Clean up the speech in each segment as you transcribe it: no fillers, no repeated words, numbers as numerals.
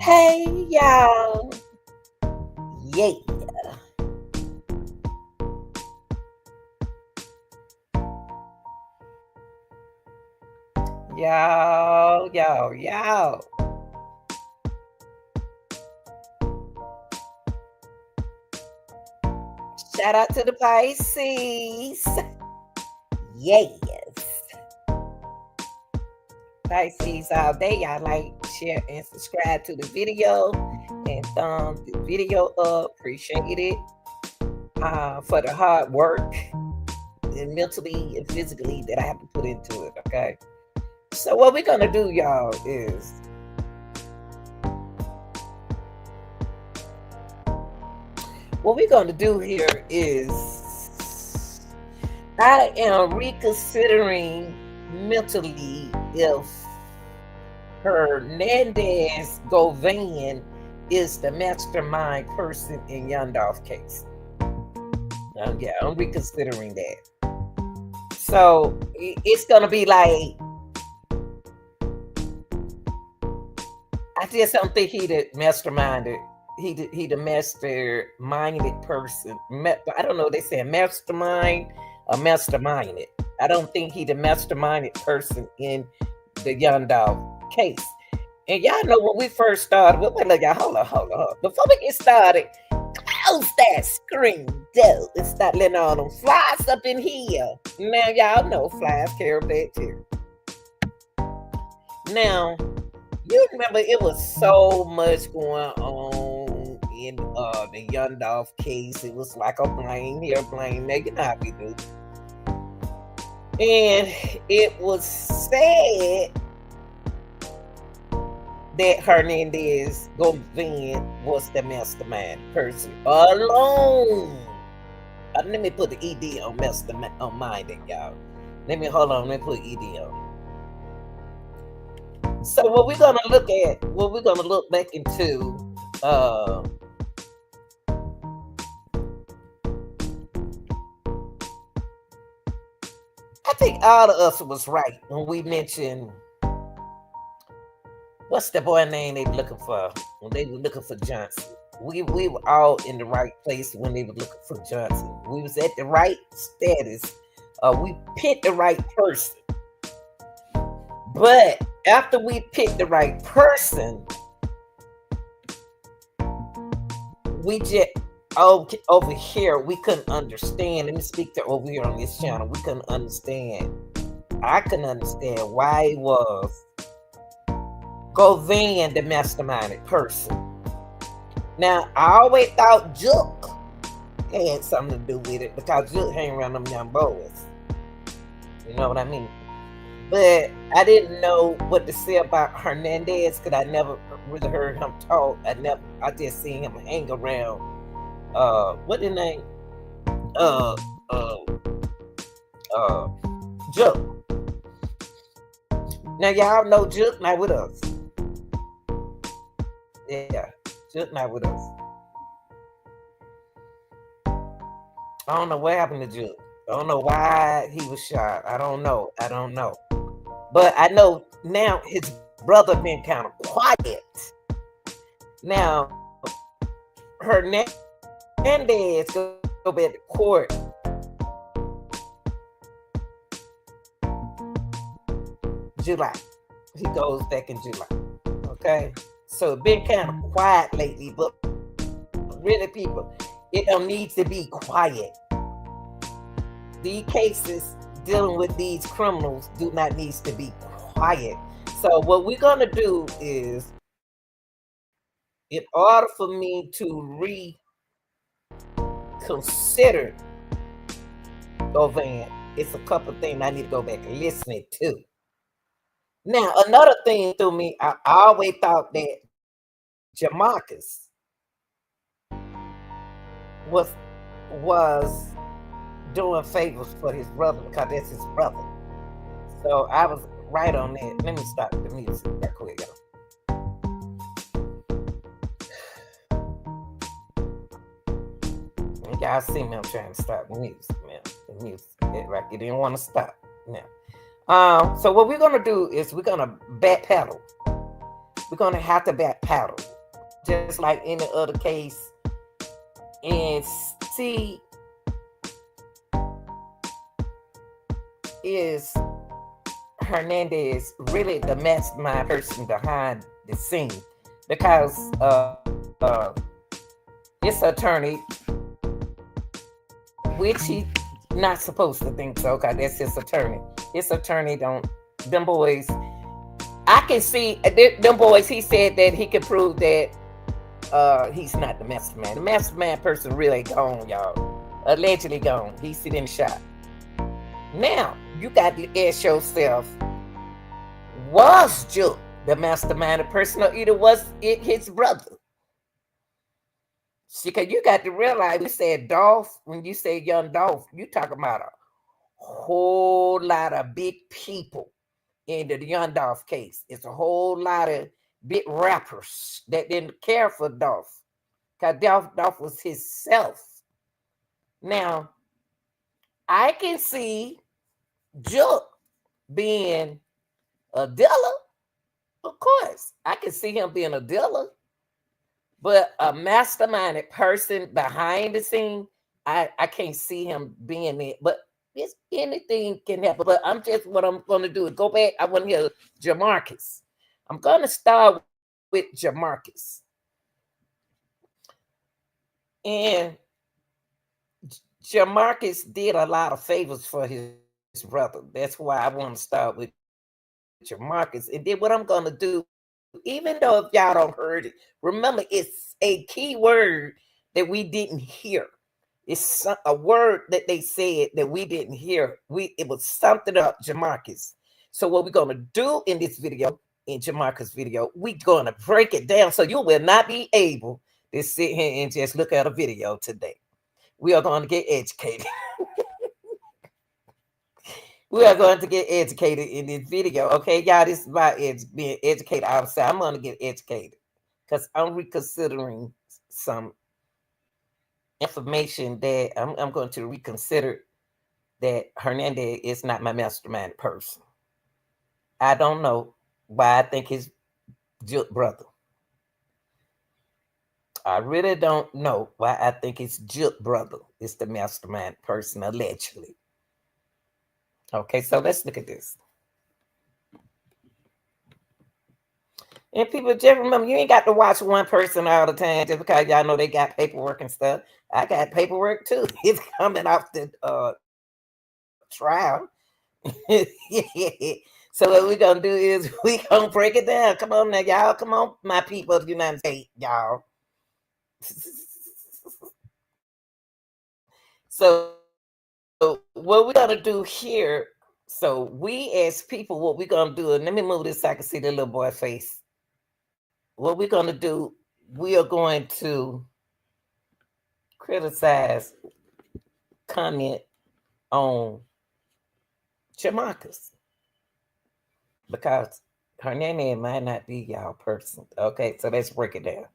Hey y'all. Yeah. Y'all. Shout out to the Pisces. Yes. Pisces all day. Y'all like, share, and subscribe to the video. And thumbs the video up. Appreciate it. For the hard work and mentally and physically that I have to put into it, okay? So what we're gonna do, y'all, is I am reconsidering mentally if Hernandez Govan is the mastermind person in Dolph case. Yeah, I'm reconsidering that. So it's gonna be like, I just don't think he the masterminded. He the masterminded person. I don't know. They say mastermind or masterminded. I don't think he the masterminded person in the Dolph case. And y'all know when we first started, look, y'all, hold on. Before we get started, close that screen door and start letting all them flies up in here. Now y'all know flies carry bacteria. Now, you remember it was so much going on in the Dolph case. It was like a blame here, blame there. You know how we do. And it was said that Hernandez Govan was the mastermind person alone. Let me put the ED on mastermind on minding, y'all. Let me put ED on. So what we're gonna look back into, I think all of us was right when we mentioned, what's the boy name they were looking for when they were looking for Johnson. We were all in the right place when they were looking for Johnson. We was at the right status. We picked the right person. But after we picked the right person, we just over here we couldn't understand. Let me speak to over here on this channel. We couldn't understand. I couldn't understand why it was Govan the masterminded person. Now I always thought Jook had something to do with it because Jook hang around them young boys. You know what I mean? But I didn't know what to say about Hernandez because I never really heard him talk. I just seen him hang around. What the name? Jook. Now y'all know Jook not with us. Yeah, Jook not with us. I don't know what happened to Jook. I don't know why he was shot. I don't know. But I know now his brother been kind of quiet. Now, Hernandez go back to court. July. He goes back in July. Okay? So it been kind of quiet lately, but really, people, it don't need to be quiet. These cases dealing with these criminals do not need to be quiet. So what we're gonna do is, in order for me to reconsider Govan, it's a couple things I need to go back and listen to. Now, another thing through me, I always thought that Jamarcus was doing favors for his brother because that's his brother. So I was right on that. Let me stop the music right quick, y'all. Y'all see me, I'm trying to stop the music, man. The music, it didn't want to stop now. So what we're gonna do is we're gonna back pedal. We're gonna have to back pedal just like any other case. And see, is Hernandez really the mastermind person behind the scene? Because his attorney, which he not supposed to think so, because that's his attorney. His attorney don't, them boys, I can see, them boys, he said that he could prove that he's not the mastermind. The mastermind person really gone, y'all. Allegedly gone. He's sitting shot. Now, you got to ask yourself, was Juke the mastermind person, or either was it his brother? See, because you got to realize, we said Dolph, when you say young Dolph, you talking about a whole lot of big people in the young Dolph case. It's a whole lot of big rappers that didn't care for Dolph, because Dolph was himself. Now, I can see Juke being a dealer. Of course, I can see him being a dealer. But a masterminded person behind the scene, I can't see him being it. But it's, anything can happen. But what I'm going to do is go back. I want to hear Jamarcus. I'm going to start with Jamarcus. And Jamarcus did a lot of favors for his brother. That's why I want to start with Jamarcus. And then what I'm going to do, even though if y'all don't heard it, remember it's a key word that we didn't hear. It's a word that they said that we didn't hear. It was something up Jamarcus. So what we're going to do in this video, in Jamarcus' video, we're going to break it down so you will not be able to sit here and just look at a video today. We are going to get educated. We are going to get educated in this video. Okay, y'all, this is about being educated outside. I'm going to get educated because I'm reconsidering some information that I'm going to reconsider that Hernandez is not my mastermind person. I don't know why I think his brother. I really don't know why I think his brother is the mastermind person, allegedly. Okay, so let's look at this. And people, just remember, you ain't got to watch one person all the time just because y'all know they got paperwork and stuff. I got paperwork too. It's coming off the trial. So what we're going to do is we're going to break it down. Come on now, y'all. Come on, my people of the United States, y'all. So what we're going to do here, so we as people, what we're going to do, and let me move this so I can see the little boy face. What we're going to do, we are going to criticize, comment on Jamarcus, because Hernandez might not be y'all person. Okay, so let's break it down.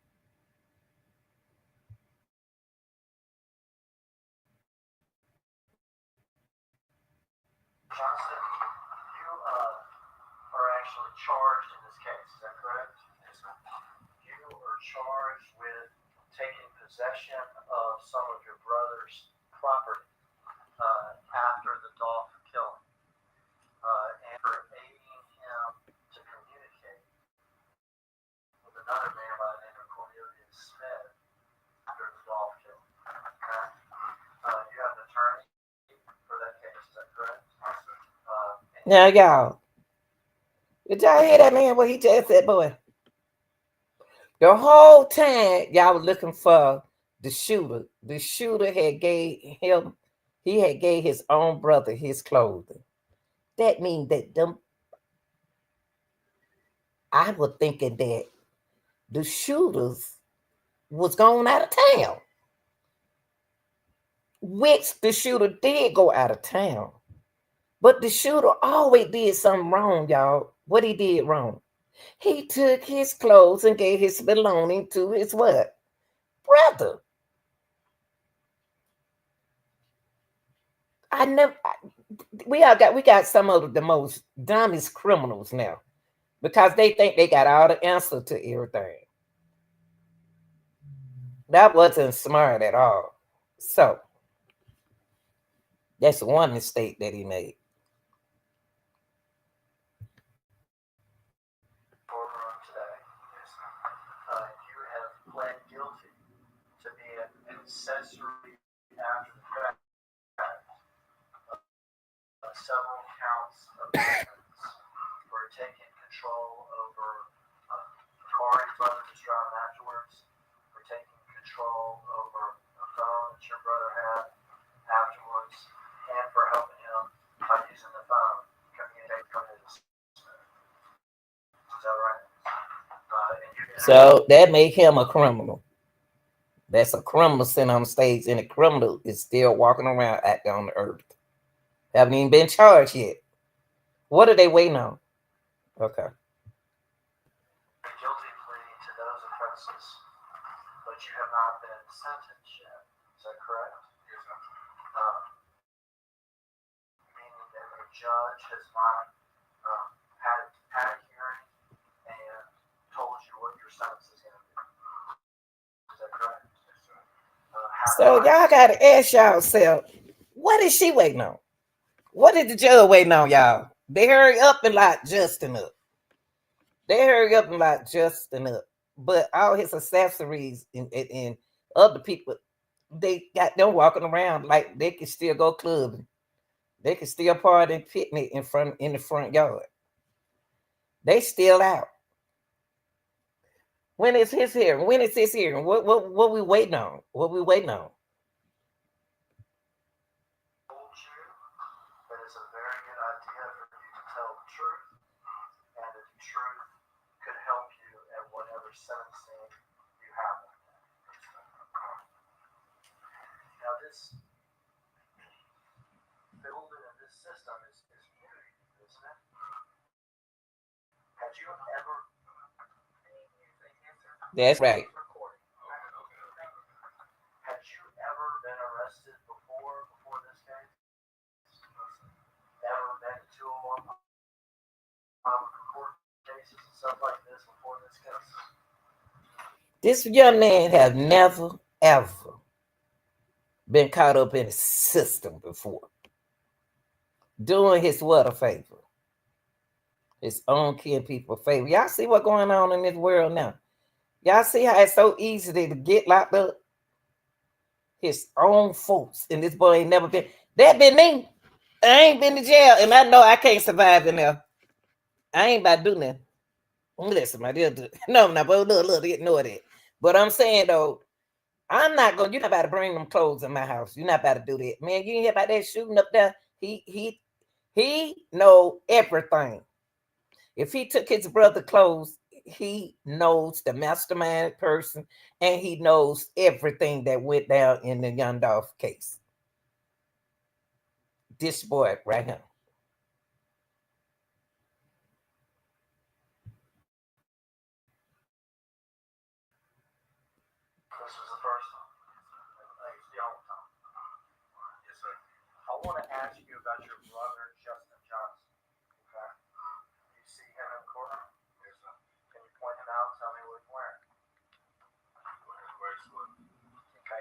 Johnson, you are actually charged in this case, is that correct? Yes, sir. You are charged with taking possession of some of your brother's property after the Dolph killing, and for aiding him to communicate with another man by the name of Cornelius Smith after the Dolph killing. Okay? You have an attorney for that case, is that correct? Now, y'all, did y'all hear that man? What he just said, boy? The whole time y'all was looking for the shooter. The shooter had gave him, he had gave his own brother his clothing. That means that them, I was thinking that the shooters was going out of town. Which the shooter did go out of town. But the shooter always did something wrong, y'all. What he did wrong? He took his clothes and gave his belonging to his what? Brother. We got some of the most dumbest criminals now because they think they got all the answer to everything. That wasn't smart at all. So that's one mistake that he made. Courtroom today. You have pled guilty to being an accessory after the fact. Several counts of evidence for taking control over the car your brother was driving afterwards, for taking control over a phone that your brother had afterwards, and for helping him by using the phone communicate from his. Is that right? So that made him a criminal. That's a criminal sitting on stage, and a criminal is still walking around acting on the earth. Haven't even been charged yet. What are they waiting on? Okay. Guilty plea to those offenses, but you have not been sentenced yet. Is that correct? Yes, sir. Meaning that the judge has not had a hearing and told you what your sentence is going to be. Is that correct? Yes, sir. So y'all gotta ask yourself, what is she waiting on? What is the judge waiting on, y'all? They hurry up and lock Justin up. But all his accessories and other people, they got them walking around like they can still go clubbing. They can still party and picnic in the front yard. They still out. When is his hearing? When is his hearing? What we waiting on? What we waiting on? That it's a very good idea for you to tell the truth, and that the truth could help you at whatever sentencing you have. Now, this building and this system is new, isn't it? Had you ever? That's right. Had you ever been arrested before this case? Ever been to court cases and stuff like this before this case? This young man has never, ever been caught up in the system before. Doing his what a favor. His own kin people a favor. Y'all see what's going on in this world now? Y'all see how it's so easy to get locked up? His own folks. And this boy ain't never been. That been me. I ain't been to jail. And I know I can't survive in there. I ain't about to do nothing. Listen, my dear. No, but look, ignore that. But I'm saying though, you're not about to bring them clothes in my house. You're not about to do that. Man, you ain't hear about that shooting up there? He know everything. If he took his brother clothes, he knows the mastermind person, and he knows everything that went down in the young Dolph case. This boy right here. This was the first time. It's the only time. Yes, sir. I want to ask you about your brother, Justin Johnson. Okay. You see him in the courtroom? Yes, sir. Can you point him out and tell me what he's wearing? Okay.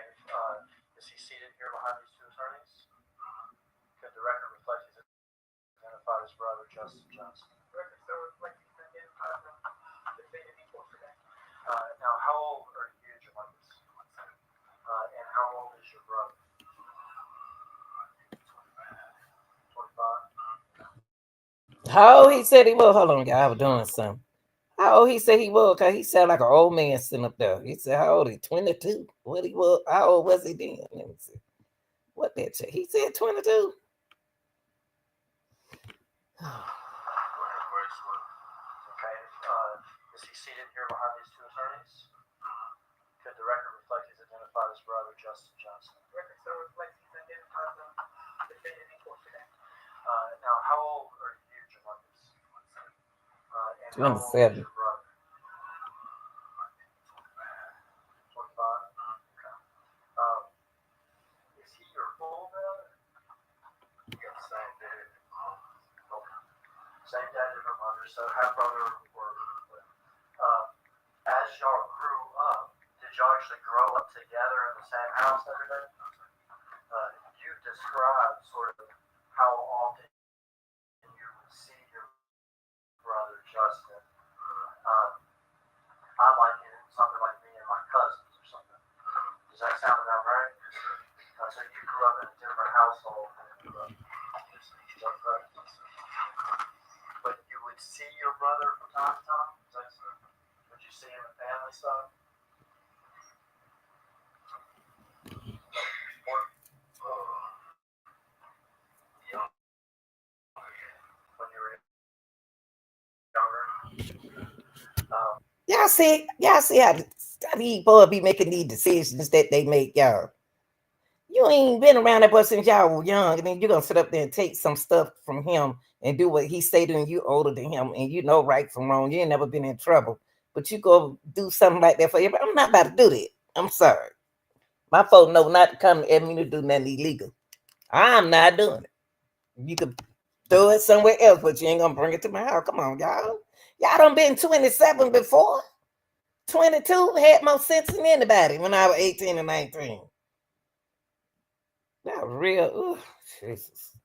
Is he seated here behind these two attorneys? Could the record reflect he's identified his brother, Justin Johnson? The record still reflects he's identified the defendant in court today. Now, how old are you, Jamarcus? And how old is your brother? 25. How old he said he was? Hold on, y'all. I was doing something. How old he said he was? Cause he sounded like an old man sitting up there. He said, "How old is he? 22? What he was? How old was he then?" Let me see. What that check? He said 22. Okay. Is he seated here behind these two attorneys? Could the record reflect he's identified his brother, Justin Johnson? The record still reflects he's identified the defendant in court today. Now, how old are you, Jamarcus? And how old is 27. your brother? 25. Okay. Is he your full brother? Yeah, same dad. Okay. Same dad, different mother. So half brother or as y'all grew up, did y'all actually grow up together in the same house every day? You described sort of how often you would see your brother Justin. I like it something like me and my cousins or something. Does that sound about right? So you grew up in a different household than you grew up. But you would see your brother from time to time? Would you see him in family stuff? When you were younger? Y'all see how these boys be making these decisions that they make, y'all. You ain't been around that boy since y'all were young, and then you're gonna sit up there and take some stuff from him and do what he say to you older than him, and you know right from wrong. You ain't never been in trouble, but you go do something like that for you. I'm not about to do that. I'm sorry. My folks know not to come at me to do nothing illegal. I'm not doing it. You could throw it somewhere else, but you ain't gonna bring it to my house. Come on, y'all. Y'all done been 27 before. 22 had more sense than anybody when I was 18 and 19. That real. Ooh, Jesus.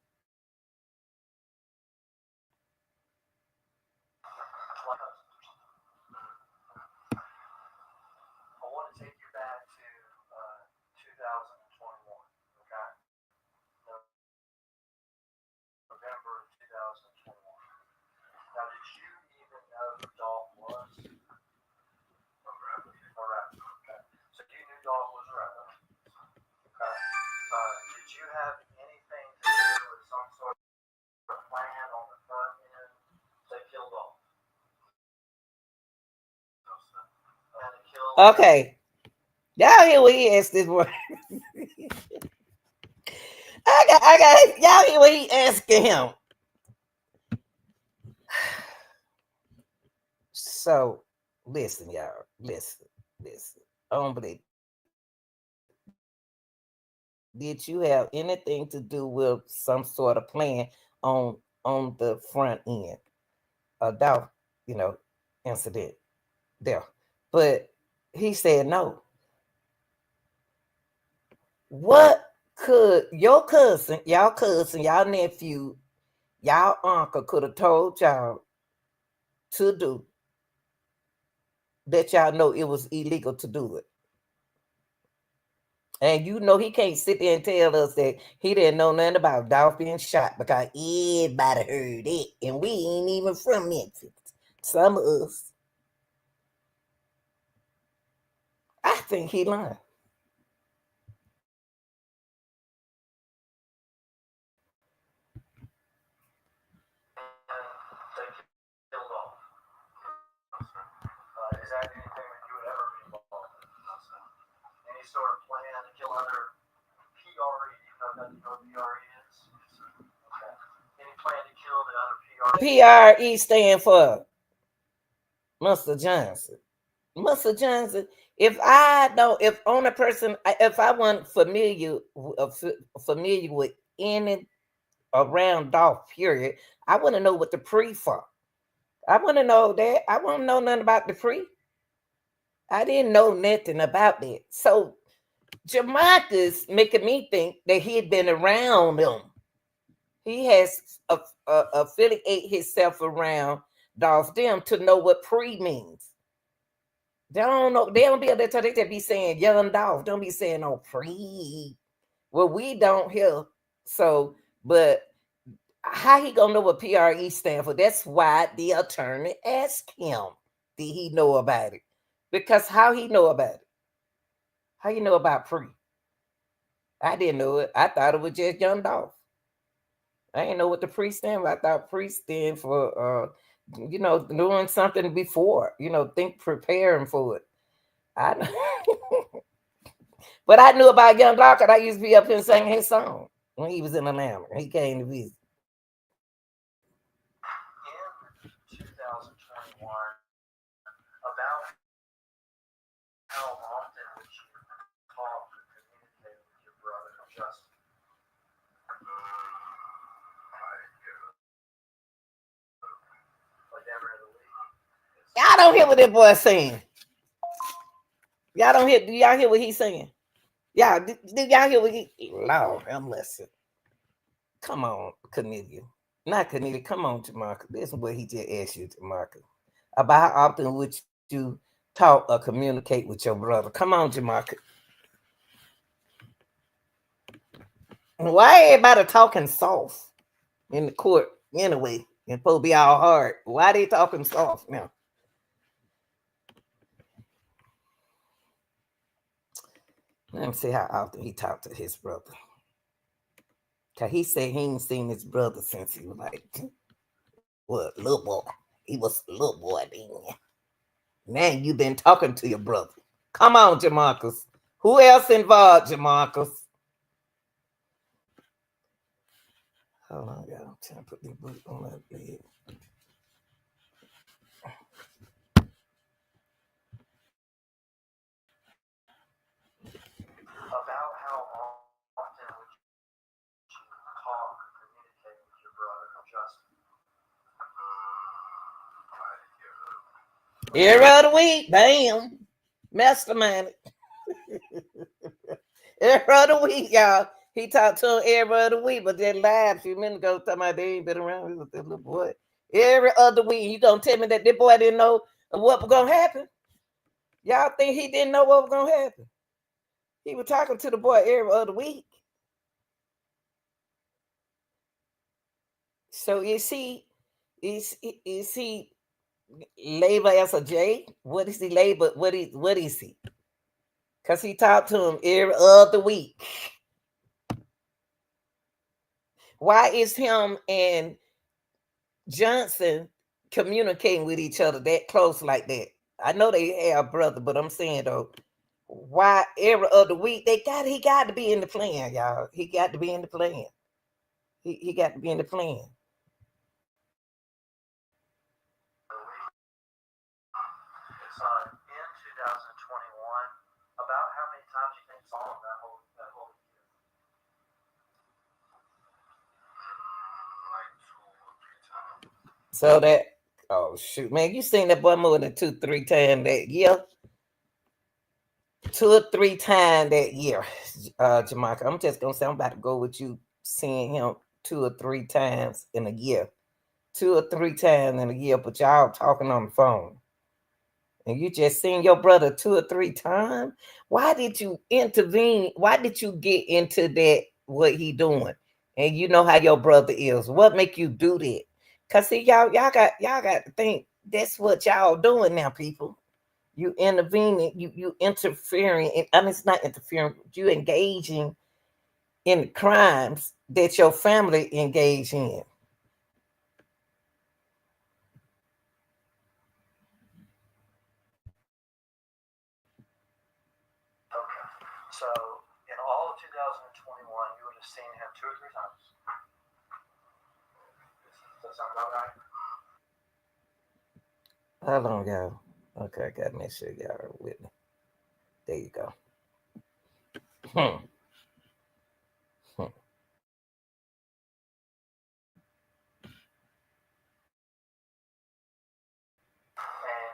I want to take you back to 2021, okay? November of 2021. Now, did you even know who Dolph was? A rapper. Okay. So you knew Dolph was a rapper. Okay. Did you have anything to do with some sort of plan on the front end to kill Dolph? Okay. Y'all hear what he asked this one. I got y'all hear what he asking him. So listen, y'all. Listen. I don't believe. Did you have anything to do with some sort of plan on the front end? That, incident there. But he said no. What could your cousin, y'all nephew, y'all uncle could have told y'all to do that y'all know it was illegal to do it? And he can't sit there and tell us that he didn't know nothing about Dolph being shot because everybody heard it. And we ain't even from Memphis. Some of us. I think he lying. Is that anything that you would ever be involved in? Any sort of plan to kill other PRE? You know what PRE is? Okay. Any plan to kill the other PRE? PRE stand for Mr. Johnson. Mr. Johnson, if I wasn't familiar with any around Dolph, period, I wouldn't know what the pre for. I wouldn't know that. I wouldn't know nothing about the pre. I didn't know nothing about that. So Jamarcus making me think that he had been around them. He has affiliate himself around Dolph them to know what pre means. They don't know. They don't be able to tell. They just be saying young Dolph. Don't be saying no pre. Well, we don't hear. So, but how he gonna know what PRE stand for? That's why the attorney asked him, did he know about it? Because how he know about it? How you know about pre? I didn't know it. I thought it was just young Dolph. I didn't know what the pre stand for. I thought pre stand for doing something before, preparing for it. I But I knew about Young Dolph because I used to be up here singing his song when he was in Atlanta. He came to visit. In 2021, about how often would you talk or communicate with your brother Justin? Like every other week? Y'all don't hear what that boy saying. Y'all don't hear? Do y'all hear what he's saying? Y'all, do y'all hear what he? Lord, I'm listening. Come on, Cornelia. Not Cornelia. Come on, Jamarca. This is what he just asked you, Jamarca. About how often would you talk or communicate with your brother? Come on, Jamarca. Why everybody talking soft in the court anyway? It's supposed to be all hard. Why they talking soft now? Let me see how often he talked to his brother. Cause he said he ain't seen his brother since he was like, what, little boy. He was a little boy then. Now you been talking to your brother. Come on, Jamarcus. Who else involved, Jamarcus? Hold on, y'all. I'm trying to put the book on that bed. About how often would you talk or communicate with your brother, Justin? Every other week, damn. Mastermind. Every other week, y'all. He talked to him every other week, but then lied a few minutes ago talking about they ain't been around with this little boy. Every other week, you gonna tell me that this boy didn't know what was gonna happen? Y'all think he didn't know what was gonna happen? He was talking to the boy every other week. So is he labeled as a J? What is he labeled? What is he? Because he talked to him every other week. Why is him and Johnson communicating with each other that close like that? I know they have a brother, but I'm saying though, why every other week he got to be in the plan, y'all. He got to be in the plan. He got to be in the plan. In 2021, about how many times you think saw him that whole year? Like 2 or 3 times. So that, oh shoot, man, you seen that boy more than 2-3 times that year? 2 or 3 times that year, Jamaica. I'm just gonna say I'm about to go with you seeing him 2 or 3 times in a year. 2 or 3 times in a year, but y'all talking on the phone. And you just seen your brother 2 or 3 times. Why did you intervene? Why did you get into that? What he doing? And you know how your brother is. What make you do that? Cause see, y'all got to think that's what y'all doing now, people. You intervening, you interfering. I mean, it's not interfering. You engaging in crimes that your family engage in. So in all of 2021, you would have seen him 2 or 3 times. Does that sound about right? Hold on, y'all. Okay, I gotta make sure y'all are with me. There you go. Hmm. And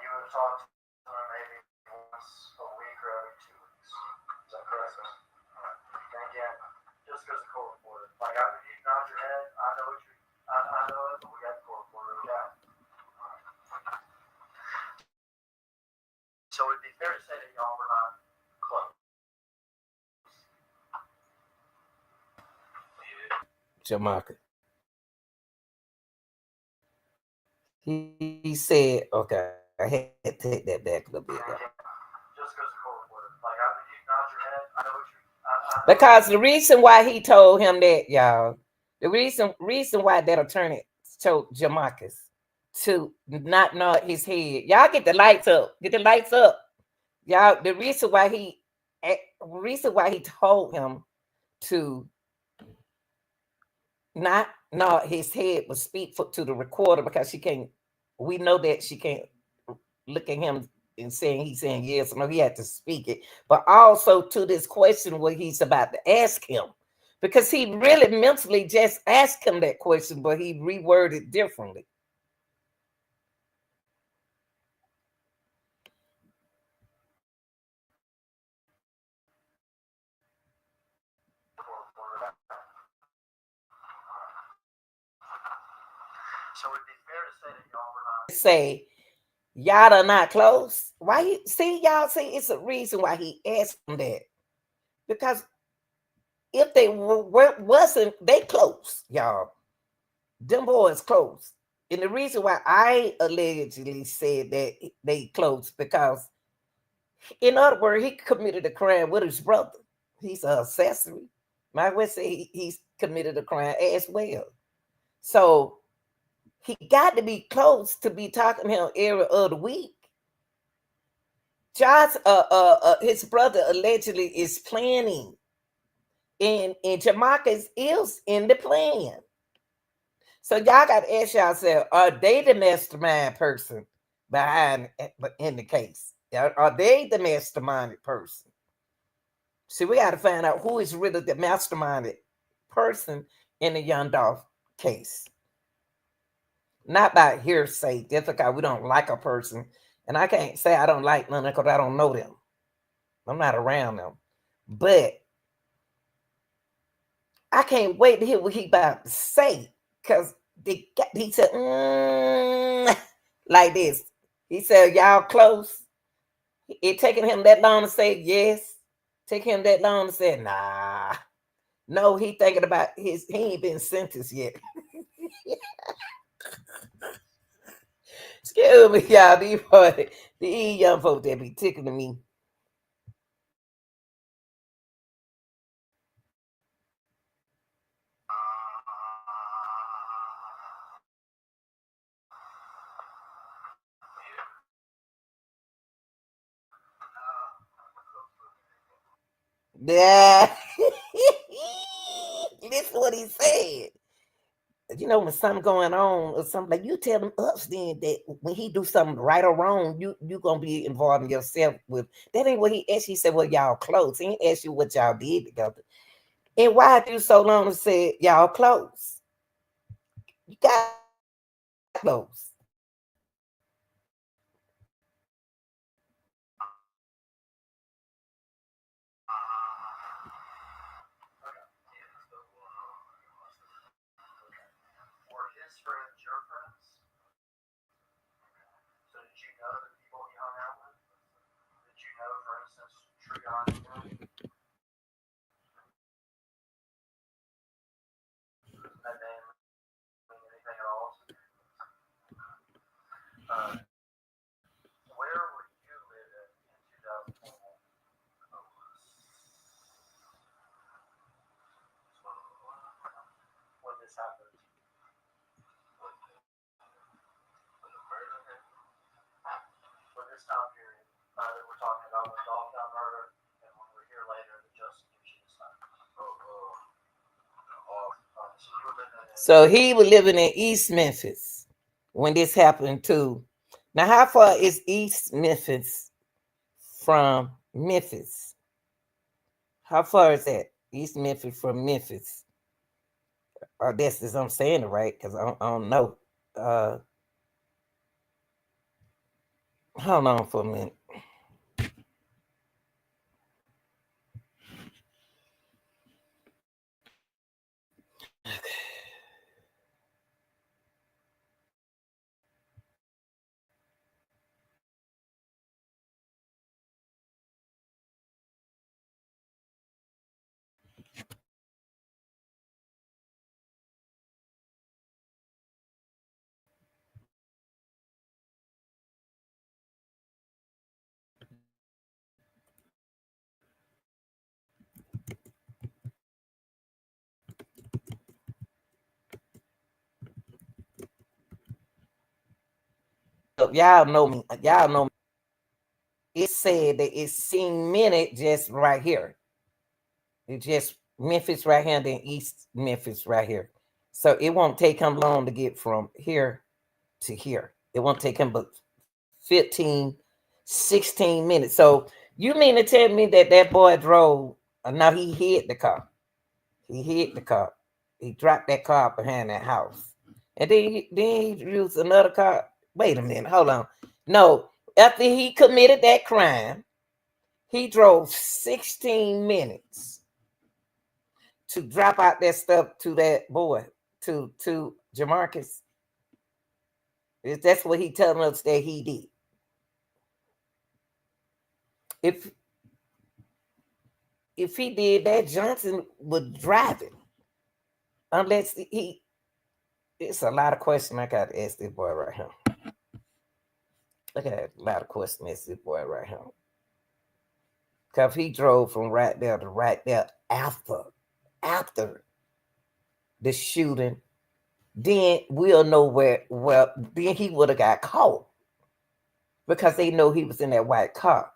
you would have talked to him maybe once a week or every 2 weeks. Is that correct? And again, just because the court reporter, like after you nod your head, I know what you, I know it, but we got the court reporter. Yeah. So it'd be fair to say that y'all were not close. Jamaica. He said, okay, I had to take that back a little bit. Just because the court reporter, like after you nod your head, I know what you. Because the reason why he told him that, y'all, the reason why that attorney told Jamarcus to not nod his head, y'all get the lights up, y'all. The reason why he told him to not nod his head was speak to the recorder because she can't. We know that she can't look at him and he's saying yes or no. He had to speak it, but also to this question what he's about to ask him, because he really mentally just asked him that question, but he reworded differently. So it'd be fair to say that y'all were not. Say y'all are not close. Why you see y'all see it's a reason why he asked them that. Because if they wasn't, they close, y'all. Them boys close. And the reason why I allegedly said that they close, because in other words, he committed a crime with his brother. He's an accessory. Might well say he's committed a crime as well. So he got to be close to be talking to him every other week. Josh, his brother allegedly is planning, and Jamarcus is in the plan. So y'all got to ask yourself: are they the mastermind person behind in the case? Are they the masterminded person? See, we got to find out who is really the masterminded person in the young Dolph case. Not by hearsay, just because we don't like a person. And I can't say I don't like none because I don't know them. I'm not around them. But I can't wait to hear what he about to say. Because he said, like this. He said, y'all close. It taking him that long to say yes. Take him that long to say, nah. No, he thinking about he ain't been sentenced yet. Excuse me, y'all. These young folks that be tickling me. Yeah. Listen what he said. You know, when something going on or something, like you tell them ups then that when he do something right or wrong, you gonna be involving yourself with that. Ain't what he asked. He said, well, y'all close. He ain't asked you what y'all did together. And why do so long to say y'all close? You got close. Were his friends your friends? So did you know the people he hung out with? Did you know, for instance, Trion? That name mean anything at all? Where were you living in 2021 when this happened? For this time period that we're talking about when Dolph got murdered, and when we're here later, that Justin gives you this time. So he was living in East Memphis when this happened too. Now, how far is East Memphis from Memphis? How far is that? East Memphis from Memphis? Or that's just I'm saying it right, because I don't know. Hold on for a minute. Y'all know me. Y'all know me. It said that it's seen minute just right here. It's just Memphis right here, and then East Memphis right here. So it won't take him long to get from here to here. It won't take him but 15, 16 minutes. So you mean to tell me that that boy drove? Now he hit the car. He hit the car. He dropped that car behind that house. And then he used another car. Wait a minute. Hold on. No, after he committed that crime, he drove 16 minutes to drop out that stuff to that boy, to Jamarcus. That's what he telling us that he did. If he did that, Johnson was driving. Unless he, it's a lot of questions I got to ask this boy right here. I got a lot of questions to ask this boy right here. Because he drove from right there to right there after the shooting, then we'll know where, well, then he would have got caught because they know he was in that white car.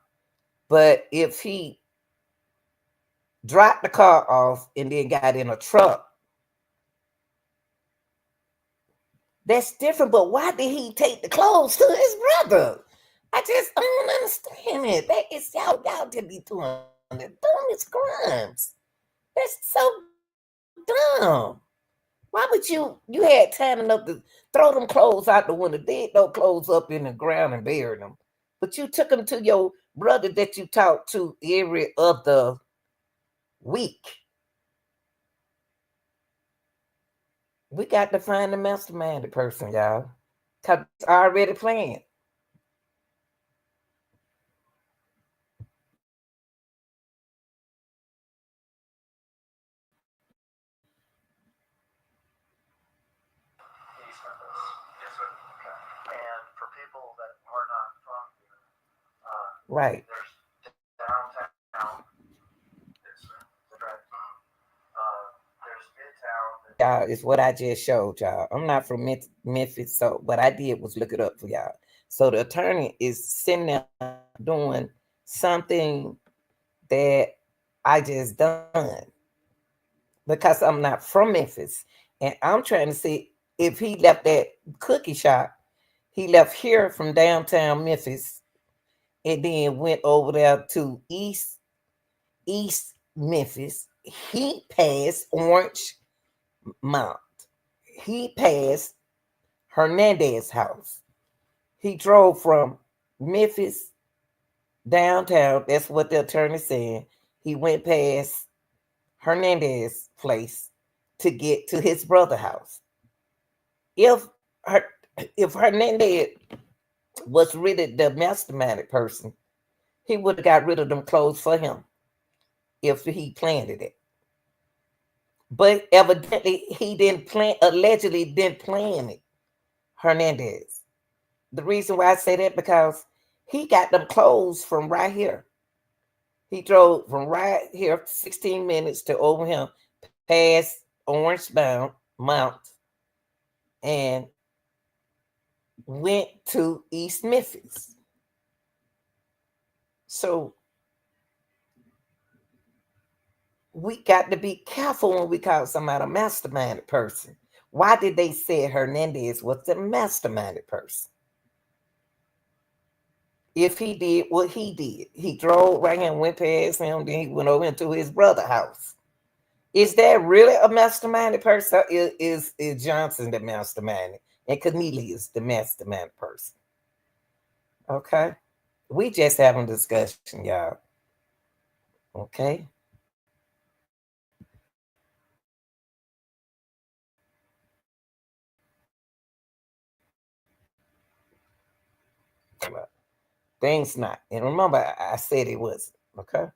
But if he dropped the car off and then got in a truck, that's different. But why did he take the clothes to his brother? I just don't understand it. That is y'all to be doing the dumbest crimes. That's so dumb. Why would you had time enough to throw them clothes out the window, dig those clothes up in the ground and bury them? But you took them to your brother that you talked to every other week. We got to find the masterminded person, y'all. Because it's already planned. East Memphis. Yes, sir. Okay. And for people that are not from here, Right. there's downtown. Yes, sir. Right. There's midtown. Y'all, it's what I just showed y'all. I'm not from Memphis, so what I did was look it up for y'all. So the attorney is sitting there doing something that I just done because I'm not from Memphis, and I'm trying to see if he left that cookie shop. He left here from downtown Memphis, and then went over there to East Memphis. He passed Orange Mount. He passed Hernandez house. He drove from Memphis downtown. That's what the attorney said. He went past Hernandez place to get to his brother's house. If if Hernandez was really the masterminded person, he would have got rid of them clothes for him if he planned it. But evidently he didn't plan, allegedly didn't plan it. Hernandez. The reason why I say that because he got them clothes from right here. He drove from right here 16 minutes to over him, past Orange Mount, and went to East Memphis. So we got to be careful when we call somebody a masterminded person. Why did they say Hernandez was the masterminded person? If he did what he did, he drove right here and went past him, then he went over into his brother's house. Is that really a masterminded person? Is Johnson the mastermind and Cornelius the mastermind person? Okay. We just having a discussion, y'all. Okay. Things not. And remember, I said it wasn't. Okay. There's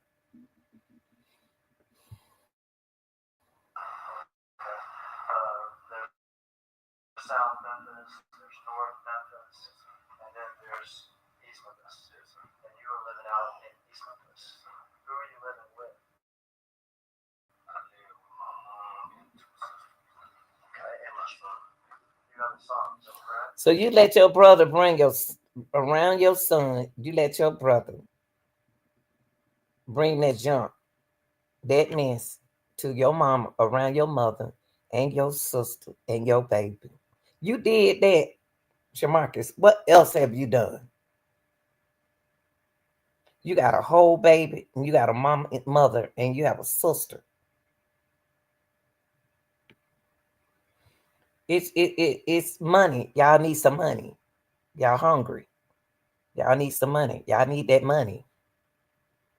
South Memphis, there's North Memphis, and then there's East Memphis. And you are living out in East Memphis. Who are you living with? Okay, and you have a son, so correct? So you let your brother bring your around your son. You let your brother bring that junk, that mess to your mama, around your mother and your sister and your baby. You did that, Shamarcus. What else have you done? You got a whole baby, and you got a mama and mother, and you have a sister. It's money. Y'all need some money. Y'all hungry. Y'all need some money. Y'all need that money.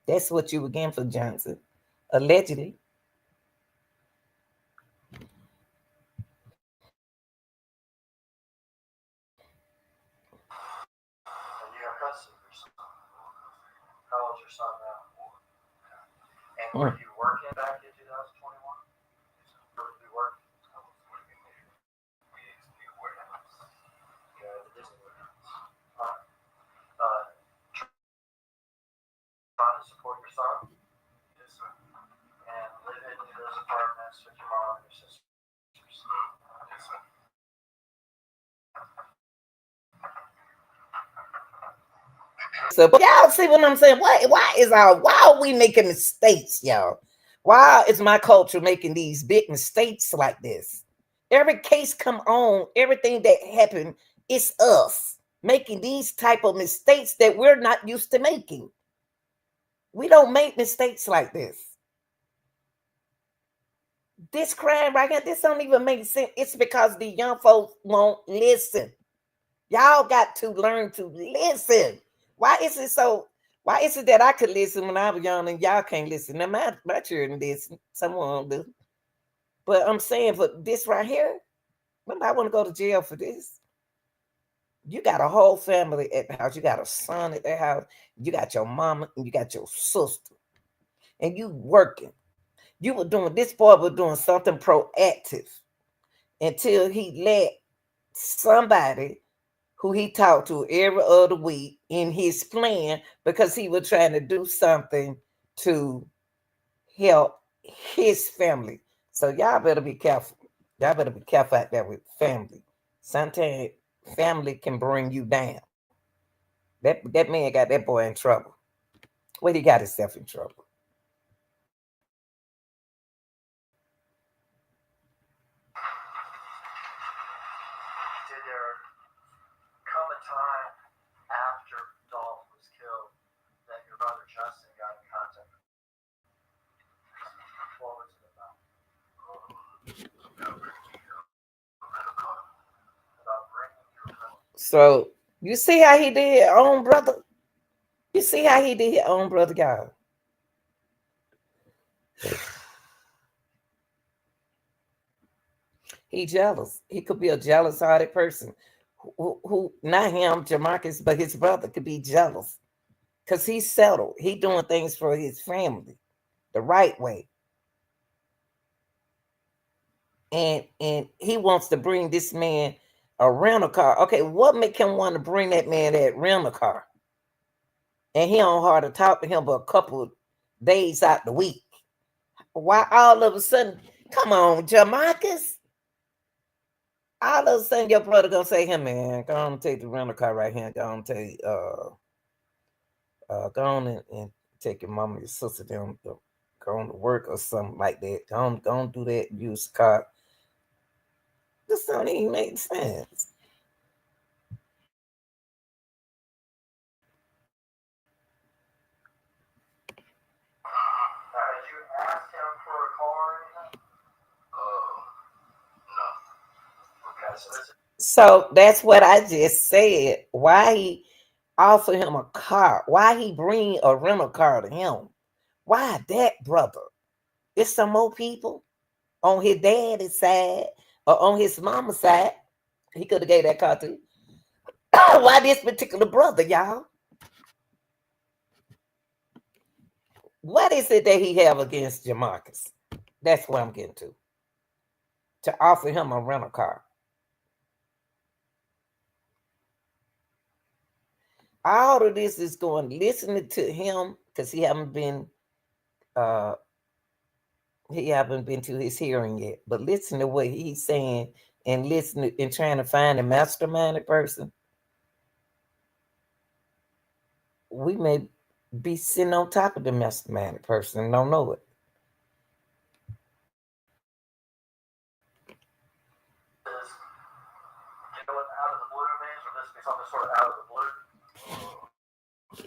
That's what you were getting for Johnson, allegedly. were you working back in 2021? Where did you work? I was working there. The warehouse. Yeah, the Disney warehouse. Trying to support your son? Yes, sir. And live in those apartments with your mom and your sisters? Yes, sir. So, but y'all see what I'm saying? Why are we making mistakes, y'all? Why is my culture making these big mistakes like this? Every case come on, everything that happened, it's us making these type of mistakes that we're not used to making. We don't make mistakes like this. This crime right here, this don't even make sense. It's because the young folks won't listen. Y'all got to learn to listen. Why is it that I could listen when I was young and y'all can't listen? Now my children listen. Someone do. But I'm saying for this right here, I want to go to jail for this. You got a whole family at the house. You got a son at the house. You got your mama and you got your sister. And you working. You were doing, this boy was doing something proactive until he let somebody who he talked to every other week in his plan because he was trying to do something to help his family. So y'all better be careful. Y'all better be careful out there with family. Sometimes family can bring you down. That man got that boy in trouble. Well, he got himself in trouble. Did there come a time after Dolph was killed that your brother Justin got in contact with you? What was it about? About bringing you a rental. So you see how he did his own brother? You see how he did his own brother, y'all? He jealous. He could be a jealous-hearted person. Who not him, Jamarcus, but his brother could be jealous because he's settled. He doing things for his family the right way, and he wants to bring this man a rental car. Okay, what make him want to bring that man that rental car? And he don't hard to talk to him but a couple days out the week. Why all of a sudden? Come on, Jamarcus. All of a sudden, your brother gonna say, "Hey man, go on and take the rental car right here. Go on and take go on and take your mama, your sister down, go on to work or something like that. Go on do that. Use car. This don't even make sense." Had you asked him for a car or anything? No. Okay, so this is So that's what I just said. Why he offer him a car? Why he bring a rental car to him? Why that, brother? It's some more people on his daddy's side or on his mama's side. He could have gave that car to. Why this particular brother, y'all? What is it that he have against Jamarcus? That's what I'm getting to. To offer him a rental car. All of this is going listening to him because he haven't been to his hearing yet. But listen to what he's saying and listen and trying to find a masterminded person. We may be sitting on top of the masterminded person and don't know it. dealing out of the blue, man, or this be something sort of out of the blue?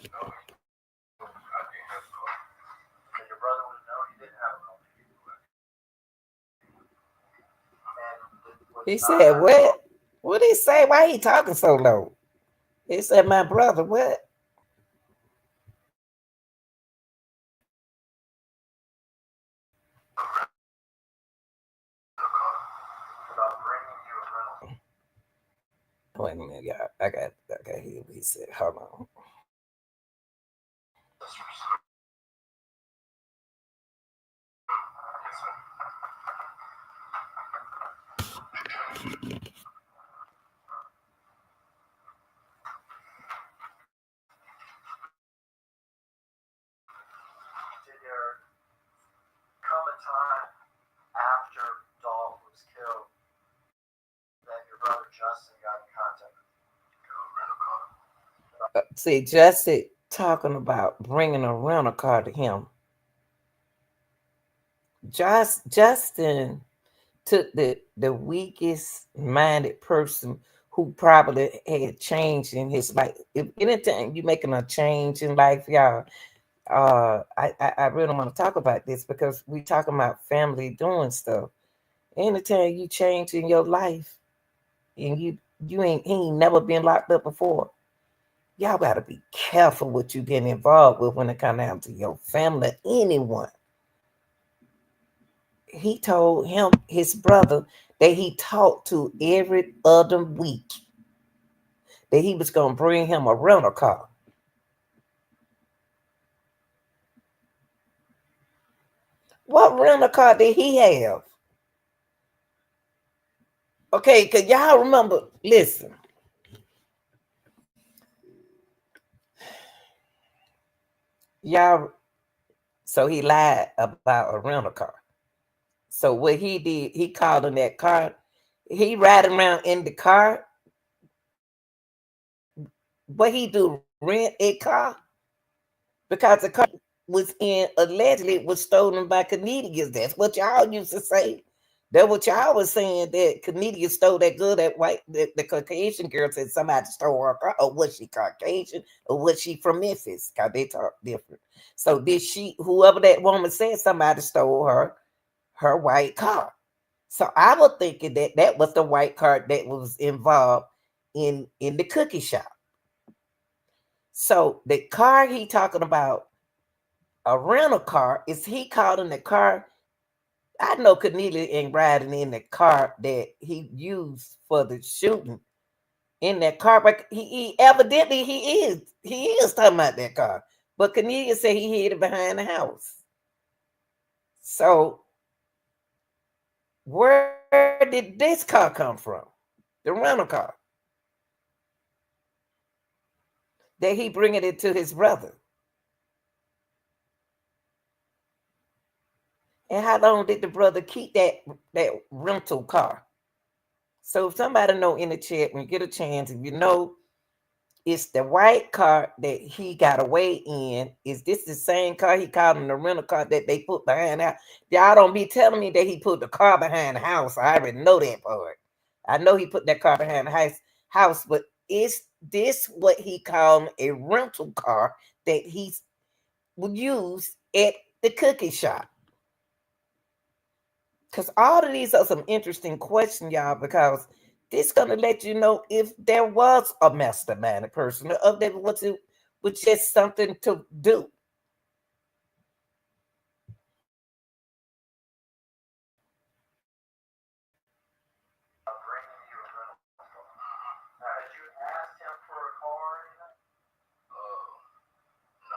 No, I didn't have a car. So your brother would have known you didn't have a car. He said, what? What did he say? Why he talking so low? He said, my brother, what? Wait a minute, y'all. I got hear what he said. Hold on. Did there come a time after Dolph was killed that your brother Justin got in contact with you? See, Jesse talking about bringing a rental car to him. Justin took the weakest minded person who probably had change in his life. If anytime you making a change in life, y'all, I really want to talk about this because we talking about family doing stuff. Anytime you change in your life and he ain't never been locked up before, y'all gotta be careful what you get involved with when it comes down to your family, anyone. He told his brother that he talked to every other week that he was gonna bring him a rental car. What rental car did he have? Okay, because y'all remember, listen. Y'all, so he lied about a rental car. So what he did, he called in that car. He riding around in the car. What he do, rent a car? Because the car was allegedly was stolen by Canadians. That's what y'all used to say. That's what y'all was saying, that Canadians stole that girl, that white, the Caucasian girl said somebody stole her car. Or was she Caucasian? Or was she from Memphis? Because they talk different. So did she, whoever that woman said, somebody stole her white car. So I was thinking that that was the white car that was involved in the cookie shop. So the car he talking about, a rental car, is he calling the car? I know Cornelia ain't riding in the car that he used for the shooting in that car, but he evidently he is talking about that car. But Cornelia said he hid it behind the house. So where did this car come from? The rental car. That he bringing it to his brother. And how long did the brother keep that rental car? So if somebody know in the chat, when you get a chance, if you know it's the white car that he got away in, is this the same car he called him the rental car that they put behind the house? Y'all don't be telling me that he put the car behind the house. I already know that part. I know he put that car behind the house, but is this what he called a rental car that he would use at the cookie shop? Because all of these are some interesting questions, y'all, because this going to let you know if there was a mastermind person or if there was just something to do. Bringing you a rental car. Now, had you asked him for a car or anything? No.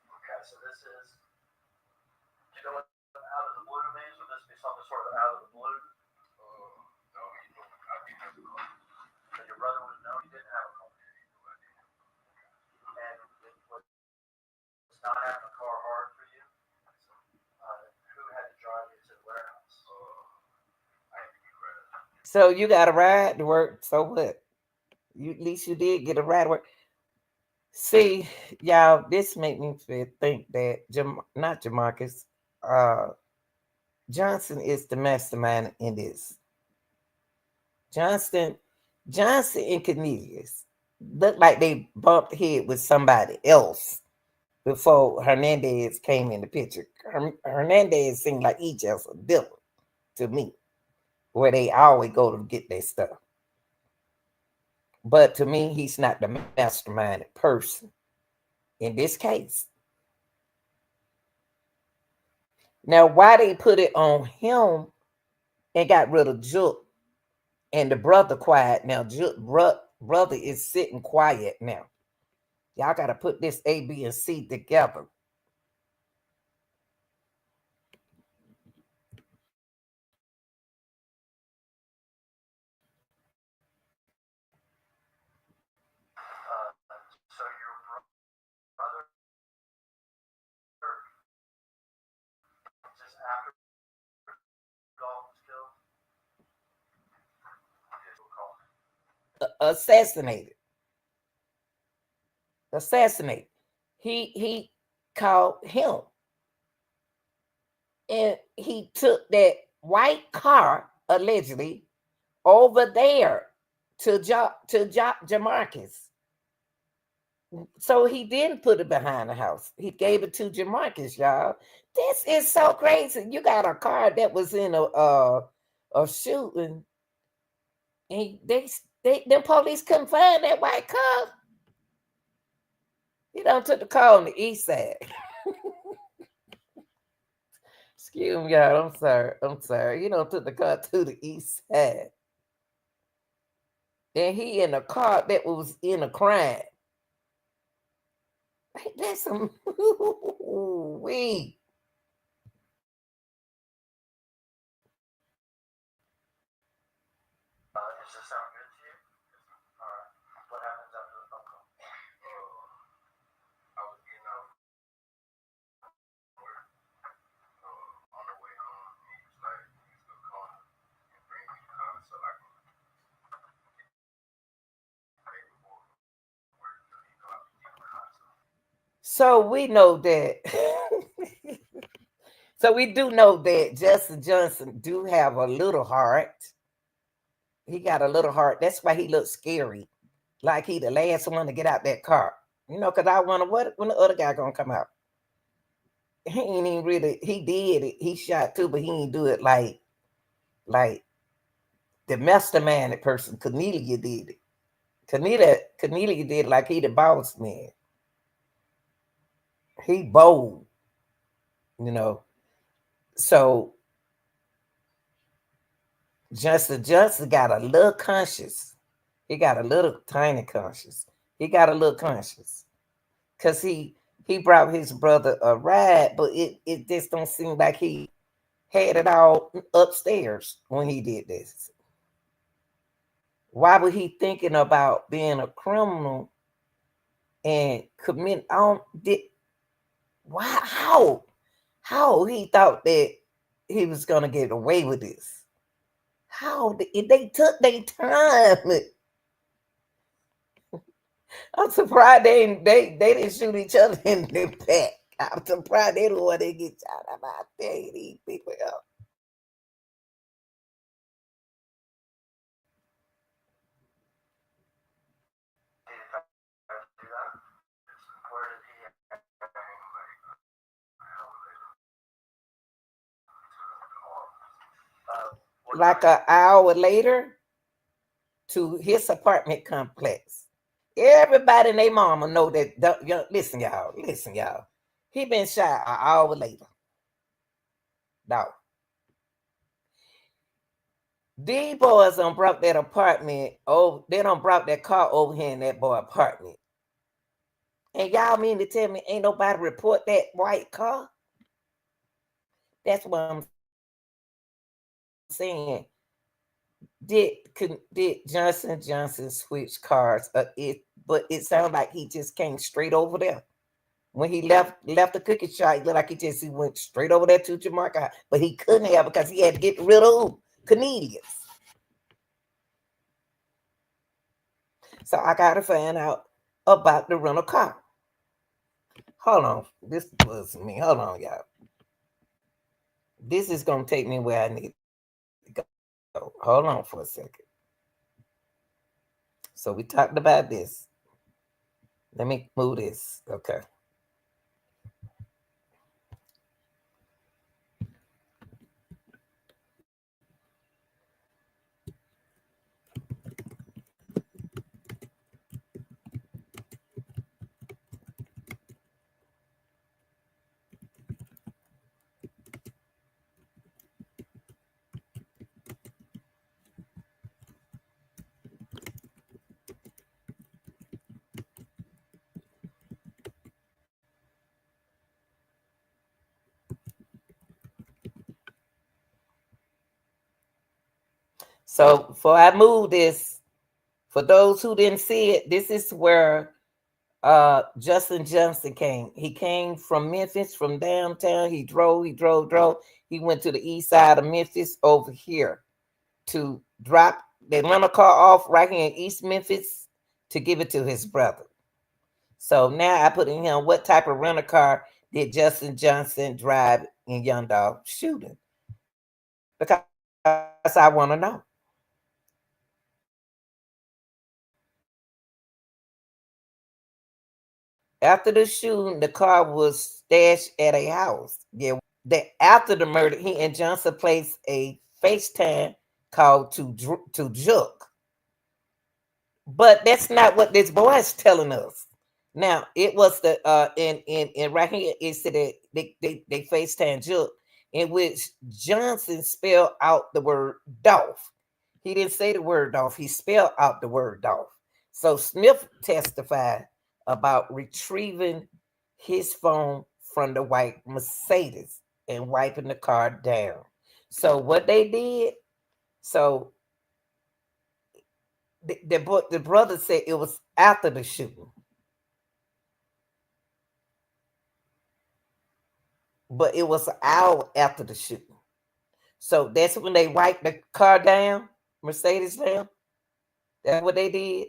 Okay, so this is, you know, out of the blue means, would this be something sort of out of the blue? No, he knew I didn't have a car. So your brother would have known he didn't have a car. And was not having a car hard for you? Who had to drive you to the warehouse? I had to get ready. So you got a ride to work. So what? At least you did get a ride to work. See, y'all, this made me think that not Jamarcus, Johnson is the mastermind in this. Johnson and Cornelius looked like they bumped head with somebody else before Hernandez came in the picture. Hernandez seemed like he just a villain to me, where they always go to get their stuff. But to me, he's not the masterminded person in this case. Now, why they put it on him and got rid of Juke and the brother quiet now? Juke brother is sitting quiet now. Y'all got to put this A, B, and C together. after Dolph was killed? Assassinated. Assassinate. He called him, and he took that white car allegedly over there to Jamarcus. So he didn't put it behind the house. He gave it to Jamarcus, y'all. This is so crazy. You got a car that was in a shooting, and the police couldn't find that white car. He done took the car on the east side. Excuse me, y'all. I'm sorry. I'm sorry. He done took the car to the east side. And he in a car that was in a crime. That's some we. Does this sound good to you? All right. What happens after the phone call? I was getting out of work. On the way home, he was like, he's gonna call and bring me the car so I can pay before work. So he go out to get the car. So we know that. So we do know that Justin Johnson do have a little heart. He got a little heart. That's why he looks scary. Like he the last one to get out that car. You know, because I wonder when the other guy gonna come out. He ain't even really, he did it. He shot too, but he ain't do it like the mastermind person, Cornelia did it. Cornelia did it like he the boss man. He bold, you know. So Justin Johnson got a little conscious. He got a little tiny conscious. He got a little conscious. Cause he brought his brother a ride, but it just don't seem like he had it all upstairs when he did this. Why was he thinking about being a criminal and commit on did why how he thought that he was gonna get away with this? How they took their time. I'm surprised they didn't shoot each other in the back. I'm surprised they don't want to get shot about these people up. Like an hour later to his apartment complex. Everybody and their mama know that. Listen, y'all. He been shot an hour later. No. These boys done brought that apartment over. They done brought that car over here in that boy apartment. And y'all mean to tell me ain't nobody report that white car? That's what I'm saying. Did Johnson switch cars? But it sounded like he just came straight over there. When he left the cookie shop, it looked like he went straight over there to Jamaica. But he couldn't have because he had to get rid of Canadians. So I gotta find out about the rental car. Hold on. This was me. Hold on, y'all. This is gonna take me where I need to go. Hold on for a second. So we talked about this. Let me move this. Okay. So before I move this, for those who didn't see it, this is where Justin Johnson came. He came from Memphis, from downtown. He drove. He went to the east side of Memphis over here to drop the rental car off right here in East Memphis to give it to his brother. So now I put in him what type of rental car did Justin Johnson drive in Young Dog shooting? Because I want to know. After the shooting, the car was stashed at a house. Yeah, that after the murder, he and Johnson placed a FaceTime call to Juke. But that's not what this boy is telling us. Now it was the in right here it said that they FaceTime Juke, in which Johnson spelled out the word Dolph. He didn't say the word Dolph, he spelled out the word Dolph. So Smith testified about retrieving his phone from the white Mercedes and wiping the car down. So what they did, so the brother said it was after the shooting, but it was an hour after the shooting. So that's when they wiped the car down, Mercedes down. That's what they did.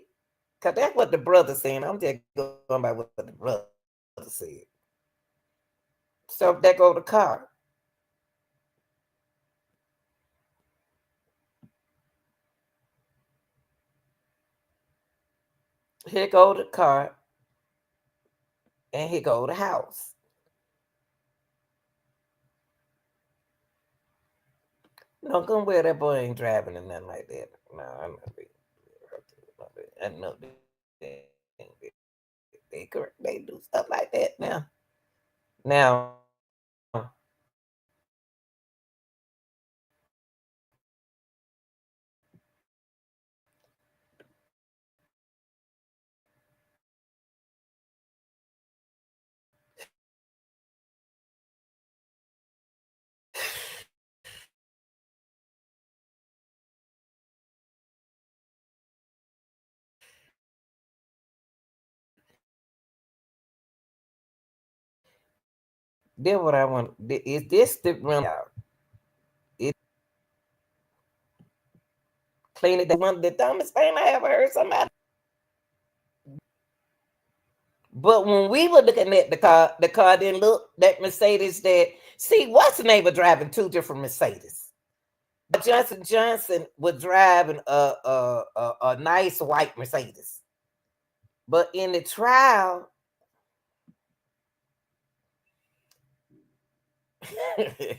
Cause that's what the brother saying. I'm just going by what the brother said. So there go the car. Here go the car, and here go the house. No, come where that boy ain't driving and nothing like that. No, I'm not. I know they do stuff like that now. Now, then what I want is this the run out. It clean it. One of the dumbest thing I ever heard somebody. But when we were looking at the car didn't look that Mercedes that see what's the name of driving two different Mercedes. Johnson was driving a nice white Mercedes. But in the trial,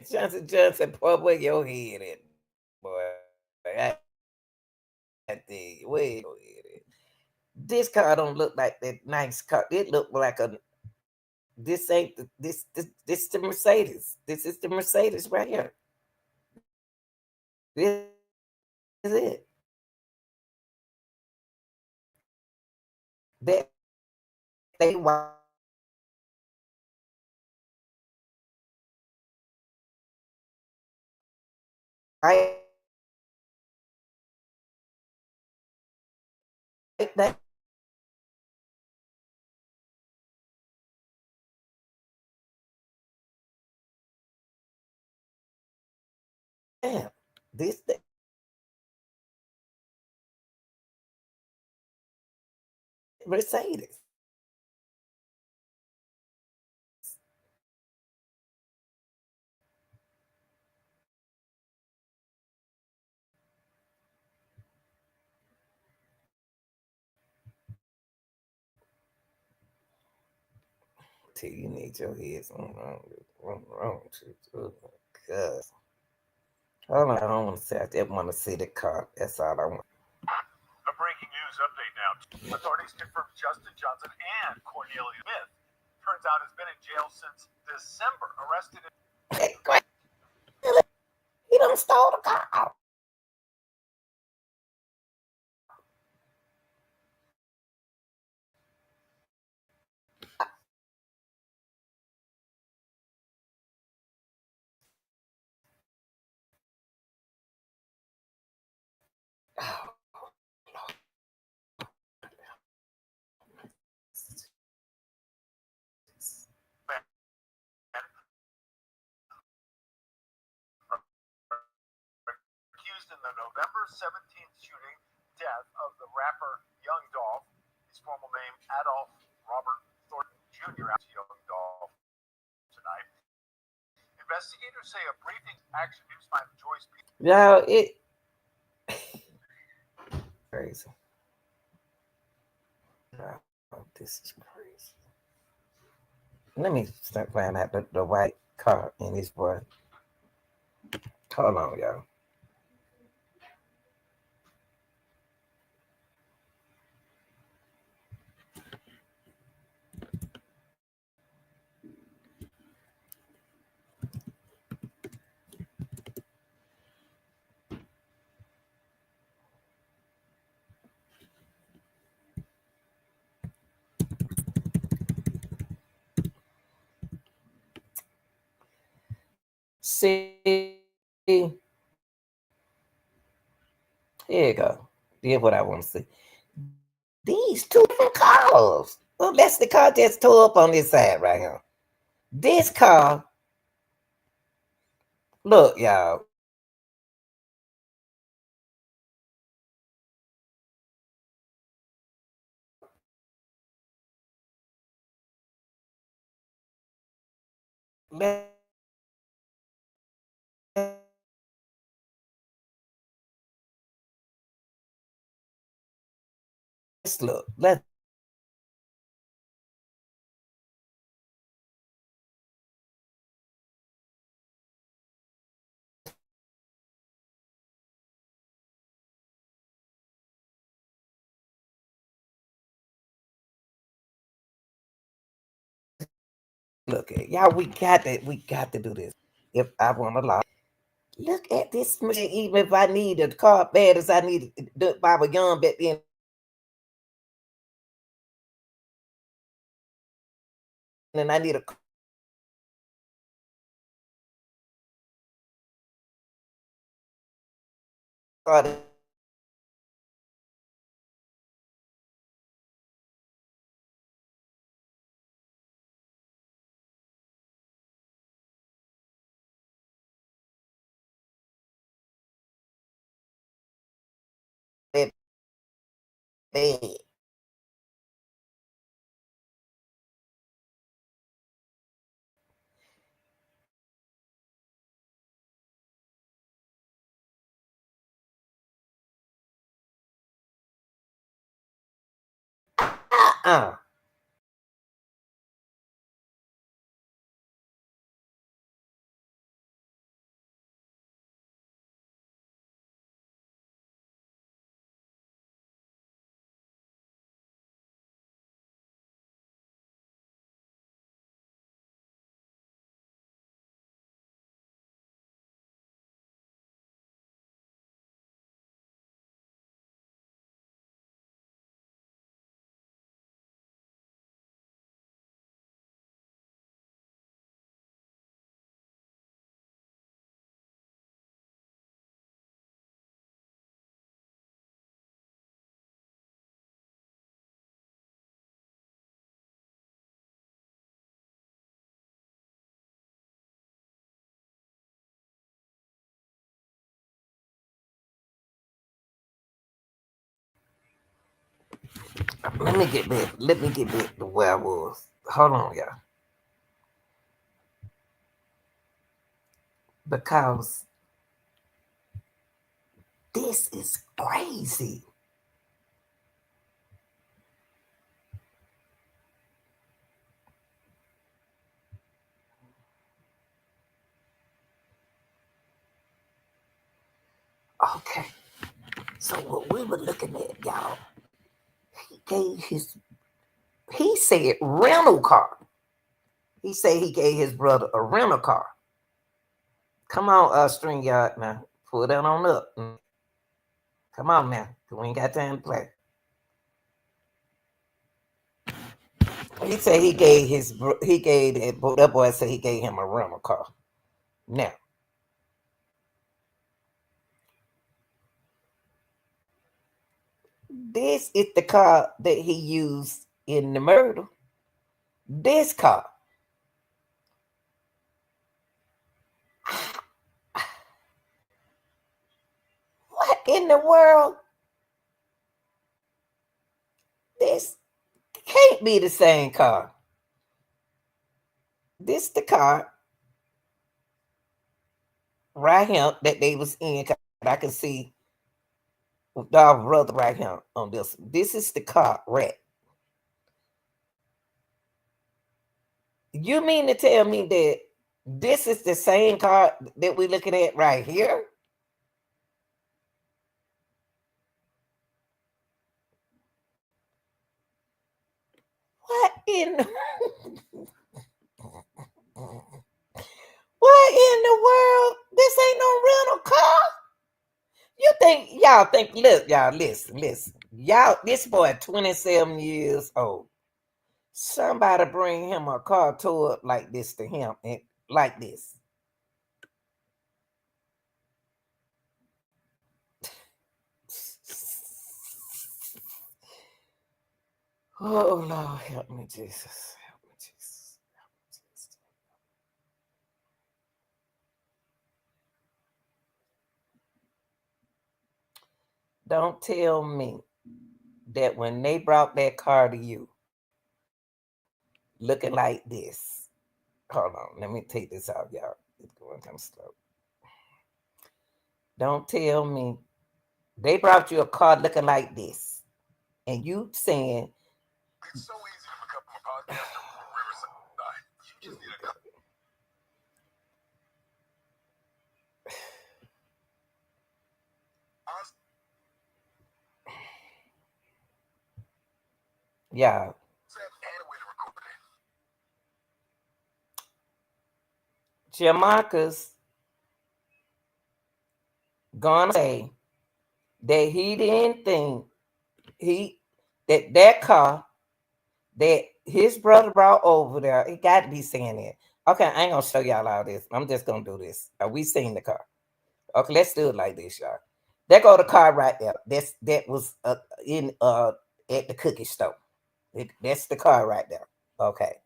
Johnson, boy, where your head at, boy? I tell you, where your head at? This car don't look like that nice car. It look like a this ain't the, this the Mercedes. This is the Mercedes right here. This is it. That they white that damn. This the Mercedes. Till you need your head something wrong. Oh my God. Hold on, I don't want to say I just want to see the car. That's all I want. A breaking news update now. Authorities confirmed Justin Johnson and Cornelia Smith. Turns out has been in jail since December. Arrested in He done stole the car. Oh, Lord. the November 17th shooting death of the rapper Young Dolph, his formal name Adolph Robert Thornton Jr. Young Dolph tonight. Investigators say a briefing action news by Joyce P. Yeah, it crazy. Oh, this is crazy. Let me start playing out the white car in this boy. Hold on, y'all. See, here you go. Here's what I want to see. These two different cars. Well, that's the car just tore up on this side right here. This car, look, y'all. Let's look. Let's look at y'all. We got to do this. If I want to lie, look at this machine. Even if I need a car bad as I need it, I was young back then. And I need a car. That bad. Uh-uh. Let me get back. Let me get back to where I was. Hold on, y'all. Because this is crazy. Okay. So what we were looking at, y'all, he said rental car. He said he gave his brother a rental car. Come on, StreamYard now. Pull that on up. Come on now. We ain't got time to play. He said he gave that boy said he gave him a rental car. Now, this is the car that he used in the murder. This car. in the world? This can't be the same car. This the car right here that they was in. I can see Dolph brother right here on this. This is the car wreck. You mean to tell me that this is the same car that we're looking at right here? What in what in the world? This ain't no rental car. You think y'all think look, y'all listen. Y'all, this boy 27 years old. Somebody bring him a car towed up like this to him and like this. Oh Lord, help me, Jesus. Help me, Jesus. Help me, Jesus. Don't tell me that when they brought that car to you, looking like this. Hold on, let me take this out, y'all. It's going kind of slow. Don't tell me they brought you a car looking like this, and you saying it's so easy to become a podcaster from Riverside. You just need a couple. yeah. Jamarcus gonna say that he didn't think that car that his brother brought over there, he got to be saying it. Okay, I ain't gonna show y'all all this. I'm just gonna do this. We seen the car. Okay, let's do it like this, y'all. There go the car right there. That was in at the cookie store. That's the car right there. Okay.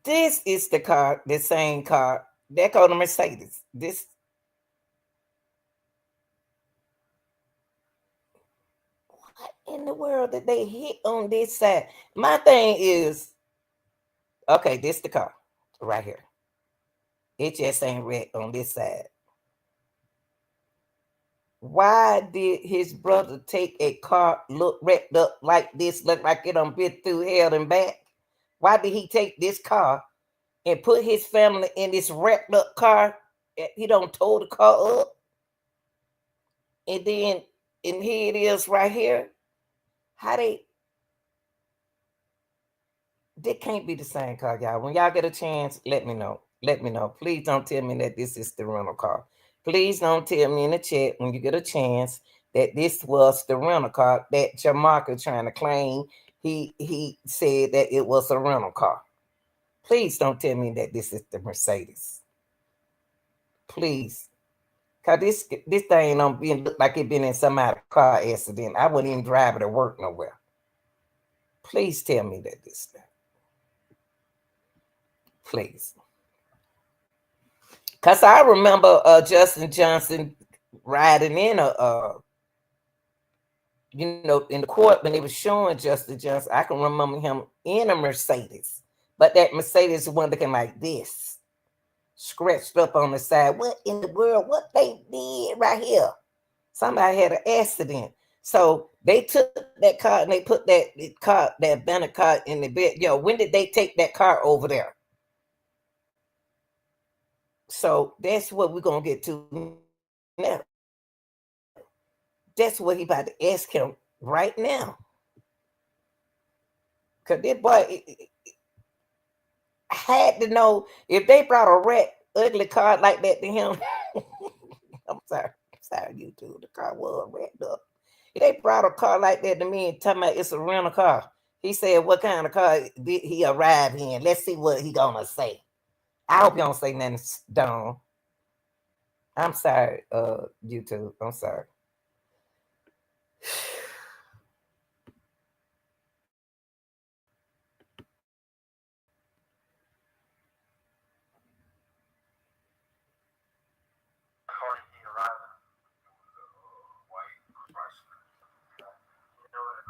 This is the car, the same car. That go the Mercedes. This. What in the world did they hit on this side? My thing is, okay, this the car right here. It just ain't red on this side. Why did his brother take a car look wrecked up like this, look like it done been through hell and back? Why did he take this car and put his family in this wrecked up car? He don't tow the car up. And then, and here it is right here. How they can't be the same car, y'all. When y'all get a chance, let me know. Let me know. Please don't tell me that this is the rental car. Please don't tell me in the chat when you get a chance that this was the rental car that Jamarca trying to claim. He said that it was a rental car. Please don't tell me that this is the Mercedes. Please. Cause this thing don't look like it been in somebody's car accident. I wouldn't even drive it to work nowhere. Please tell me that this thing. Please. Cause I remember Justin Johnson riding in in the court when they were showing Justin Johnson. I can remember him in a Mercedes, but that Mercedes was looking like this, scratched up on the side. What in the world? What they did right here? Somebody had an accident, so they took that car and they put that abandoned car in the bed. Yo, when did they take that car over there? So that's what we're gonna get to now. That's what he about to ask him right now. Cause this boy had to know if they brought a ugly car like that to him. I'm sorry, YouTube. The car was wrecked up. If they brought a car like that to me and tell me it's a rental car, he said, "What kind of car did he arrive in?" Let's see what he gonna say. I hope you don't say nothing dumb. I'm sorry, YouTube. I'm sorry.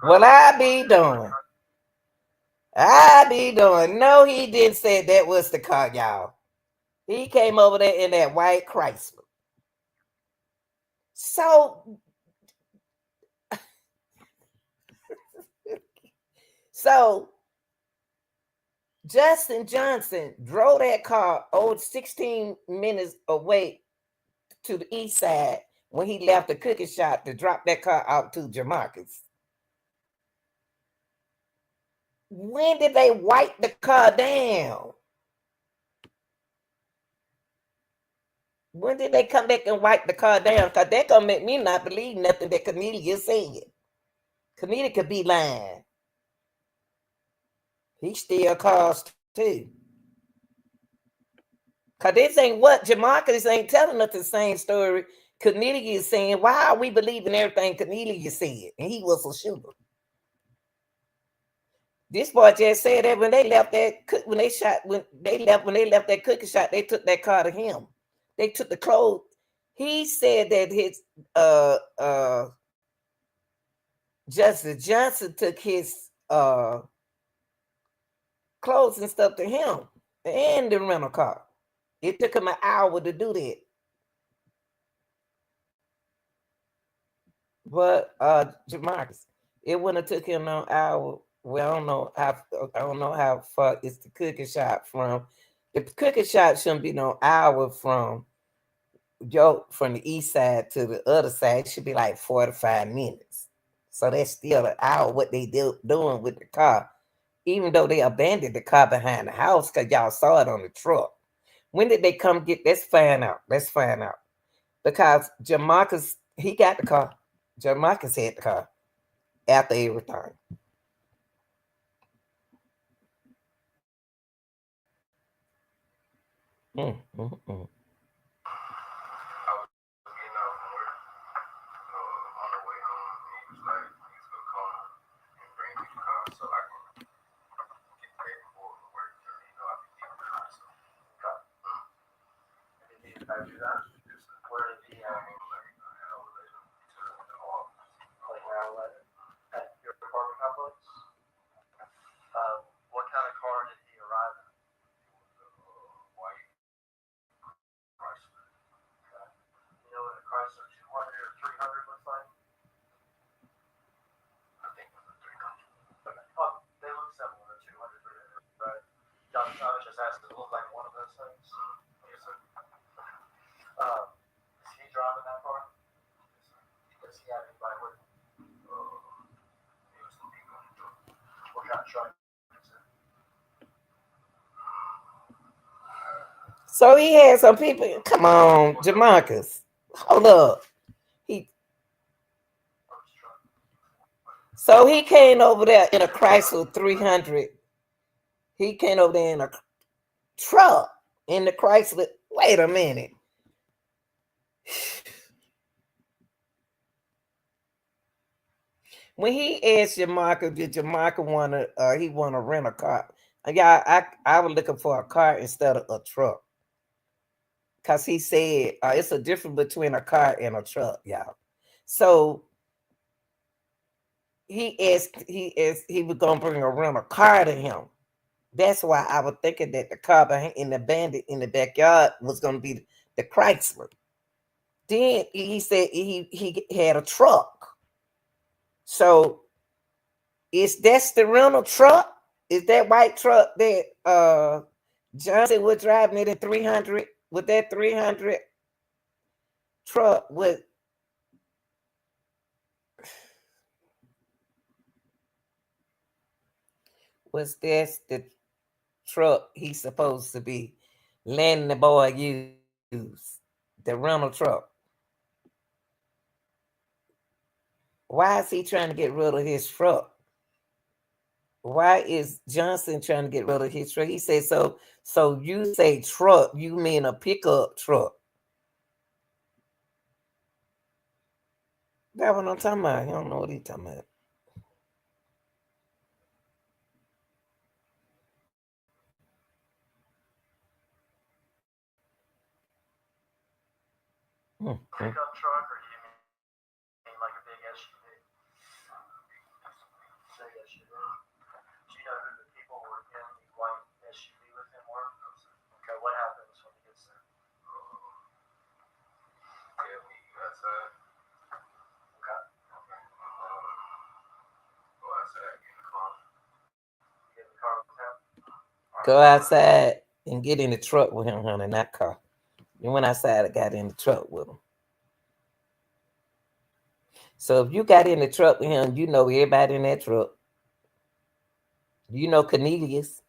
Well, I be doing. I be doing. No, he didn't say that was the car, y'all. He came over there in that white Chrysler. So, so Justin Johnson drove that car over 16 minutes away to the east side when he left the cookie shop to drop that car out to Jamarcus. When did they wipe the car down? When did they come back and wipe the car down? Because that gonna make me not believe nothing that Cornelia said. Cornelia could be lying. He still calls too. Because this ain't what Jamarcus ain't telling us the same story Cornelia is saying. Why are we believing everything Cornelia said? And he was a shooter. This boy just said that when they left that when they left that cookie shop, they took that car to him. They took the clothes. He said that his Justice Johnson took his clothes and stuff to him and the rental car. It took him an hour to do that. But Jamarcus, it wouldn't have took him no hour. Well, I don't know how far it's the cookie shop from. The cookie shop shouldn't be no hour from the east side to the other side. It should be like 45 minutes. So that's still an hour what they doing with the car. Even though they abandoned the car behind the house because y'all saw it on the truck. When did they come get? Let's find out. Because Jamarcus, he got the car. Jamarcus had the car after everything. Mm. On the way home, he was like, he's gonna come and bring me the car so I can get paid for work. You know, I can get the car. So, And did he in fact do that? Where did he, like an hour later to the office. like an outlet at your apartment complex? What kind of car did he arrive in? White Chrysler. You know what a Chrysler 200 or 300 looks like? I think it was a 300. Okay. Oh, they look similar, 200, 300, right? I was just asking, does it look like one of those things? Yes, sir. Is he driving that car? Does he have anybody with him? There was some people on the truck. What kind of truck is it? So he had some people. Come on, Jamarcus. Hold up. So he came over there in a Chrysler 300. He came over there in a truck in the Chrysler. Wait a minute. When he asked Jamarcus, did Jamarcus want to rent a car? Yeah, I was looking for a car instead of a truck. Because he said it's a difference between a car and a truck, y'all. So he was gonna bring a rental car to him. That's why I was thinking that the car in the bandit in the backyard was gonna be the Chrysler. Then he said he had a truck. So that's the rental truck? Is that white truck that Johnson was driving it at 300 with that 300 truck with was this the truck he's supposed to be letting the boy use? The rental truck. Why is he trying to get rid of his truck? Why is Johnson trying to get rid of his truck? He said, so you say truck, you mean a pickup truck. That's what I'm talking about. He don't know what he's talking about. Pickup truck, or do you mean like a big SUV? Go outside and get in the truck with him, honey, not car. You went outside and got in the truck with him. So if you got in the truck with him, you know everybody in that truck. You know Cornelius.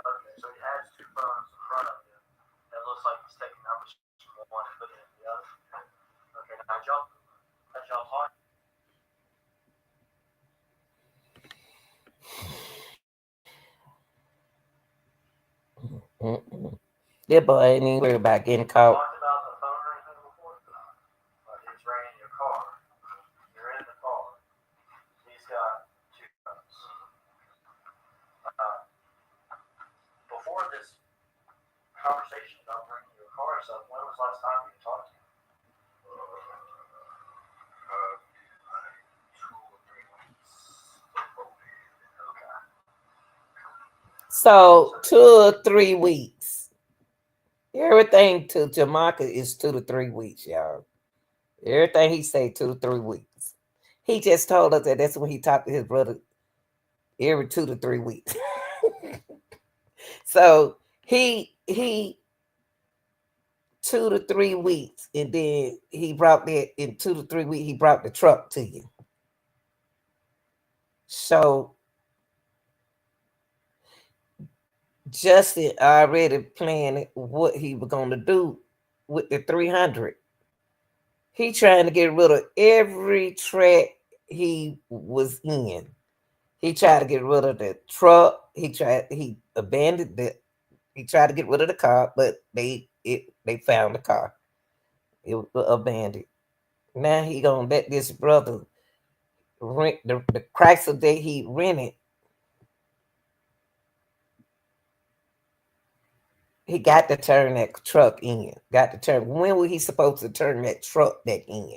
Okay, so he has two phones in front of him. It looks like he's taking numbers from one and putting it in the other. Okay, now y'all talk. That boy ain't even worried about getting caught. Talked about the phone ring thing before? It's ringing in your car. You're in the car. He's got two phones. Before this conversation about bringing your car or something, when was the last time you talked to him? 2 or 3 weeks. Okay. So 2 or 3 weeks. Everything to Jamaica is 2 to 3 weeks, y'all. Everything he say 2 to 3 weeks. He just told us that that's when he talked to his brother every 2 to 3 weeks. So he 2 to 3 weeks, and then he brought that in 2 to 3 weeks. He brought the truck to you. So Justin already planned what he was going to do with the 300. He trying to get rid of every track he was in. He tried to get rid of the truck. He abandoned it. He tried to get rid of the car, but they found the car. It was abandoned. Now he gonna let this brother rent the Chrysler that he rented. He got to turn that truck in. Got to turn. When was he supposed to turn that truck back in?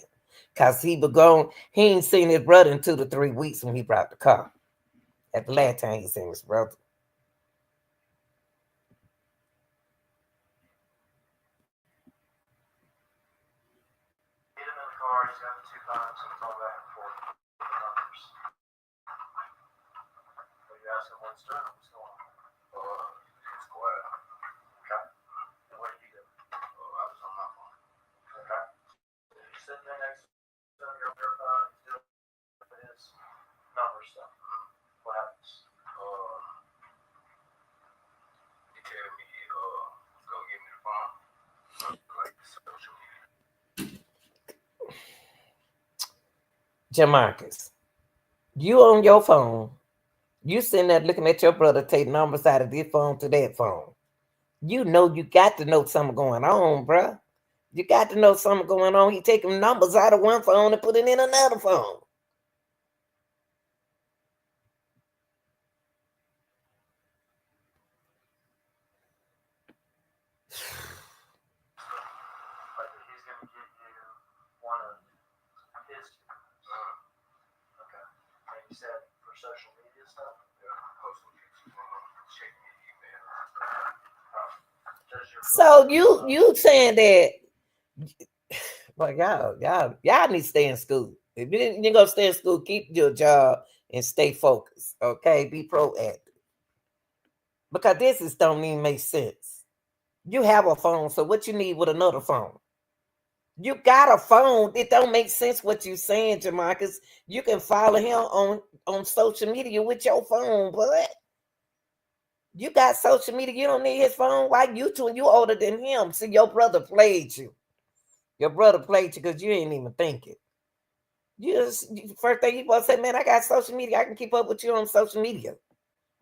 Cause he was gone. He ain't seen his brother in 2 to 3 weeks when he brought the car. At the last time he seen his brother. Get him in the car. He's got the two phones and it's all back and forth. The numbers. So you ask him what's doing. What's going on? It's quiet. Okay. And what did you do? I was on my phone. Okay. So you sit there next to him. Your phone. He's doing his number stuff. What happens? He tell me, go give me the phone. Like social media. Jamarcus, you on your phone. You sitting there looking at your brother take numbers out of this phone to that phone. You know you got to know something going on, bruh. You got to know something going on. He taking numbers out of one phone and put it in another phone. Like he's gonna give you one of his two phones. Okay. And you said for social media stuff? Check me email. Does your So you saying that, well, y'all need to stay in school. If you're gonna stay in school, keep your job and stay focused. Okay, be proactive. Because this don't even make sense. You have a phone, so what you need with another phone? You got a phone. It don't make sense what you saying, Jamarcus. You can follow him on social media with your phone, but you got social media. You don't need his phone. Why you two? You older than him. See, your brother played you. Your brother played you because you ain't even thinking. First thing you supposed to say, man, I got social media. I can keep up with you on social media.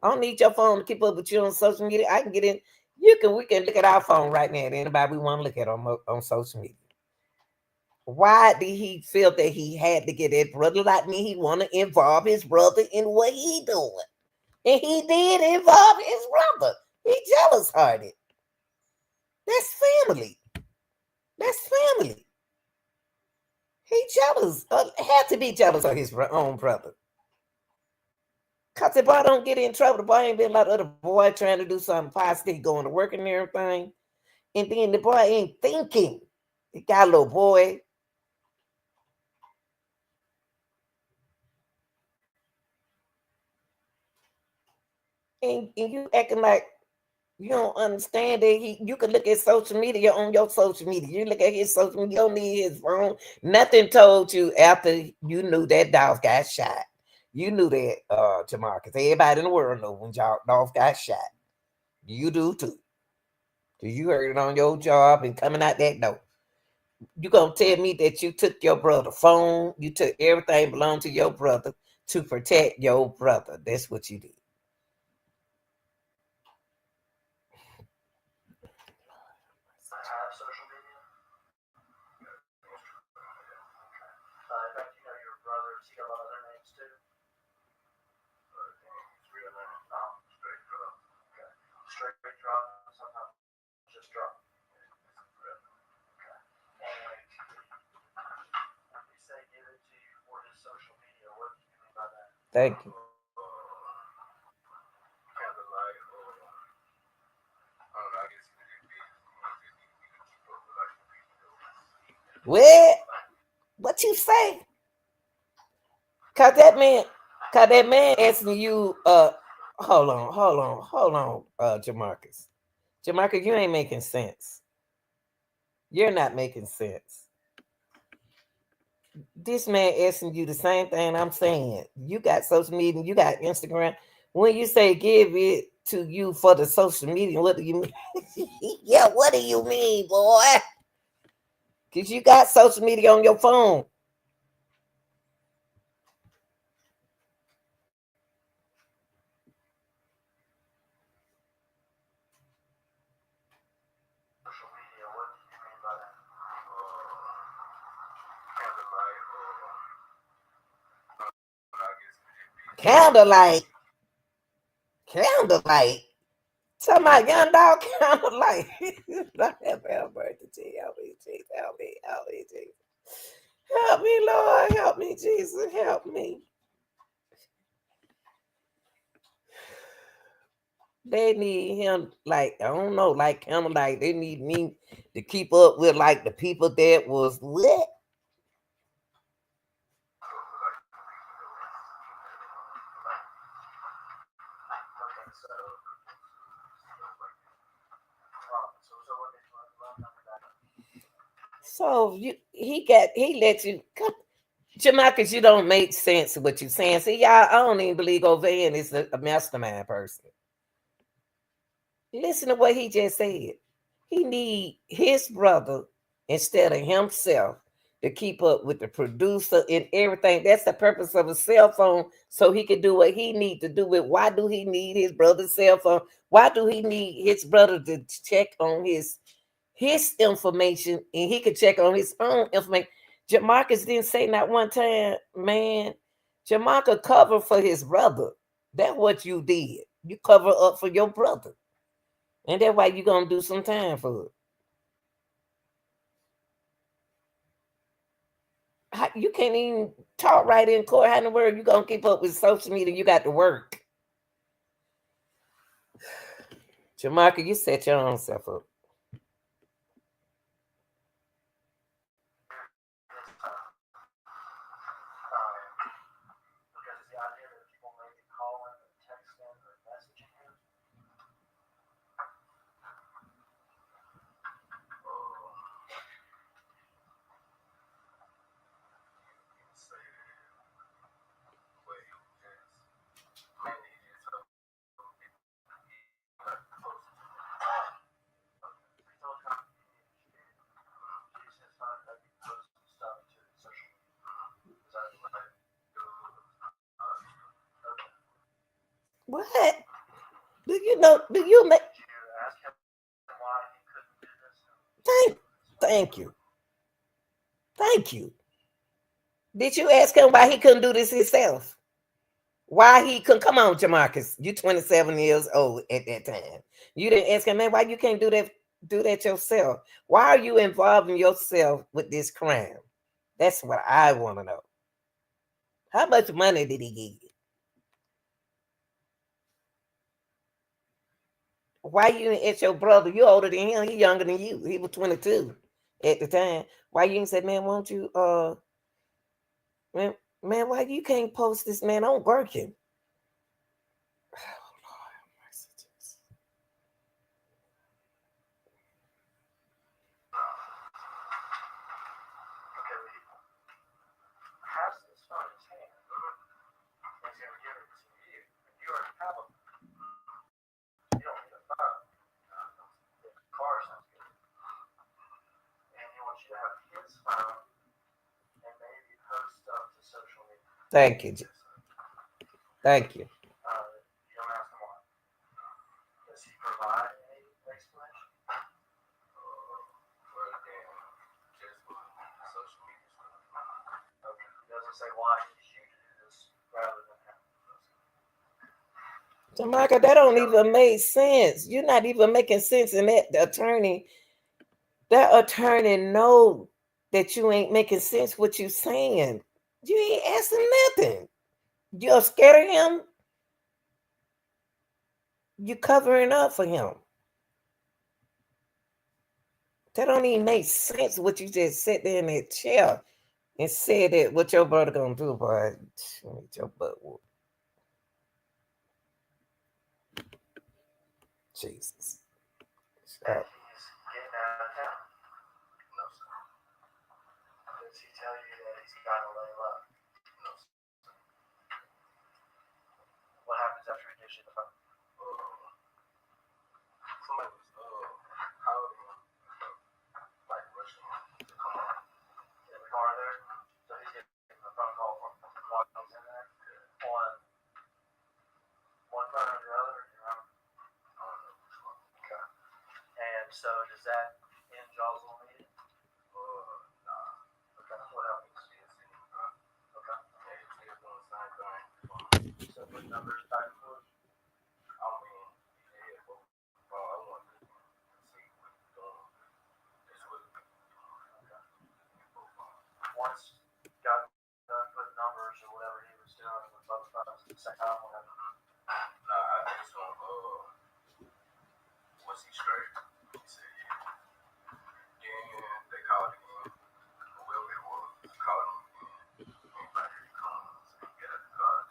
I don't need your phone to keep up with you on social media. I can get in. We can look at our phone right now. Anybody we want to look at on social media. Why did he feel that he had to get his brother like me? He want to involve his brother in what he doing. And he did involve his brother. He jealous hearted. That's family. That's family. He jealous. Had to be jealous of his own brother. Cause the boy don't get in trouble. The boy ain't been like other boy trying to do something positive, going to work and everything. And then the boy ain't thinking. He got a little boy. And you acting like you don't understand that you can look at social media on your social media. You look at his social media, you don't need his phone. Nothing told you after you knew that Dolph got shot. You knew that, Jamarcus. Everybody in the world knows when Dolph got shot. You do too. Because you heard it on your job and coming out that door. You gonna tell me that you took your brother's phone, you took everything belonged to your brother to protect your brother. That's what you did. Have social media? In fact, you know your brother, he got a lot of other names too. Real name, No, straight drop. okay. Straight drop, sometimes just drop. Okay. And when you say give it to you for his social media, what do you mean by that? Thank you. Candlelight, or I don't know. I guess it could be. You can keep up with like the people. What? What you say? Cause that man asking you, hold on, Jamarcus. Jamarcus, you ain't making sense. You're not making sense. This man asking you the same thing I'm saying. You got social media, you got Instagram. When you say give it to you for the social media, what do you mean? Yeah, what do you mean, boy? Because you got social media on your phone. Social media, what do you mean by that? Candlelight, or I guess it could be. Candlelight. Candlelight. Tell my young dog candlelight. Happy birthday to you. Help me, Jesus. Help me, Jesus. Help me, Lord. Help me, Jesus. Help me. They need him like, I don't know, like candlelight. They need me to keep up with like the people that was what? Okay, so what did you want back? So he let you come. Jamarcus, you don't make sense of what you're saying. See, y'all, I don't even believe Govan is a mastermind person. Listen to what he just said. He need his brother instead of himself to keep up with the producer and everything. That's the purpose of a cell phone, so he can do what he need to do with. Why do he need his brother's cell phone? Why do he need his brother to check on his information and he could check on his own information? Jamarcus didn't say not one time, man. Jamarcus covered for his brother. That's what you did. You cover up for your brother. And that's why you're going to do some time for it. You can't even talk right in court. How in the world you going to keep up with social media? You got to work. Jamarcus, you set your own self up. Because the idea that people may be calling or texting or messaging him. What? Do you know? Do you make? Did you ask him why he couldn't do this? Thank you. Thank you. Did you ask him why he couldn't do this himself? Why he couldn't come on, Jamarcus? You 27 years old at that time. You didn't ask him, man, why you can't do that yourself? Why are you involving yourself with this crime? That's what I want to know. How much money did he give you? Why you didn't ask your brother? You older than him. He younger than you. He was 22 at the time. Why you didn't say, man, won't you man, why you can't post this, man? I'm working. Has this phone in his hand. He's going to give it to you. You already have a. You don't need a phone. The car sounds good. And he wants you to have his phone and maybe post stuff to social media. Thank you. Thank you. You don't ask him why. Does he provide any explanation? For just social media stuff. Okay. He doesn't say why he needs you to do this rather than him. Jamaica, that don't even make sense. You're not even making sense in that. That attorney know that you ain't making sense what you saying. You ain't asking nothing. You're scared of him. You covering up for him. That don't even make sense what you just sat there in that chair and said that what your brother gonna do, boy. Your butt whoop. Jesus. And he's getting out of town. No, sir. Does he tell you that he's got to lay low? No, sir. What happens after he gives you the phone? Somebody was calling him, like rushing him to come on. In the car there? So he's getting a phone call from while he's in there? On one phone or the other? You know? I don't know which one. Okay. And so does that end y'all's little meeting? Nah. Okay. What else? Still seeing him, bro. Okay. Yeah, he's still doing the same thing. So put numbers back and forth. I mean, yeah, but I want to see what he's doing. That's what he's doing. Once you got done putting numbers or whatever he was doing with both phones at the same time, whatever. Nah, I just want, was he straight? He said, yeah. Then they called again. Whoever it was, called him again. Anybody who comes and get at the car.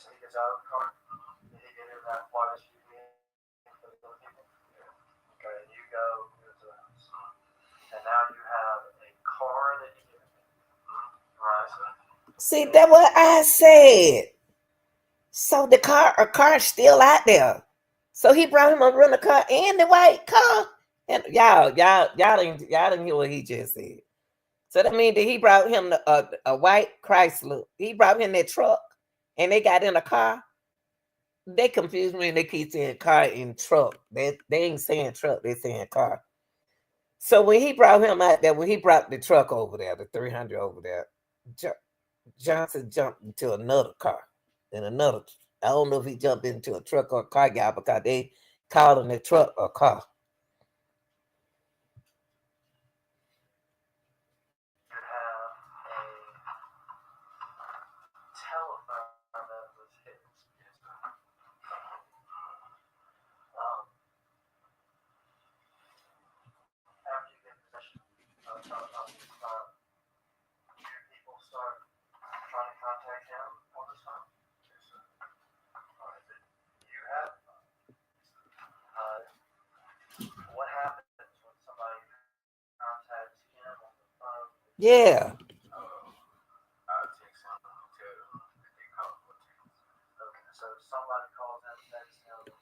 So he gets out of the car. Did he get in that white SUV for the other people? Yeah. Okay, and you go to the house. And now you have a car that you get in. Right. See, that's what I said. So the car's still out there. So he brought him a rental car and the white car. And y'all didn't hear what he just said. So that means that he brought him a white Chrysler. He brought him that truck, and they got in a car. They confused me and they keep saying car and truck. They ain't saying truck, they saying car. So when he brought him out there, when he brought the truck over there, the 300 over there, Johnson jumped into another car. And another, I don't know if he jumped into a truck or a car, guy, because they calling the truck a car. You have a telephone that was his. After you get possession of the telephone, do people start trying to contact him on his phone? Alright, you have the phone. What happens when somebody contacts him on the phone? Yeah. I'll text him and tell him that they called for text. Okay, so somebody calls him, texts him.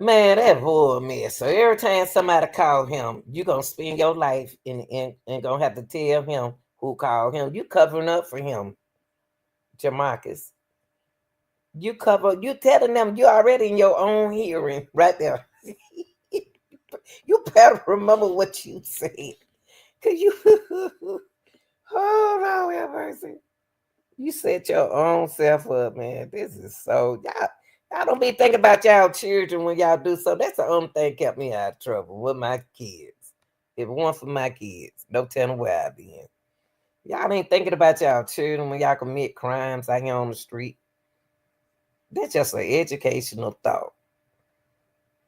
Man, that boy mess. So every time somebody call him, you gonna spend your life and gonna have to tell him who called him. You covering up for him, Jamarcus. You telling them you already in your own hearing right there. You better remember what you said. Cause you Oh, no, have mercy. You set your own self up, man. This is so y'all don't be thinking about y'all children when y'all do so. That's the only thing kept me out of trouble with my kids. If it weren't for my kids, no telling where I'd be in. Y'all ain't thinking about y'all children when y'all commit crimes out here on the street. That's just an educational thought.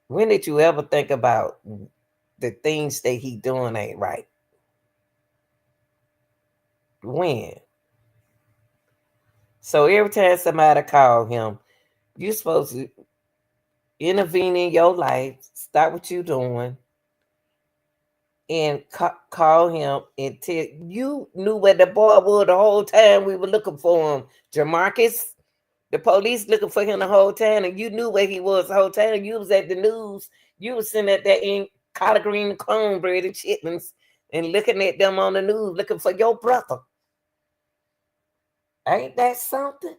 When did you ever think about the things that he doing ain't right? When? So every time somebody call him, you supposed to intervene in your life, stop what you doing, and call him and tell you knew where the boy was the whole time we were looking for him. Jamarcus, the police looking for him the whole time, and you knew where he was the whole time. You was at the news. You was sitting at that in collard green cornbread and chitlins and looking at them on the news, looking for your brother. Ain't that something?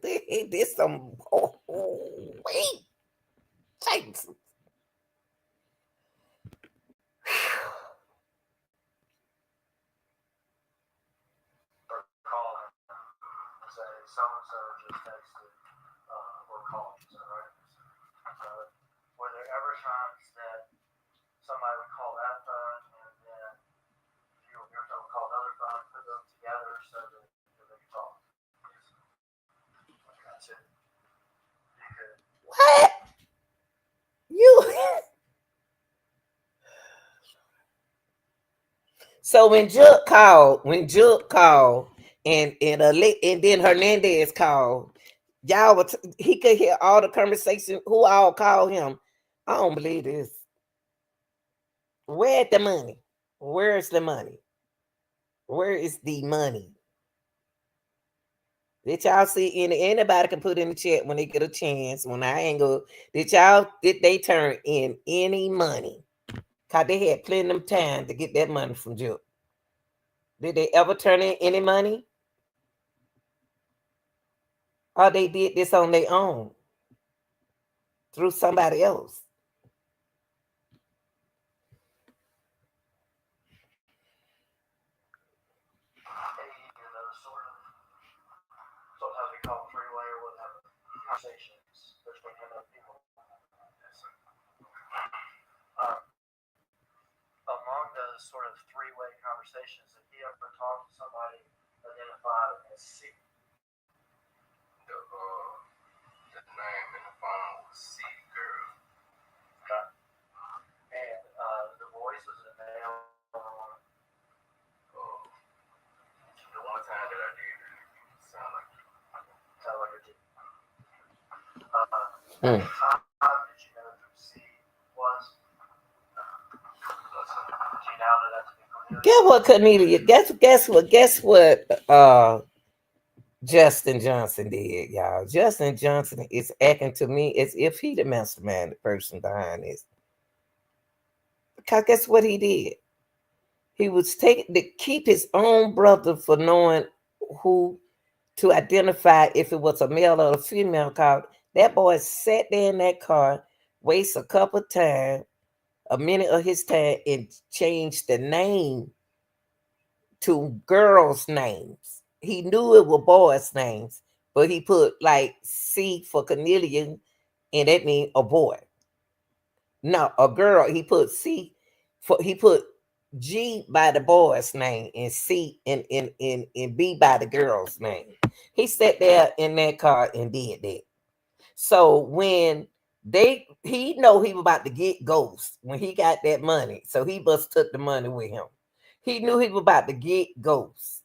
This some wait. Thanks. Call him and say, so-and-so just texted or called, is that right? Were there ever times that somebody would call that phone and then your phone called another phone, put them together so that they could talk? That's it. You could. What? You so when Judd called, and then Hernandez called, y'all were he could hear all the conversation. Who all called him? I don't believe this. Where's the money? Where's the money? Where is the money? Did y'all see anybody can put in the chat when they get a chance? When I ain't go, did they turn in any money? Cause they had plenty of time to get that money from Judd. Did they ever turn in any money? Or they did this on their own through somebody else? Sometimes we call three-way or whatever conversations between him and people. Among those sort of three-way conversations, if he ever talked to somebody identified as C. The name in the phone was C girl. Okay. And the voice was a male or woman. The one time that I did it sound like a G. How did you know who C was? Do you now know that to be Cornelia? Guess what, Cornelia? Guess what? Justin Johnson did, y'all. Justin Johnson is acting to me as if he the mastermind, the person behind this. Because guess what he did? He was taking to keep his own brother for knowing who to identify if it was a male or a female car. That boy sat there in that car, waste a couple of time, a minute of his time, and changed the name to girls' names. He knew it were boys' names, but he put like C for Cornelia, and that means a boy. No, a girl. He put C for he put G by the boy's name and C and B by the girl's name. He sat there in that car and did that. So when he know he was about to get Ghost when he got that money. So he must took the money with him. He knew he was about to get Ghost.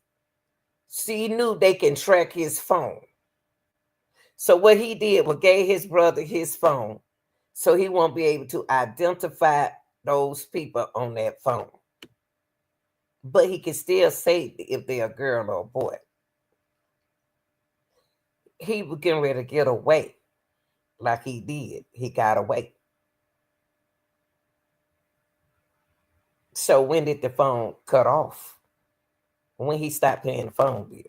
See, he knew they can track his phone. So what he did was gave his brother his phone so he won't be able to identify those people on that phone. But he can still say if they're a girl or a boy. He was getting ready to get away like he did. He got away. So when did the phone cut off? When he stopped paying the phone bill.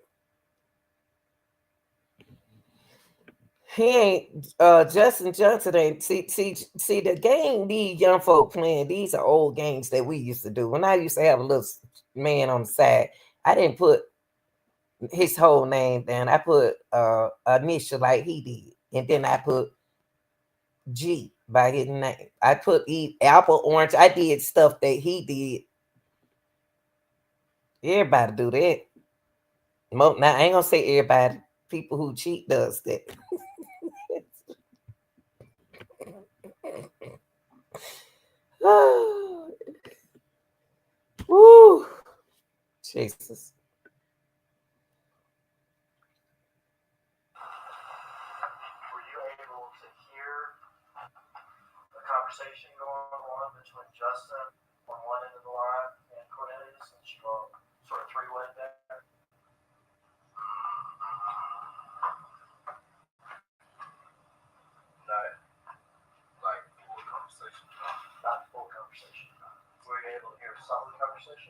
He ain't Justin Johnson ain't see the game these young folk playing. These are old games that we used to do. When I used to have a little man on the side, I didn't put his whole name down. I put initial like he did, and then I put G by his name. I put apple, orange. I did stuff that he did. Everybody do that. Now I ain't gonna say everybody. People who cheat does that. Woo, Jesus. Were you able to hear the conversation going on between Justin on one end of the line and Cornelius, and you all sort of three-way there? Not like full conversation. Not full conversation. Were you able to hear some of the conversation?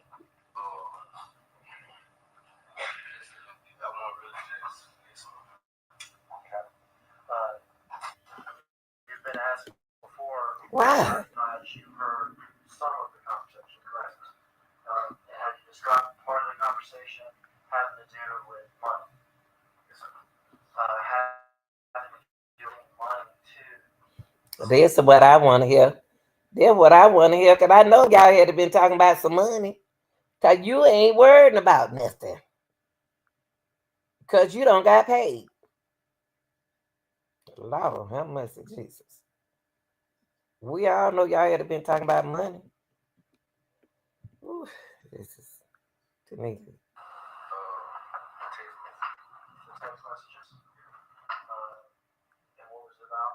I want really just listen. Okay. You've been asked before. Wow. You heard some of the conversation, correct? And have you described part of the conversation having to do with money? Having to do with money too. This is what I want to hear. That's what I want to hear, because I know y'all had been talking about some money. Because you ain't worrying about nothing. Because you don't got paid. Lord, how much is Jesus? We all know y'all had been talking about money. Ooh, this is to me. The text messages. And what was it about?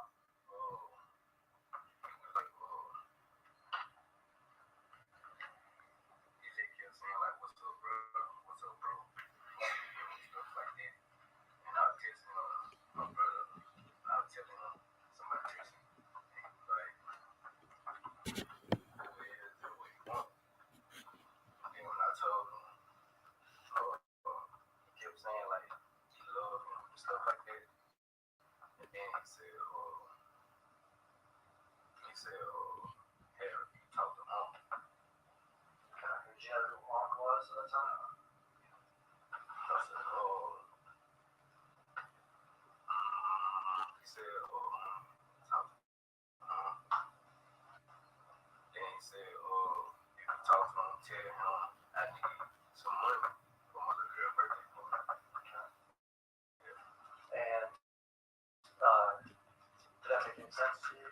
Sense to you?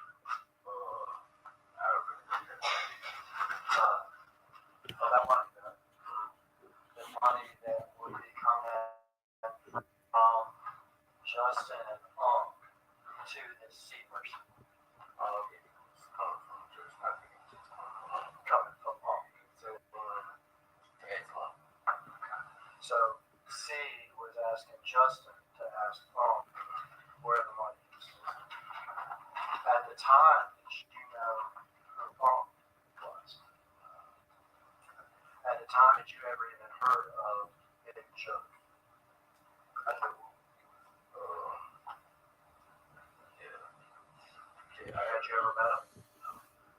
That money, the money that would be coming from Justin and to the Seekers. Coming from So C was asking Justin to ask where the money is. At the time, did you know who was? At the time, did you ever even heard of Big Joke? Had you ever met him?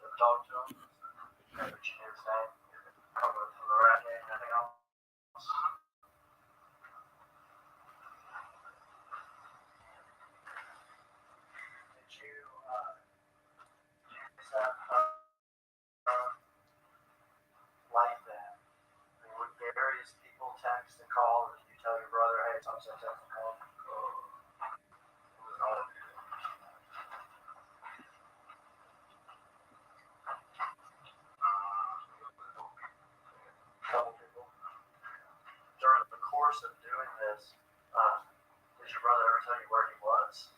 Ever talked to him? Ever you knew his name? From the rat game, anything else? Did you use that like that? I mean, would various people text and call, or did you tell your brother, hey, it's text and call? Couple people. During the course of doing this, did your brother ever tell you where he was?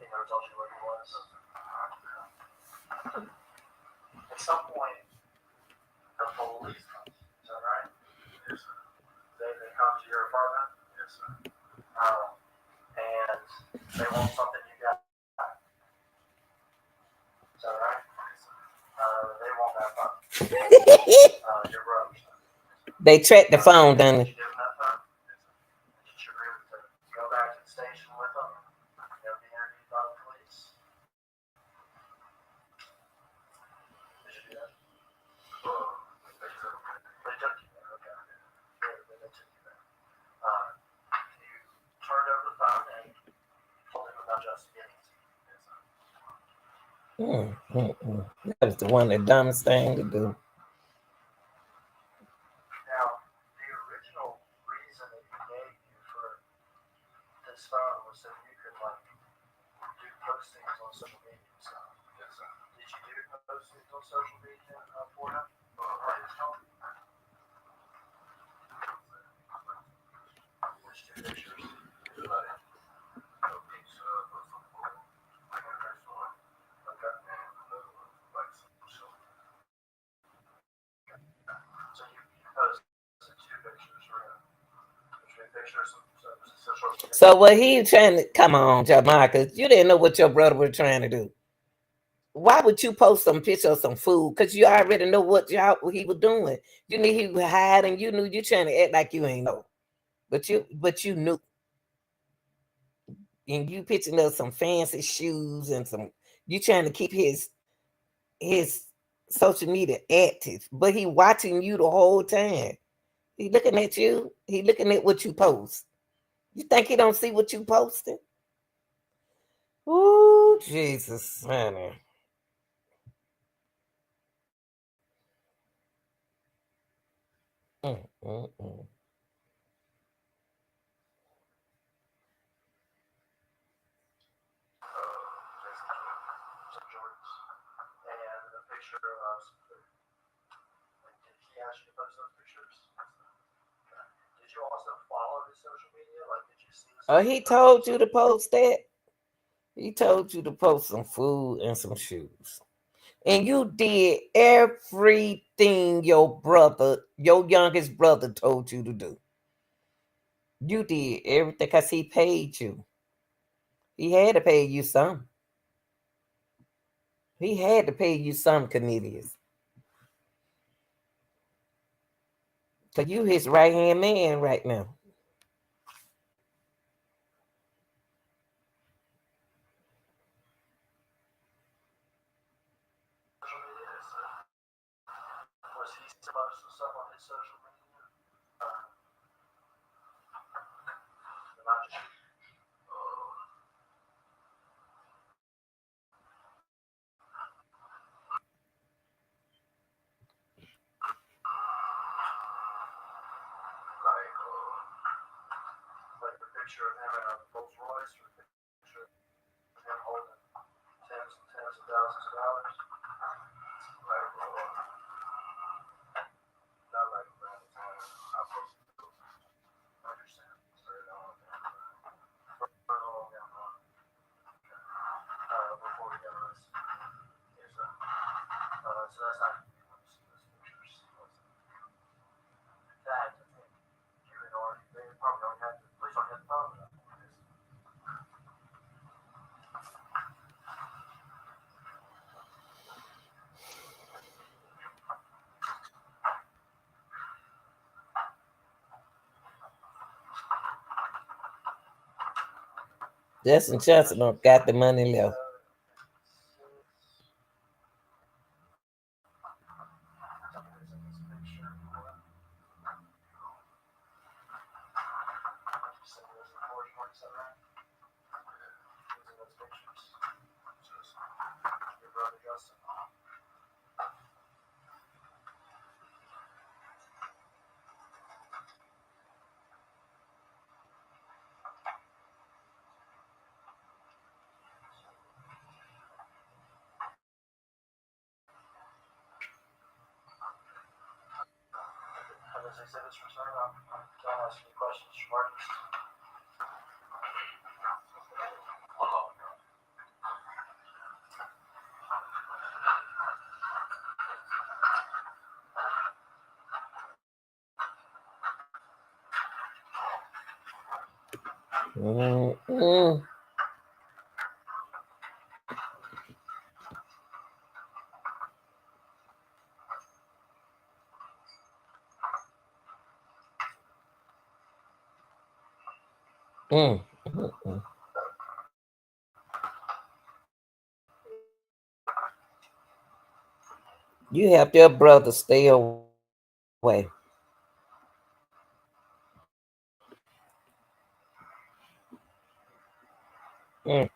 He never told you where he was? At some point, the police comes. Is that right? Yes, sir. They come to your apartment? Yes, sir. And they want something you got. Is that right? Yes, sir. They want that phone. Your brother's. They tracked the phone, done Did it? you give them that phone? Did you agree to go back to the station with them? You know, be interviewed by the police? Did you do that? They took you there, okay. They took you there. You turned over the phone and told him about just getting to you. That was the one the dumbest thing to do. Now, the original reason that he gave you for this phone was so you could like do postings on social media and stuff. Did you do postings on social media for him? Which two pictures? Okay. So you posted two pictures, right? Two pictures of social media. So what he trying to come on, Jamaica, you didn't know what your brother was trying to do. Why would you post some picture of some food? Because you already know what he was doing. You knew he was hiding. You knew you trying to act like you ain't know. But you knew. And you pitching up some fancy shoes and some you trying to keep his social media active. But he watching you the whole time. He looking at you. He looking at what you post. You think he don't see what you posting? Ooh, Jesus, honey. Mm, mm, mm. Some Jordans and a picture of some food. Like, did he ask you to post those pictures? Okay. Did you also follow his social media? Like, did you see Oh, he told you to post that? He told you to post some food and some shoes. And you did everything your youngest brother told you to do. You did everything because he paid you. He had to pay you some. He had to pay you some, Cornelius. Because you his right-hand man right now. Was he supposed to stuff on his social media? Not just like the picture of him in a Rolls Royce or a picture of him holding tens and tens of thousands of dollars. Not like around the time I understand. Before we got arrested. Yes, sir. So that's not you want to see those pictures. That I think you had already, they probably already had the police already had the phone. Justin Johnson don't got the money left. Your brother Justin. Have those exhibits returned? I'm done asking you questions, Marcus. Mm-mm. Mm. Mm. You help your brother stay away. Mm.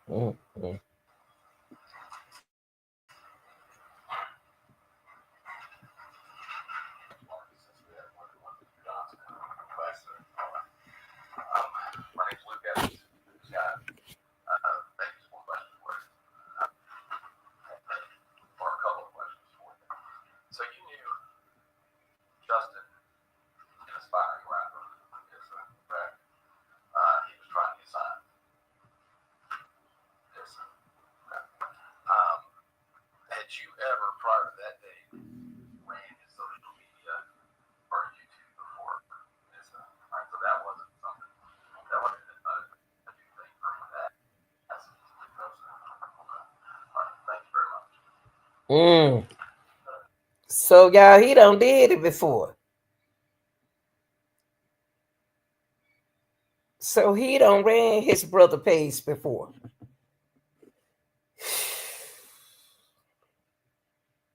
My name's Luke Evans. Scott, thank you for one question for you, or a couple of questions for you. So you knew Justin, an aspiring rapper, is correct? He was trying to get signed. Yes, sir. Okay. Had you ever, prior to that date, ran his social media or YouTube before? Yes, sir. Right, so that wasn't something that wasn't a new thing for that. Yes, no, sir. Okay. All right. Thank you very much. Mm. So y'all, he done did it before. So he done ran his brother page before.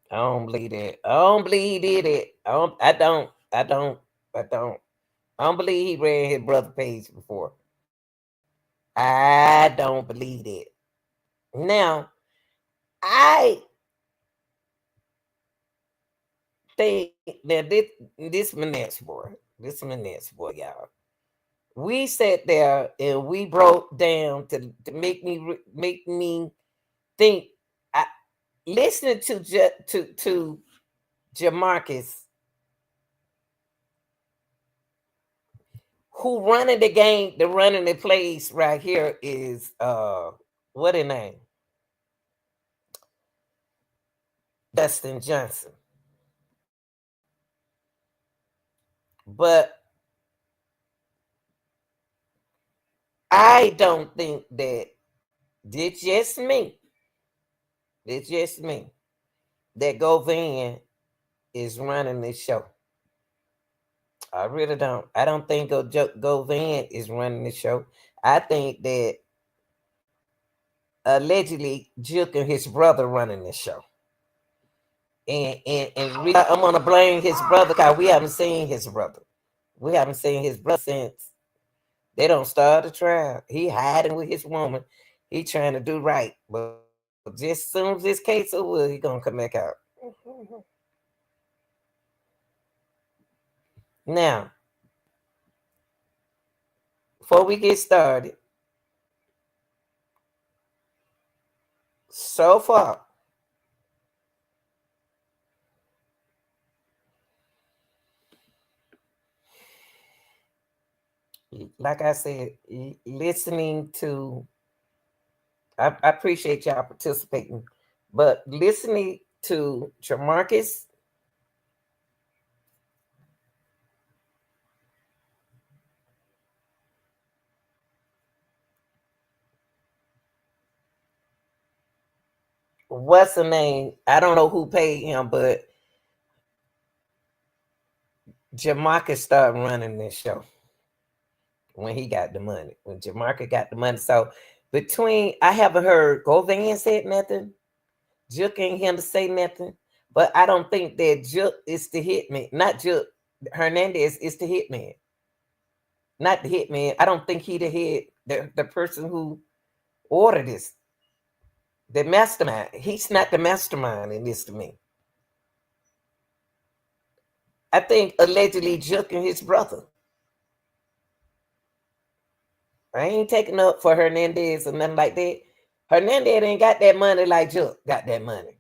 I don't believe that. I don't believe he did it. I don't believe he ran his brother page before. I don't believe it. Now, I think that this my next boy. This my next boy, y'all. We sat there and we broke down to make me think. I listening to Jamarcus, who running the game, the running the place right here is what his name? Dustin Johnson. But I don't think that it's just me. It's just me. That Govan is running this show. I really don't. I don't think Govan is running the show. I think that allegedly Juke and his brother running the show. And I'm gonna blame his brother because we haven't seen his brother. We haven't seen his brother since they don't start the trial. He hiding with his woman. He trying to do right, but just as soon as this case over, he gonna come back out. Now, before we get started, so far, like I said, listening to, I appreciate y'all participating, but listening to Jamarcus, what's the name? I don't know who paid him, but Jamarcus started running this show when he got the money. When Jamarcus got the money, so between I haven't heard Govan said nothing. Juke ain't him to say nothing, but I don't think that Juke is the hitman. Not Juke. Hernandez is the hitman, not the hitman. I don't think he the head, the person who ordered this, the mastermind. He's not the mastermind in this to me. I think allegedly Juke and his brother. I ain't taking up for Hernandez or nothing like that. Hernandez ain't got that money like Juke got that money.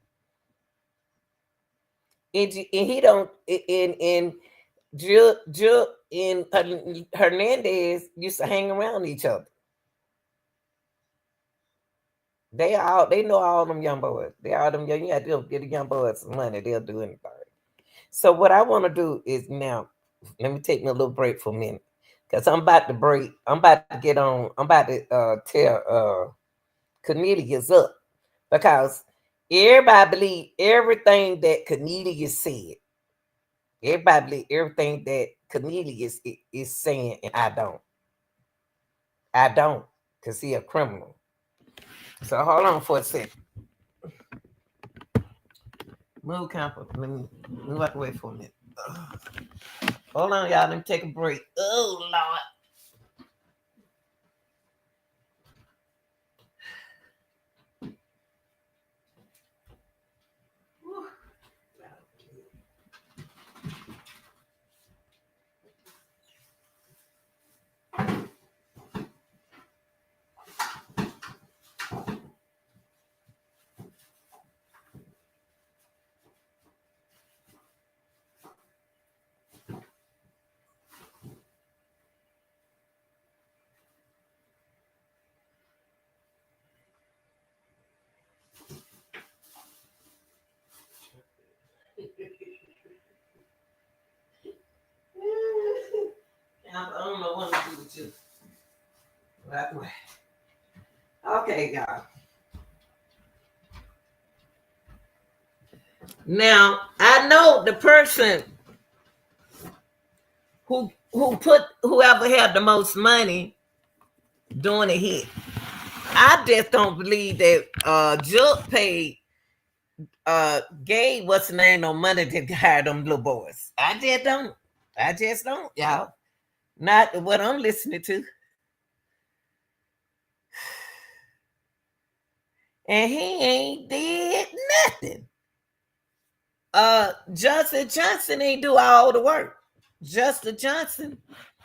And he don't in Juke and Hernandez used to hang around each other. They know all them young boys. They all them young. You got to get the young boys some money. They'll do anything. So what I want to do is now. Let me take me a little break for a minute, cause I'm about to break. I'm about to get on. I'm about to tell Cornelius up because everybody believe everything that Cornelius said. Everybody believe everything that Cornelius is saying, and I don't. I don't, because he a criminal. So hold on for a second. Move camper. Let me move out the way for a minute. Hold on, y'all. Let me take a break. Oh, Lord. I don't know what to do with you. Right away. Okay, y'all. Now I know the person who put whoever had the most money doing a hit. I just don't believe that Juke paid Gabe what's the name no money to hire them little boys. I just don't, y'all. Not what I'm listening to. And he ain't did nothing. Johnson ain't do all the work. Justin Johnson,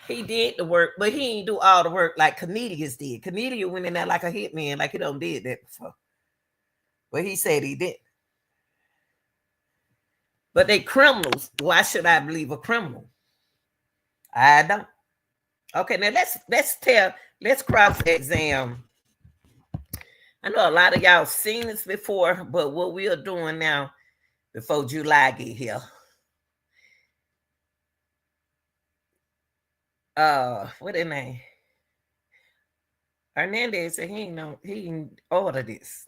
he did the work, but he ain't do all the work like Cornelius did. Cornelius went in there like a hitman, like he don't did that before. But he said he did. But they criminals. Why should I believe a criminal? I don't. Okay, now let's cross-examine. I know a lot of y'all seen this before, but what we are doing now before July get here. What their name? Hernandez said he ain't order this.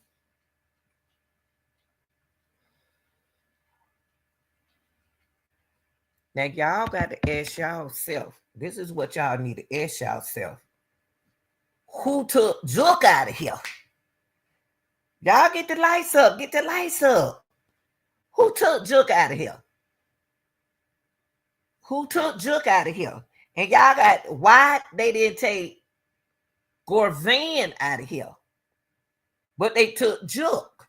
Now y'all got to ask y'allself. This is what y'all need to ask y'allself. Who took Juke out of here? Y'all get the lights up. Get the lights up. Who took Juke out of here? Who took Juke out of here? And y'all got why they didn't take Govan out of here, but they took Juke.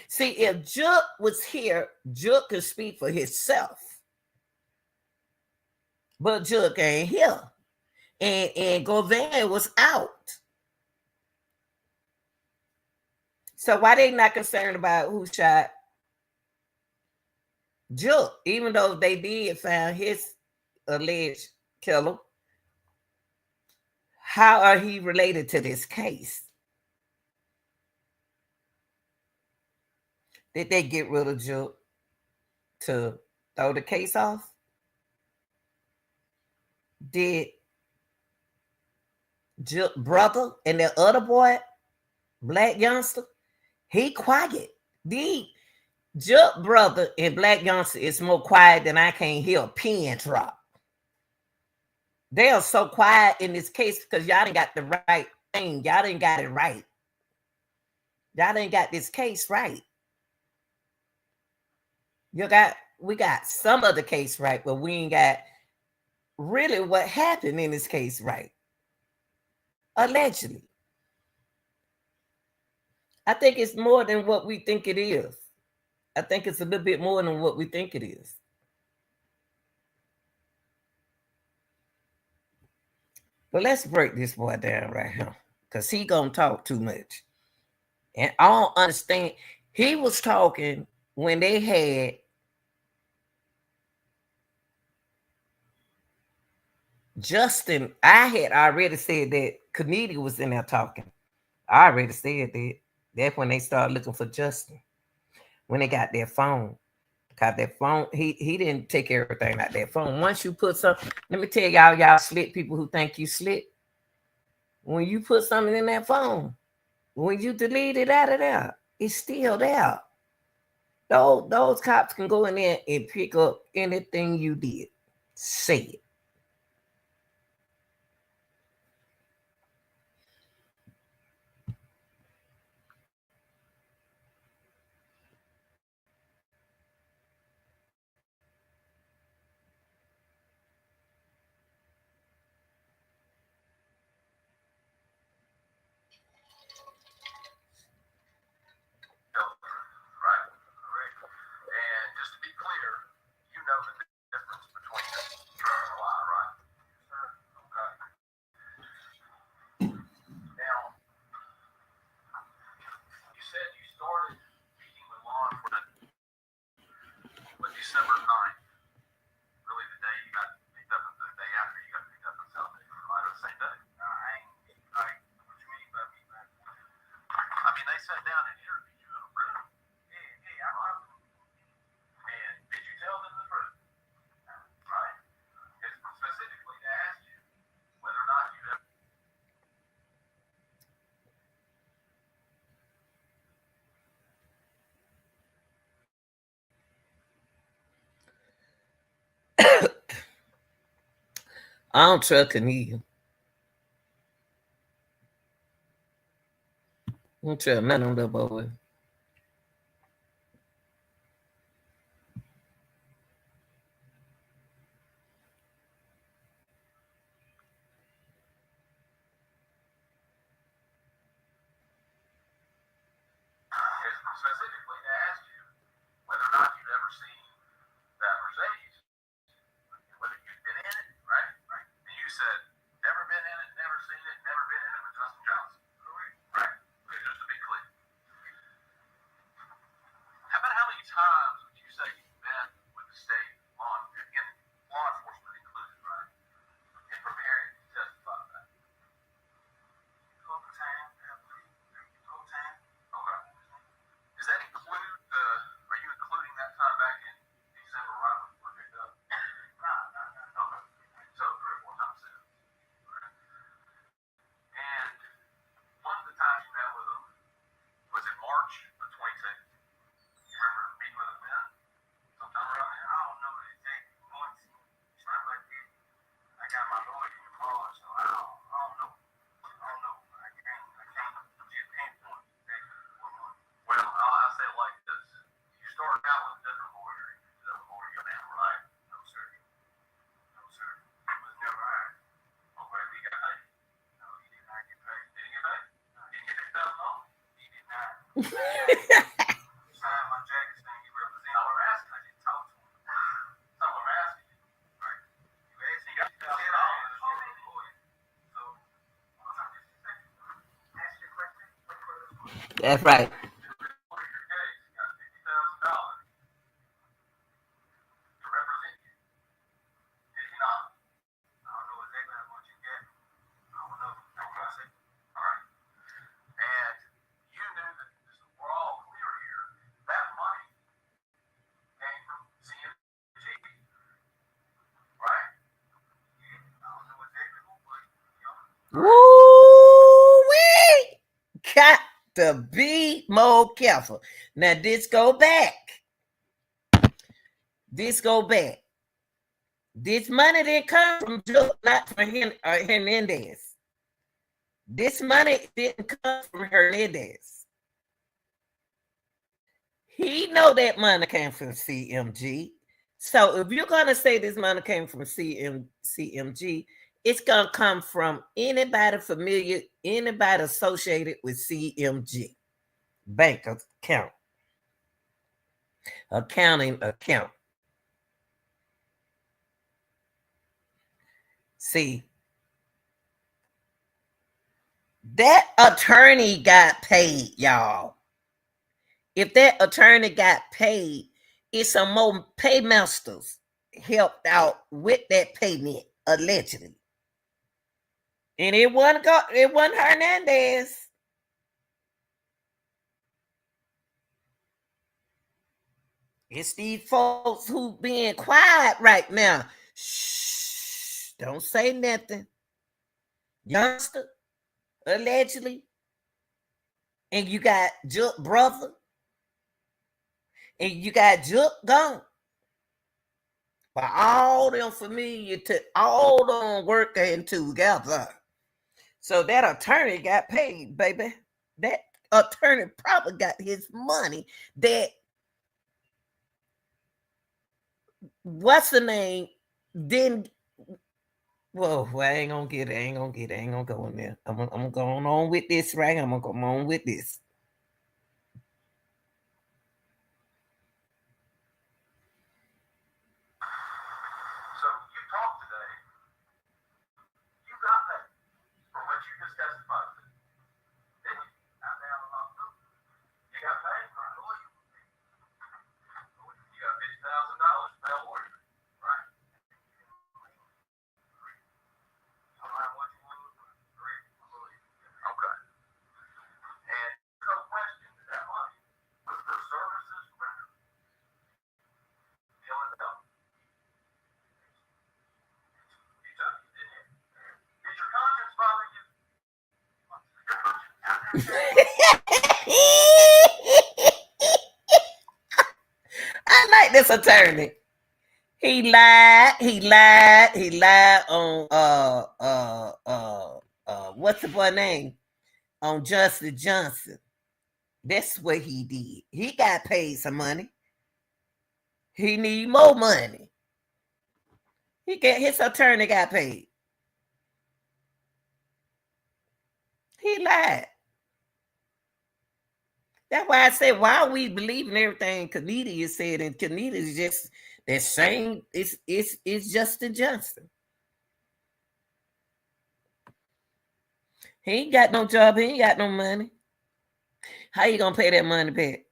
See, if Juke was here, Juke could speak for himself. But Juke ain't here. And Govan was out. So why they not concerned about who shot Juke, even though they did find his alleged killer? How are he related to this case? Did they get rid of Juke to throw the case off? Did Juke brother and the other boy, black youngster, he quiet? The Juke brother and black youngster is more quiet than I can't hear a pin drop. They are so quiet in this case because y'all didn't got the right thing. Y'all didn't got it right. Y'all didn't got this case right. We got some of the case right, but we ain't got really what happened in this case right. Allegedly. I think it's more than what we think it is. I think it's a little bit more than what we think it is. But let's break this boy down right here, because he gonna talk too much. And I don't understand. He was talking when they had Justin. I had already said that Cornelia was in there talking. I already said that. That's when they started looking for Justin. When they got their phone. Because that phone, he didn't take everything out that phone. Once you put something, let me tell y'all slick people who think you slick. When you put something in that phone, when you delete it out of there, it's still there. Those cops can go in there and pick up anything you did. Say it. I don't trust Cornelia. I don't trust none of them boys. Specifically to ask you whether or not you've ever seen that Mercedes, whether you've been in it, right? Right. And you said, never been in it, never seen it, never been in it with Justin Johnson. Right. Okay, just to be clear. How about how many times would you say you've been with the state in law enforcement included, right? In preparing to testify to that? Whole time. Okay. Does that include are you including that time back in December right when you were picked up? No. Okay. So 3 or 4 times since. Right. And one of the times you met with him was in March of 2010. You remember meeting with him then? Sometime around there? I don't know the exact months. Something like that. I got my lawyer in the car, so I don't know. I can't just pinpoint exactly what month. Well, I'll say it like this. You started out with a different lawyer now, right? No, sir. He was never hired. Okay, he got paid. No, he did not get paid. Did he get paid? No, he didn't get $50,000. He did not. Signed my jacket saying he represented. I'm asking. I just talked to him. So I'm asking you. Right. You asked me. He got $50,000. So, ask your question. That's right. Woo-wee! Got to be more careful. Now, this go back. This money didn't come from Joe, not from Hernandez. This money didn't come from Hernandez. He know that money came from CMG. So if you're going to say this money came from CMG, it's going to come from anybody familiar, anybody associated with CMG. Bank account. Accounting account. See, that attorney got paid, y'all. If that attorney got paid, it's some more paymasters helped out with that payment, allegedly. And it wasn't Hernandez. It's these folks who being quiet right now. Shh, don't say nothing. Youngster, allegedly. And you got Juke brother. And you got Juke gone. But all them familiar to all them working together. So that attorney got paid, baby. That attorney probably got his money. That what's the name? Didn't. Whoa, I ain't gonna get it. I ain't gonna go in there. I'm going on with this, right? I'm gonna go on with this. So you talked today. You got paid for what you just testified to, didn't you? You got paid for a lawyer. You got $50,000 for that lawyer, right? Okay. And no question that that money was for services rendered. Dealing with them. You took it, didn't you? Did your conscience bother you? I like this attorney. He lied. He lied. He lied on what's the boy name? On Justin Johnson. That's what he did. He got paid some money. He need more money. His attorney got paid. He lied. That's why I said, why are we believing everything Kanita said? And Kanita is just that same. It's Justin Johnson. He ain't got no job. He ain't got no money. How you gonna pay that money back? Did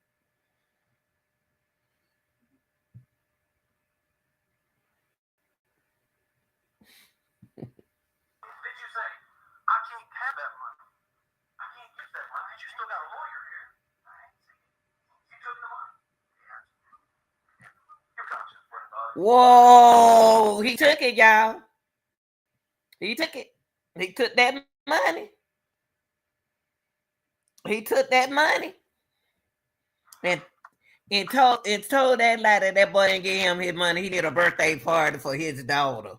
you say I can't have that money? I can't get that money. You still got a lawyer here. You took the money. Your conscience, brother. Whoa! He took it, y'all. He took it. He took that money. He took that money and told that lie that boy didn't give him his money. He did a birthday party for his daughter.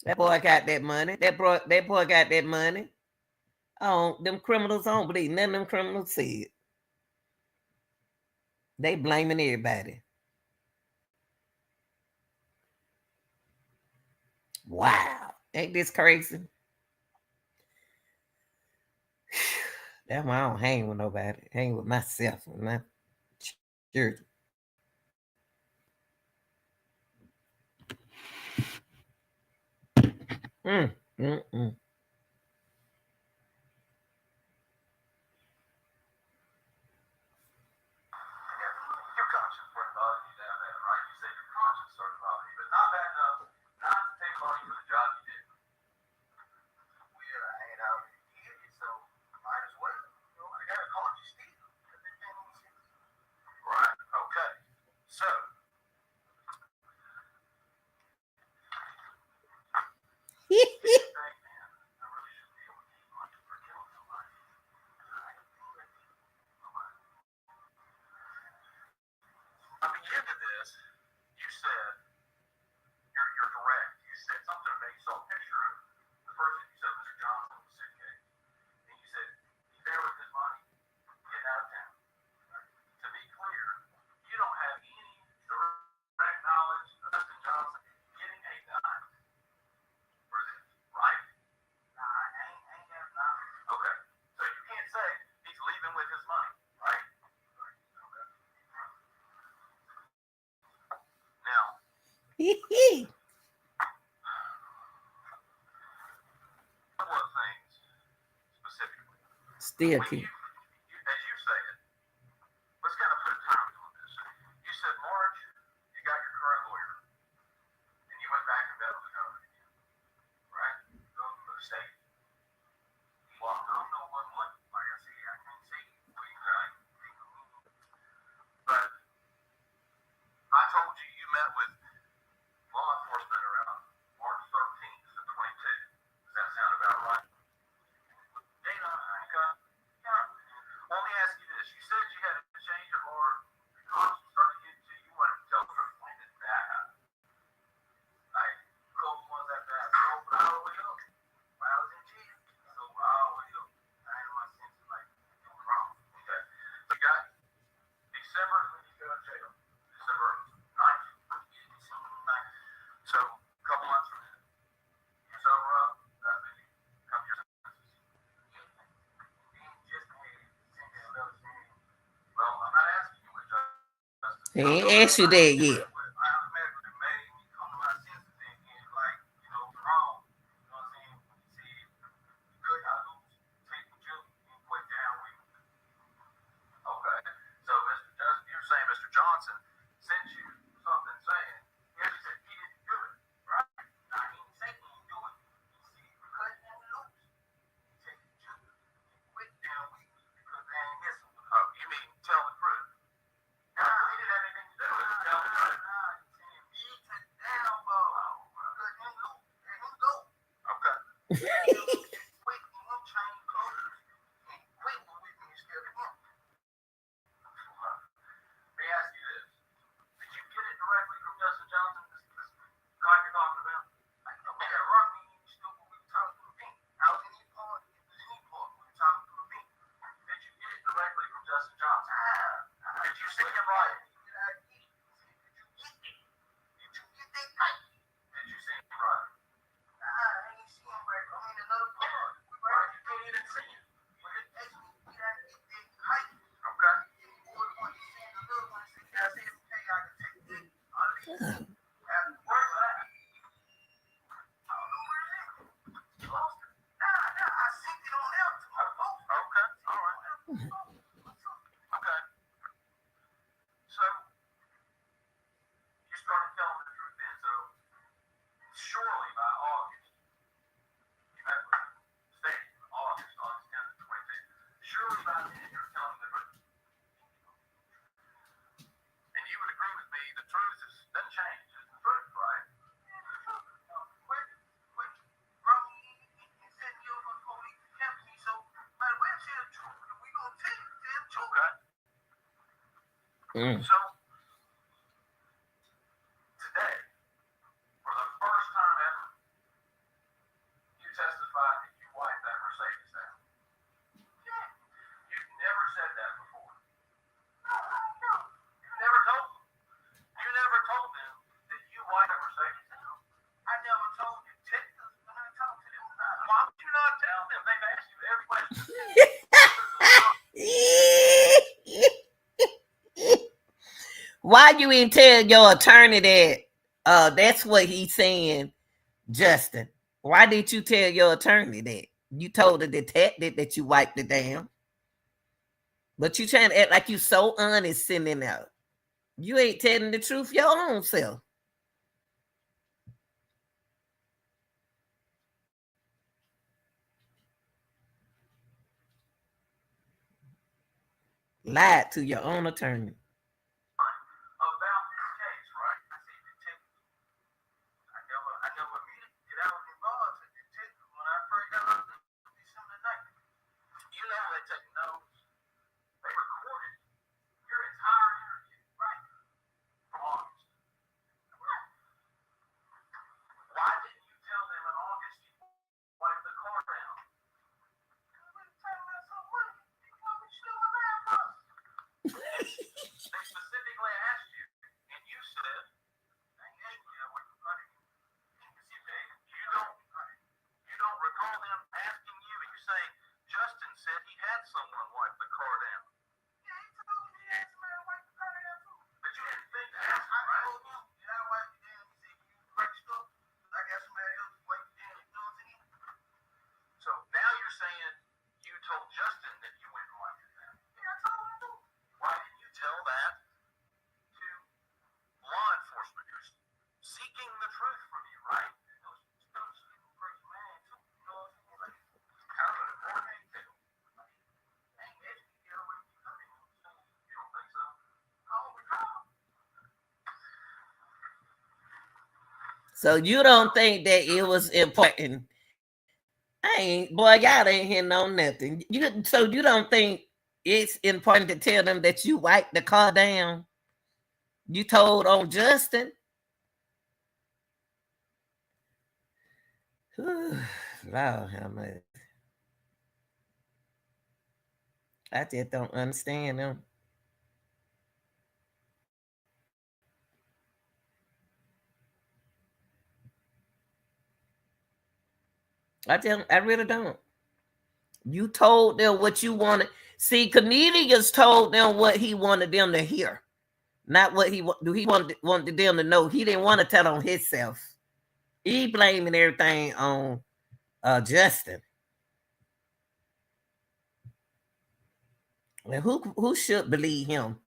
That boy got that money. That boy got that money. Oh, them criminals don't believe none of them criminals said. They blaming everybody. Wow. Ain't this crazy? That's why I don't hang with nobody. Hang with myself and my children. Mm. Your conscience started bothering you down there, right? You said your conscience started bothering you, but not bad enough not to take money for the job you did. Well, I ain't out here, so might as well. You know, I got a car you steal. Right, okay. So, at the end of this, you said, you're correct. You said something that you saw a picture of the person you said Mr. Johnson was suitcase. And you said he's there with his money, getting out of town. To be clear, you don't have any direct knowledge of Mr. Johnson getting a dime for this, right? Nah, I ain't got a dime. Okay. So you can't say he's leaving with his money, right? Now, couple of things specifically. Still When cute. as you say it, let's kind of put a time on this. You said March, you got your current lawyer, and you went back and met with the governor again, right? Go to the state. Well, I don't know what money. Like I say, I can't say right? But I told you you met with law enforcement around March 13th to 22. Does that sound about right? Dana, okay. Yeah. Well, let me ask you this. You said you had a change of heart. The cops started getting to you. You wanted to tell us when did that happen? Like, cold was that bad? So, I was up. I was in jail. So, I was up. I had my senses like, no problem. Okay. So, you got December when you go to jail. December 9th. So, a couple months from then. You sober up. That's when you come to your senses. Well, I'm not asking you what justice. He ain't asked you that yet. I automatically made me come to my senses and like, you know, wrong. You know what I'm saying? See, good how lose, take the juke and quit down with me. Okay. So you're saying Mr. Johnson sent you something saying, yes, he said he didn't do it, right? Now he didn't say he didn't do it. He said cut down loose. Take the juke and quit down with me because they ain't missing. Oh, you mean tell the truth? He didn't have anything to do with it. Tell the truth. Okay. So you started telling the truth then. So surely by August, you met with State in August 10th, 22. Surely by then you're telling the truth. And you would agree with me, the truth doesn't change. It's the truth, right? Bro, he said you were going to kept me, so by the way, I said the truth. We gonna tell the truth. Okay. So today, for the first time ever, you testified that you wiped that Mercedes down. Yeah. You've never said that before. No. You never told them. You never told them that you wiped that Mercedes down. I never told you. Texas, when I talked to them, why would you not tell them? They've asked you every question. Why you ain't tell your attorney that? That's what he's saying, Justin. Why did you tell your attorney that? You told the detective that you wiped it down. But you trying to act like you so honest sending out. You ain't telling the truth your own self. Lied to your own attorney. About this case, right? I said, detective, I never immediately get out involved. I said, detective, when I first got out December 9th, you know they take notes. They recorded your entire interview, right? From August. Right. Why didn't you tell them in August you wiped the car down? They specifically asked you, and you said, you don't recall them asking you, and you saying, Justin said he had someone wipe the car down. Yeah, he told me he had somebody wipe the car down too. But you didn't think to ask him, right? I told him, did I wipe it down? He said, you cracked stuff. I got somebody else to wipe it down. You know what I'm saying? So now you're saying you told Justin that you went and wiped it down. Yeah, I told him too. Why didn't you tell that to law enforcement? You're seeking the truth from you, right? So you don't think that it was important? I ain't, boy, y'all ain't hitting on nothing. So you don't think it's important to tell them that you wiped the car down? You told on Justin? Lord have mercy. I just don't understand them. I really don't. You told them what you wanted. See, Cornelius told them what he wanted them to hear, not what he wanted them to know. He didn't want to tell on himself. He blaming everything on Justin. And who should believe him?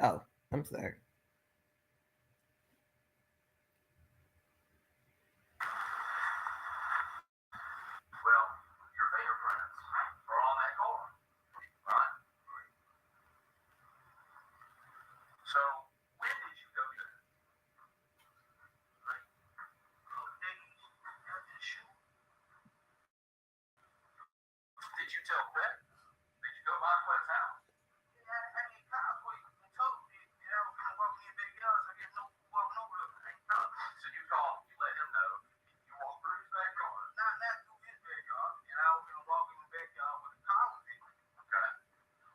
Oh, I'm sorry. Well, your fingerprints are on that car, right? So when did you go to? Like, days after the shoot? Did you tell Quet? Did you go by Quet's house? Yeah, I didn't call Quet and told me that I was gonna walk in the backyard, so I didn't know who walking over there. So you called, you let him know. You walked through his backyard. Not through his backyard, and I was gonna walk in the backyard with a car with him. Okay.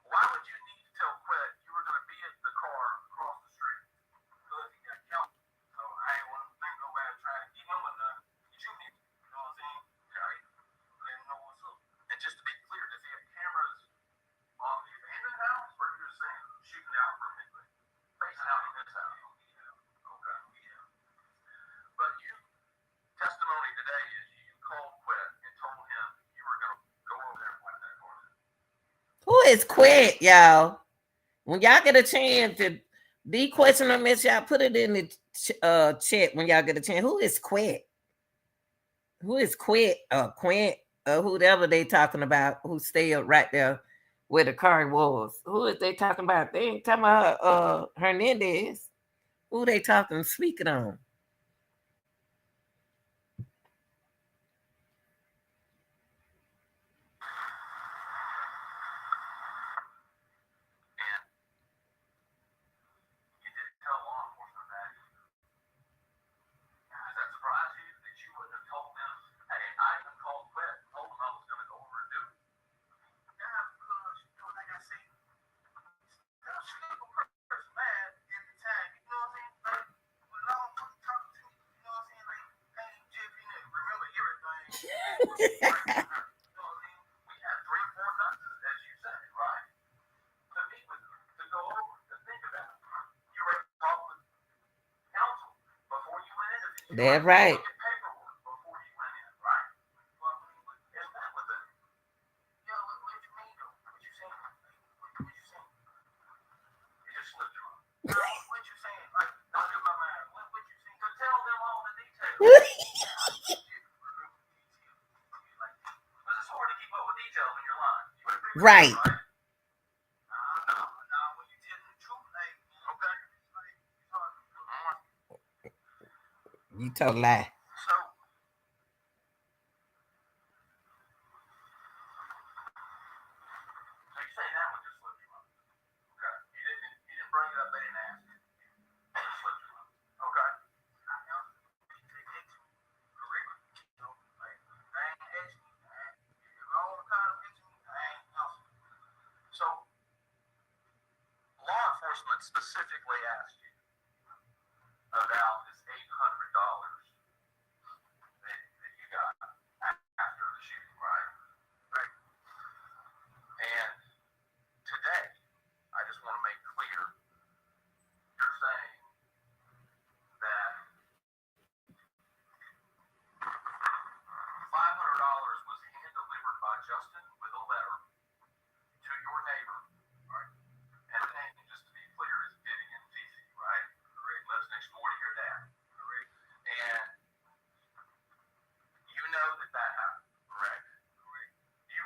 Why would you need to tell Quet you were gonna be at the car across the street? Because he got killed. So I ain't want to think nobody trying to get him enough to shoot him. You know what I'm saying? Okay. Let him know what's up. And just to be clear, does he have camera is Quit, y'all? When y'all get a chance to be question or miss, y'all put it in the chat when y'all get a chance. Who is Quit? Who is Quit? Quint? Whoever they talking about, who stayed right there where the car was. Who is they talking about? They ain't talking about Hernandez. Who they talking, speaking on? That's right. Right. You told a lie. Specifically asked you about this $800 that you got after the shooting, right? And today, I just want to make clear, you're saying that $500 was hand-delivered by Justin with a letter to your neighbor, right? And the name, just to be clear, is Vivian Fifi, right? Correct. Lives next door to your dad. Correct. And you know that happened, correct? Correct. You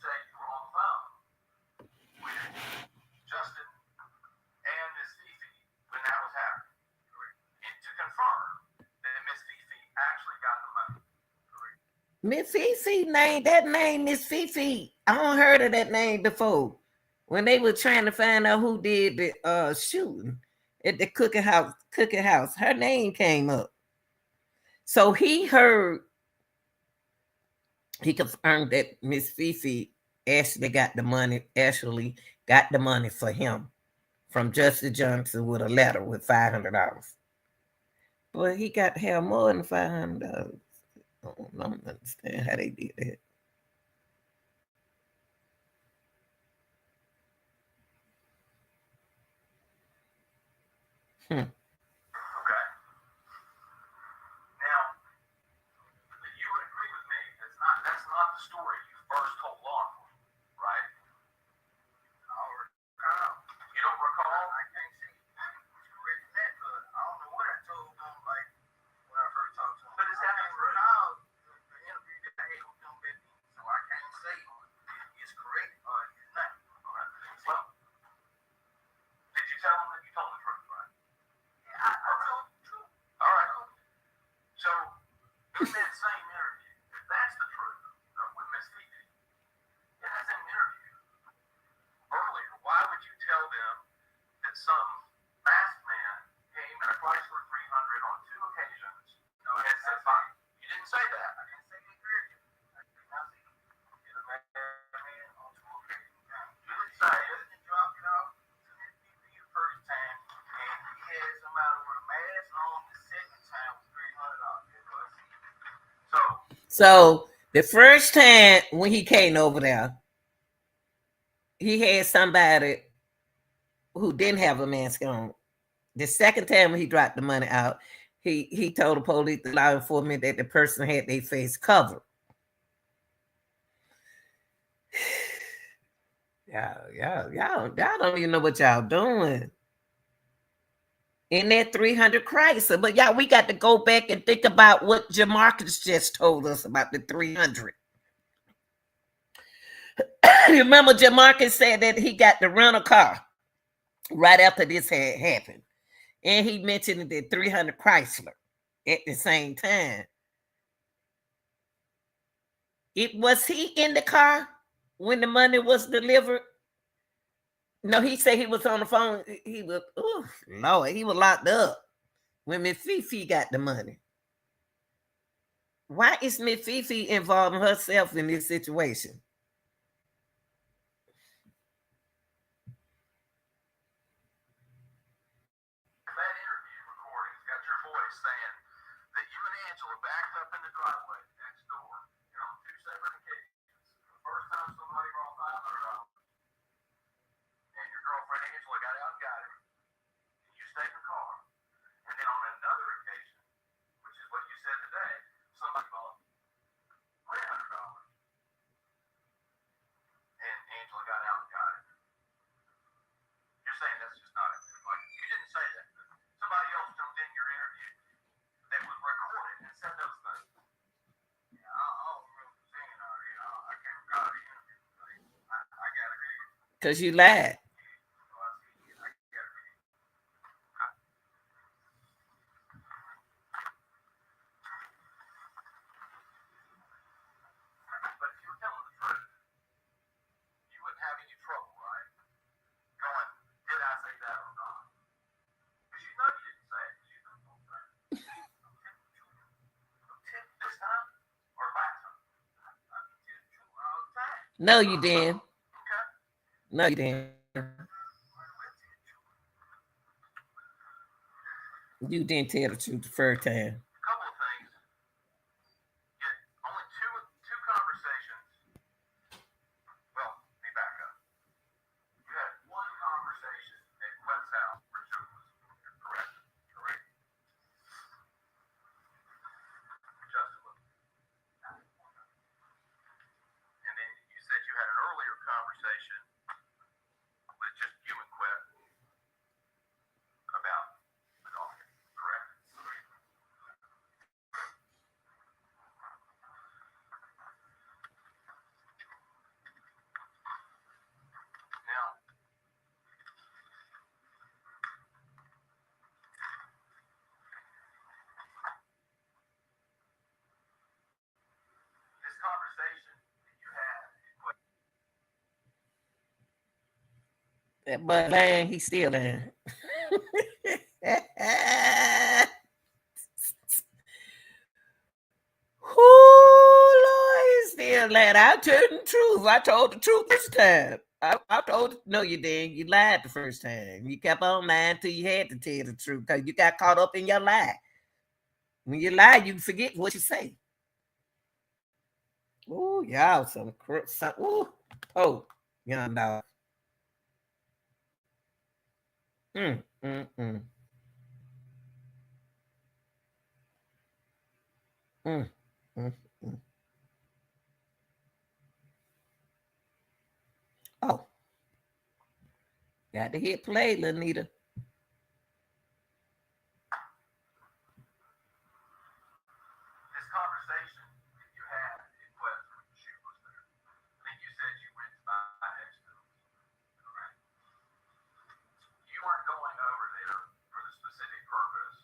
say you were on the phone with Justin and Miss Fifi when that was happening. Correct. And to confirm that Miss Fifi actually got the money. Correct. Miss Fifi name, that name, Miss Fifi. I don't heard of that name before. When they were trying to find out who did the shooting at the cooking house, her name came up. So he confirmed that Miss Fifi actually got the money for him from Justice Johnson with a letter with $500. But he got to have more than $500. I don't understand how they did that. Okay. Now, you would agree with me, that's not the story you first told law enforcement, right? You don't recall? I can't see who's correct in that, but I don't know what I told them, like, when I first talked to them. But is that the truth? The interview that I had with them, so I can't say it's correct or it's not. All right. Well, did you tell them that you told the truth, right? Yeah, I told the truth. All right. So, in that same interview, if that's the truth with Miss Fifi, in that same interview earlier, why would you tell them that some masked man came in a Chrysler 300 on 2 occasions and said, "Fine"? You didn't say that. I didn't say that period. I did not say a masked man on 2 occasions. You didn't say it. You dropped it off to Miss Fifi the first time, and he had somebody with a mask on the second time with $300. So the first time when he came over there, he had somebody who didn't have a mask on. The second time when he dropped the money out, he told the police, the law enforcement, that the person had their face covered. Y'all don't even know what y'all doing in that 300 Chrysler. But y'all, we got to go back and think about what Jamarcus just told us about the 300. Remember, Jamarcus said that he got the rental car right after this had happened, and he mentioned the 300 Chrysler at the same time. Was he in the car when the money was delivered? No, he said he was on the phone. He was, oh Lord, he was locked up when Miss Fifi got the money. Why is Miss Fifi involving herself in this situation? That interview recording's got your voice saying that you and Angela backed up in the driveway next door, on two separate occasions. The first time somebody brought $500, and your girlfriend Angela got out and got him, and you stayed in the car. And then on another occasion, which is what you said today, somebody bought $300, and Angela got out and got it. You're saying that's just not like you didn't say that. Somebody else jumped in your interview that was recorded and said those things. Yeah, I'll remember saying, I can't got an interview. I got it. Because you lied. But if you were telling the truth, you wouldn't have any trouble, right? Going, did I say that or not? Because you know you didn't say it. You know this time or last time? I did it all the time. No, you didn't. Okay. No, you didn't. You didn't tell the truth the first time. A couple of things. Yet only two conversations. Well, let me back up. You had one conversation at Quinn's house where Sugar was correct. Correct. Justin was. And then you said you had an earlier conversation with just you and Quinn about the golf game. Correct. Now, this conversation that you had at Quinn, That boy lying, he still lying. Oh Lord, he's still lying. I told the truth. I told the truth this time. I told no, you didn't. You lied the first time. You kept on lying till you had to tell the truth because you got caught up in your lie. When you lie, you forget what you say. Oh, y'all some oh, young dog. Mm, mm, mm. Mm, mm, mm. Oh, got to hit play, Lanita. this conversation that you had at Quinn when she was there. I think you said you went to buy X-Bills. Correct. You weren't going over there for the specific purpose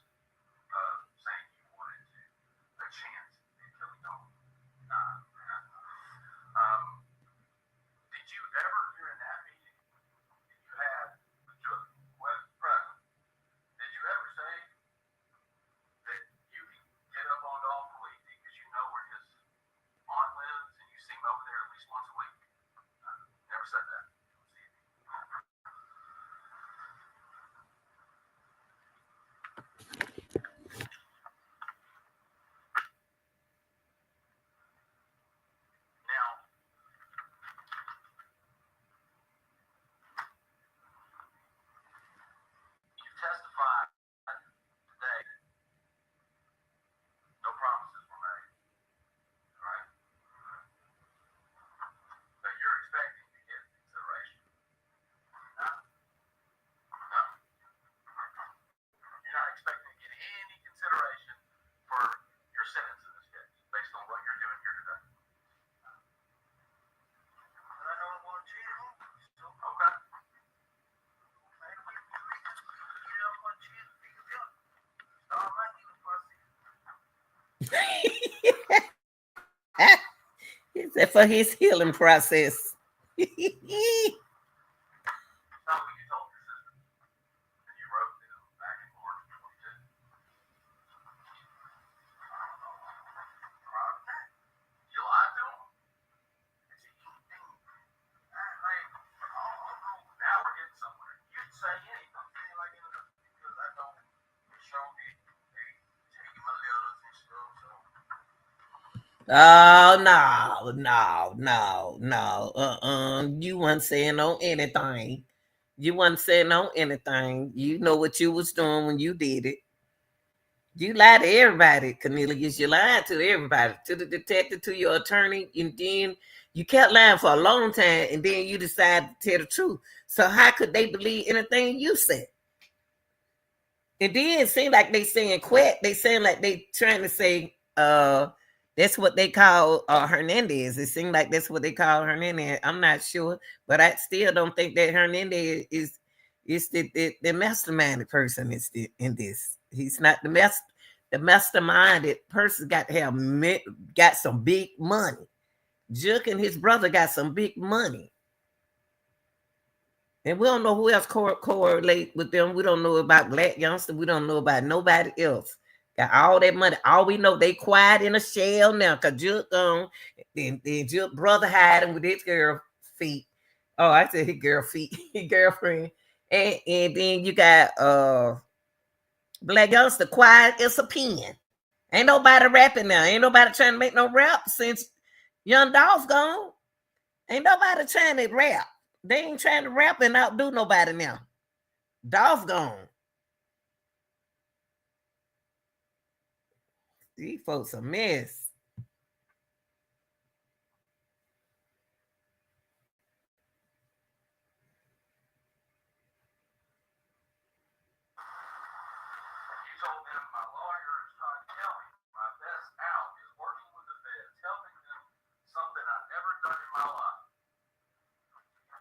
of saying you wanted to a chance at killing Dolph. Did you ever, during that meeting that you had with Quinn, That for his healing process. Tell me you told your sister and you wrote them back in March 22. You lied to them? Now we're getting somewhere. You didn't say anything. Like, because I know it showed me they taking my letters and stuff, so. Oh no. You wasn't saying on anything. You wasn't saying on anything. You know what you was doing when you did it. You lied to everybody, Cornelius. You lied to everybody, to the detective, to your attorney, and then you kept lying for a long time, and then you decided to tell the truth. So how could they believe anything you said? It did seem like they saying quit. They saying like they trying to say that's what they call Hernandez. It seemed like that's what they call Hernandez. I'm not sure, but I still don't think that Hernandez is the masterminded person in this. He's not the masterminded person. Got to have got some big money. Juke and his brother got some big money. And we don't know who else correlate with them. We don't know about Black Youngster. We don't know about nobody else. Got all that money. All we know, they quiet in a shell now. Cause Juke then Juke brother hiding with his girl feet. Oh, I said his girl feet, his girlfriend. And then you got Black Youngster quiet as a pin. Ain't nobody rapping now. Ain't nobody trying to make no rap since Young Dolph gone. Ain't nobody trying to rap. They ain't trying to rap and outdo nobody now. Dolph gone. These folks a mess. You told them my lawyer is trying to tell me my best out is working with the feds, helping them something I've never done in my life.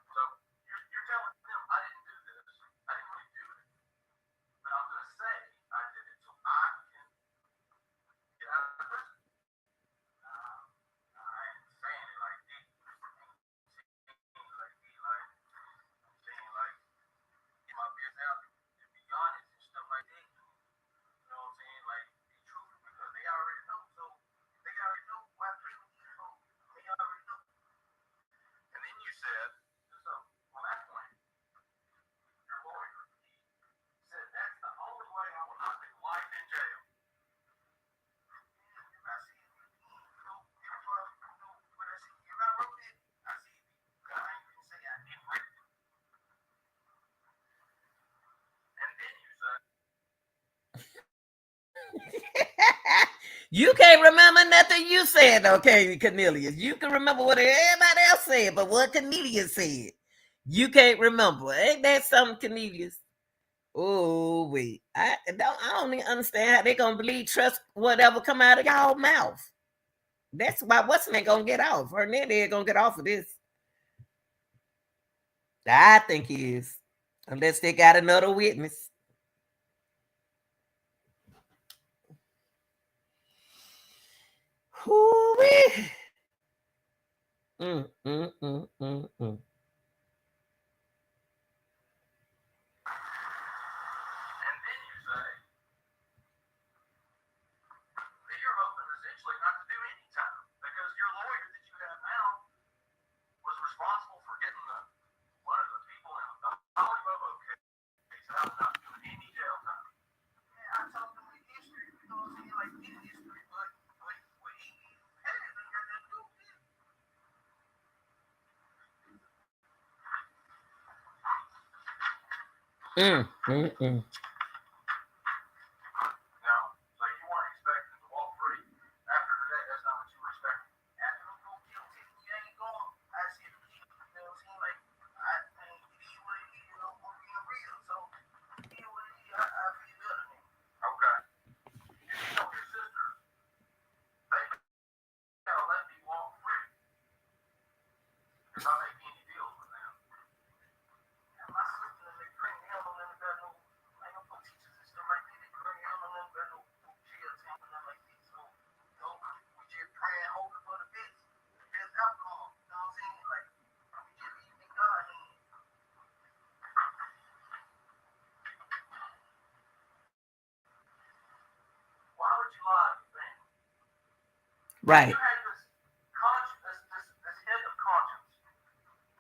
So you're telling them I didn't do this. I didn't really do it. But I'm going to say I did it so I can get out of prison. I ain't saying it like this. Saying like get my biz out and be honest and stuff like that. You know what I'm saying? Like be truthful because they already know. So they already know why people so they already know. And then you said, so on that point, your lawyer, he said that's the only way I will not do life in jail. If I see it, if I wrote it, I see it. I ain't gonna say I didn't write it. And then you said, You can't remember nothing you said, okay, Cornelius. You can remember what everybody else said, but what Cornelius said, you can't remember. Ain't that something, Cornelius? Oh wait, I don't even understand how they gonna trust whatever come out of y'all mouth. That's why what's name gonna get off. Hernandez gonna get off of this. I think he is, unless they got another witness. Whoo-wee. Mm. and then you say that you're hoping essentially not to do any time because your lawyer that you have now was responsible for getting one of the people in the Hollywood case out not doing any jail time. Yeah, I told him in history, you know what I'm saying, like in history, but what he has ain't got nothing to do with it. Now, so you weren't expecting to walk free after today. That's not what you were expecting. After I'm going guilty, you ain't going. I see it. You know what I'm saying? Like, I think it is what it is. You know, we're being real. So, it is what it is. I feel better than you. Okay. You told your sisters, they gotta let me walk free. If I make any deals with them. And my sister, they bring hell on them. Ain't no Right. You had this conscience, this head of conscience.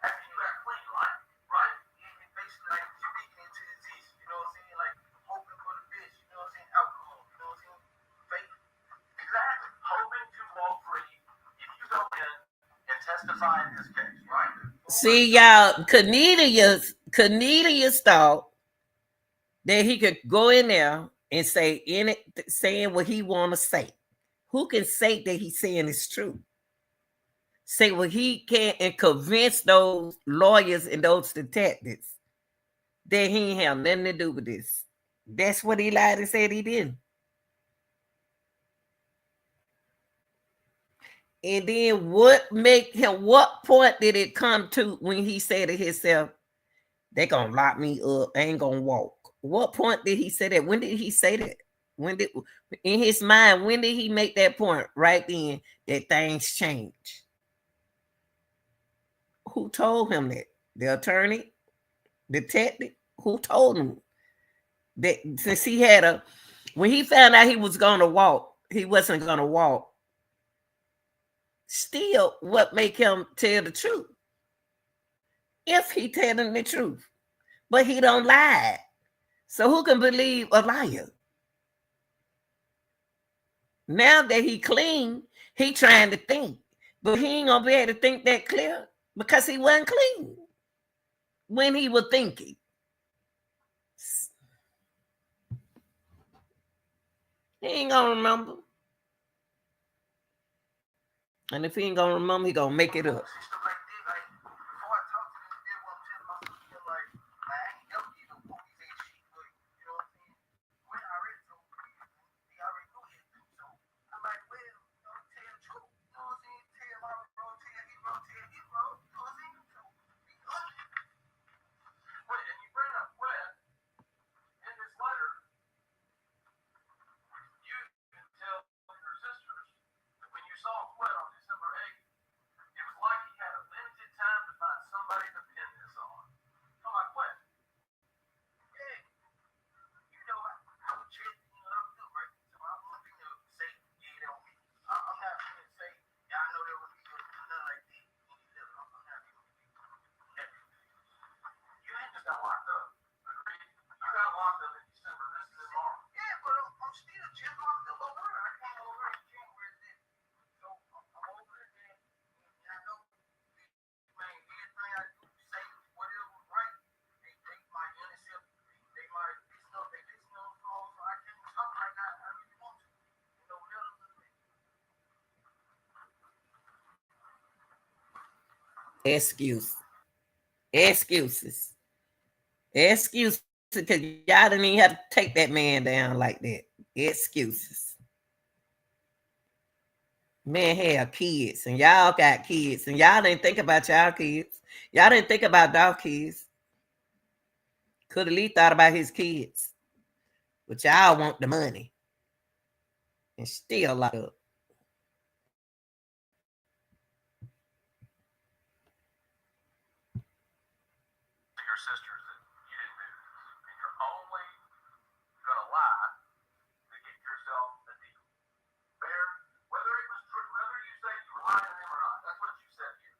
After you got clean, right? Right? You basically like speaking into disease. You know what I'm saying? Like hoping for the bitch. You know what I'm saying? Alcohol. You know what I'm saying? Faith. Exactly. Hoping to walk free. If you go in and testify in this case, right? See, y'all, Cornelius thought that he could go in there and say saying what he want to say. Who can say that he's saying is true? Say what he can and convince those lawyers and those detectives that he ain't have nothing to do with this. That's what he lied and said he didn't. And then what point did it come to when he said to himself, they gonna lock me up, I ain't gonna walk? What point did he say that? When did he say that? When did, in his mind, when did he make that point? Right then, that things change. Who told him that? The attorney, detective? Who told him that? Since he had when he found out he was gonna walk, he wasn't gonna walk. Still, what make him tell the truth? If he telling the truth, but he don't lie. So who can believe a liar? Now that he clean, he trying to think, but he ain't gonna be able to think that clear because he wasn't clean when he was thinking. He ain't gonna remember. And if he ain't gonna remember, he gonna make it up. Excuses, because y'all didn't even have to take that man down like that. Excuses. Man have kids, and y'all got kids, and y'all didn't think about y'all kids. Y'all didn't think about dog kids. Could have at least thought about his kids, but y'all want the money and still lock up. Your sisters that you didn't do this, and you're only gonna lie to get yourself a deal. Fair? Whether it was true, whether you say you were lying to them or not, that's what you said here.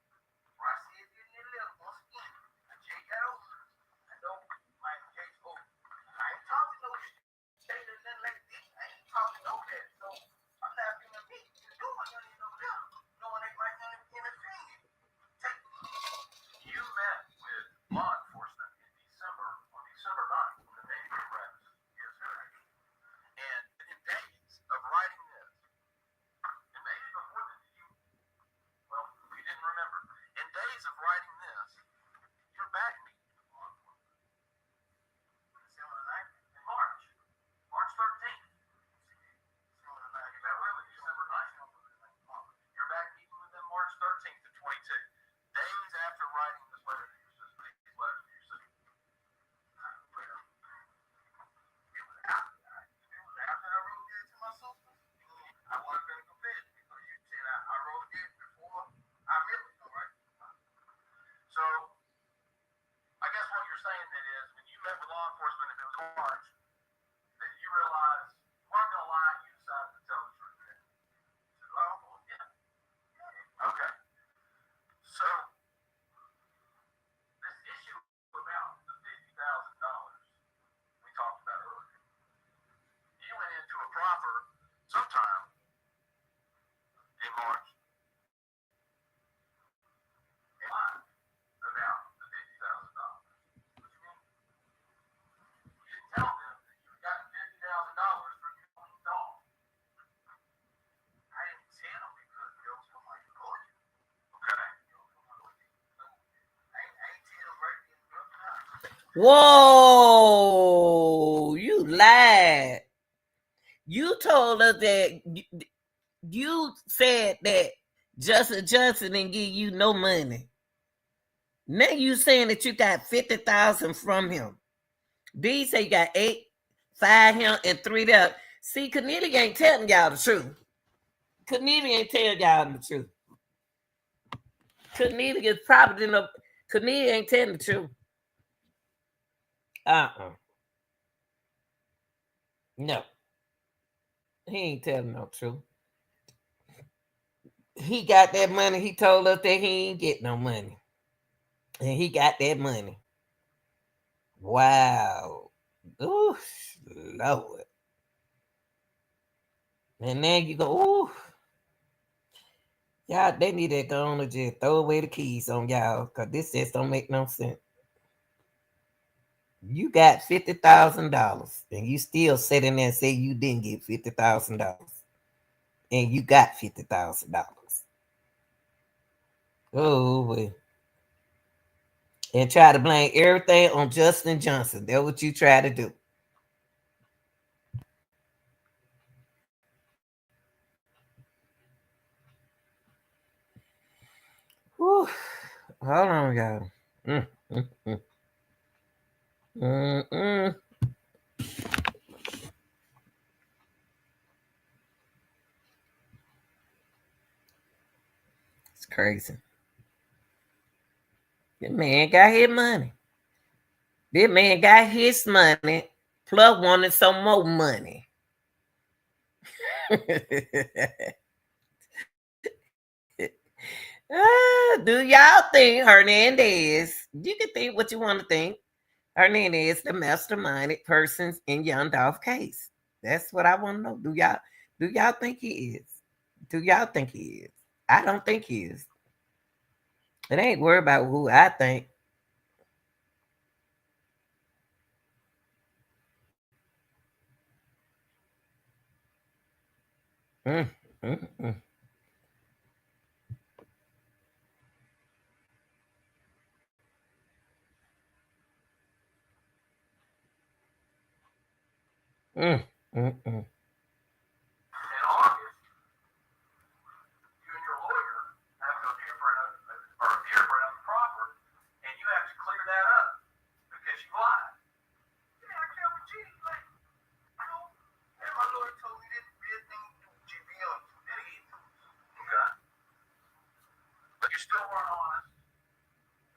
I see it in the letter once again. I check out. I know my case over. I ain't talking no shit or nothing like this. I ain't talking no that. So I'm not being a bitch. You doing nothing no letter. Knowing they might not entertain you. You met with law enforcement in Whoa, you lied. You told us that you said that Justin Johnson didn't give you no money. Now you saying that you got 50,000 from him. D say you got 8, 5 him, and 3 there. See, Cornelia ain't telling y'all the truth. Cornelia ain't telling y'all the truth. Cornelia is probably no. Cornelia ain't telling the truth. No. He ain't telling no truth. He got that money. He told us that he ain't get no money. And he got that money. Wow. Ooh, Lord. And now you go, ooh. Y'all, they need to go on and just throw away the keys on y'all, because this just don't make no sense. You got $50,000 and you still sitting there and say you didn't get $50,000. And you got $50,000. Oh, boy. And try to blame everything on Justin Johnson. That's what you try to do. Whew. Hold on, y'all. It's crazy. This man got his money. This man got his money, plus wanted some more money. Do y'all think Hernandez? You can think what you want to think. Hernandez, the masterminded persons in young Dolph case. That's what I want to know. Do y'all think he is? Do y'all think he is? I don't think he is. It ain't worried about who I think. Mm, mm, mm. Mm, mm, mm. In August, you and your lawyer have to appear for another proffer, and you have to clear that up because you lied. Yeah, I can't cheat. Like, and my lawyer told me this real thing to be on that he okay. But you still weren't honest,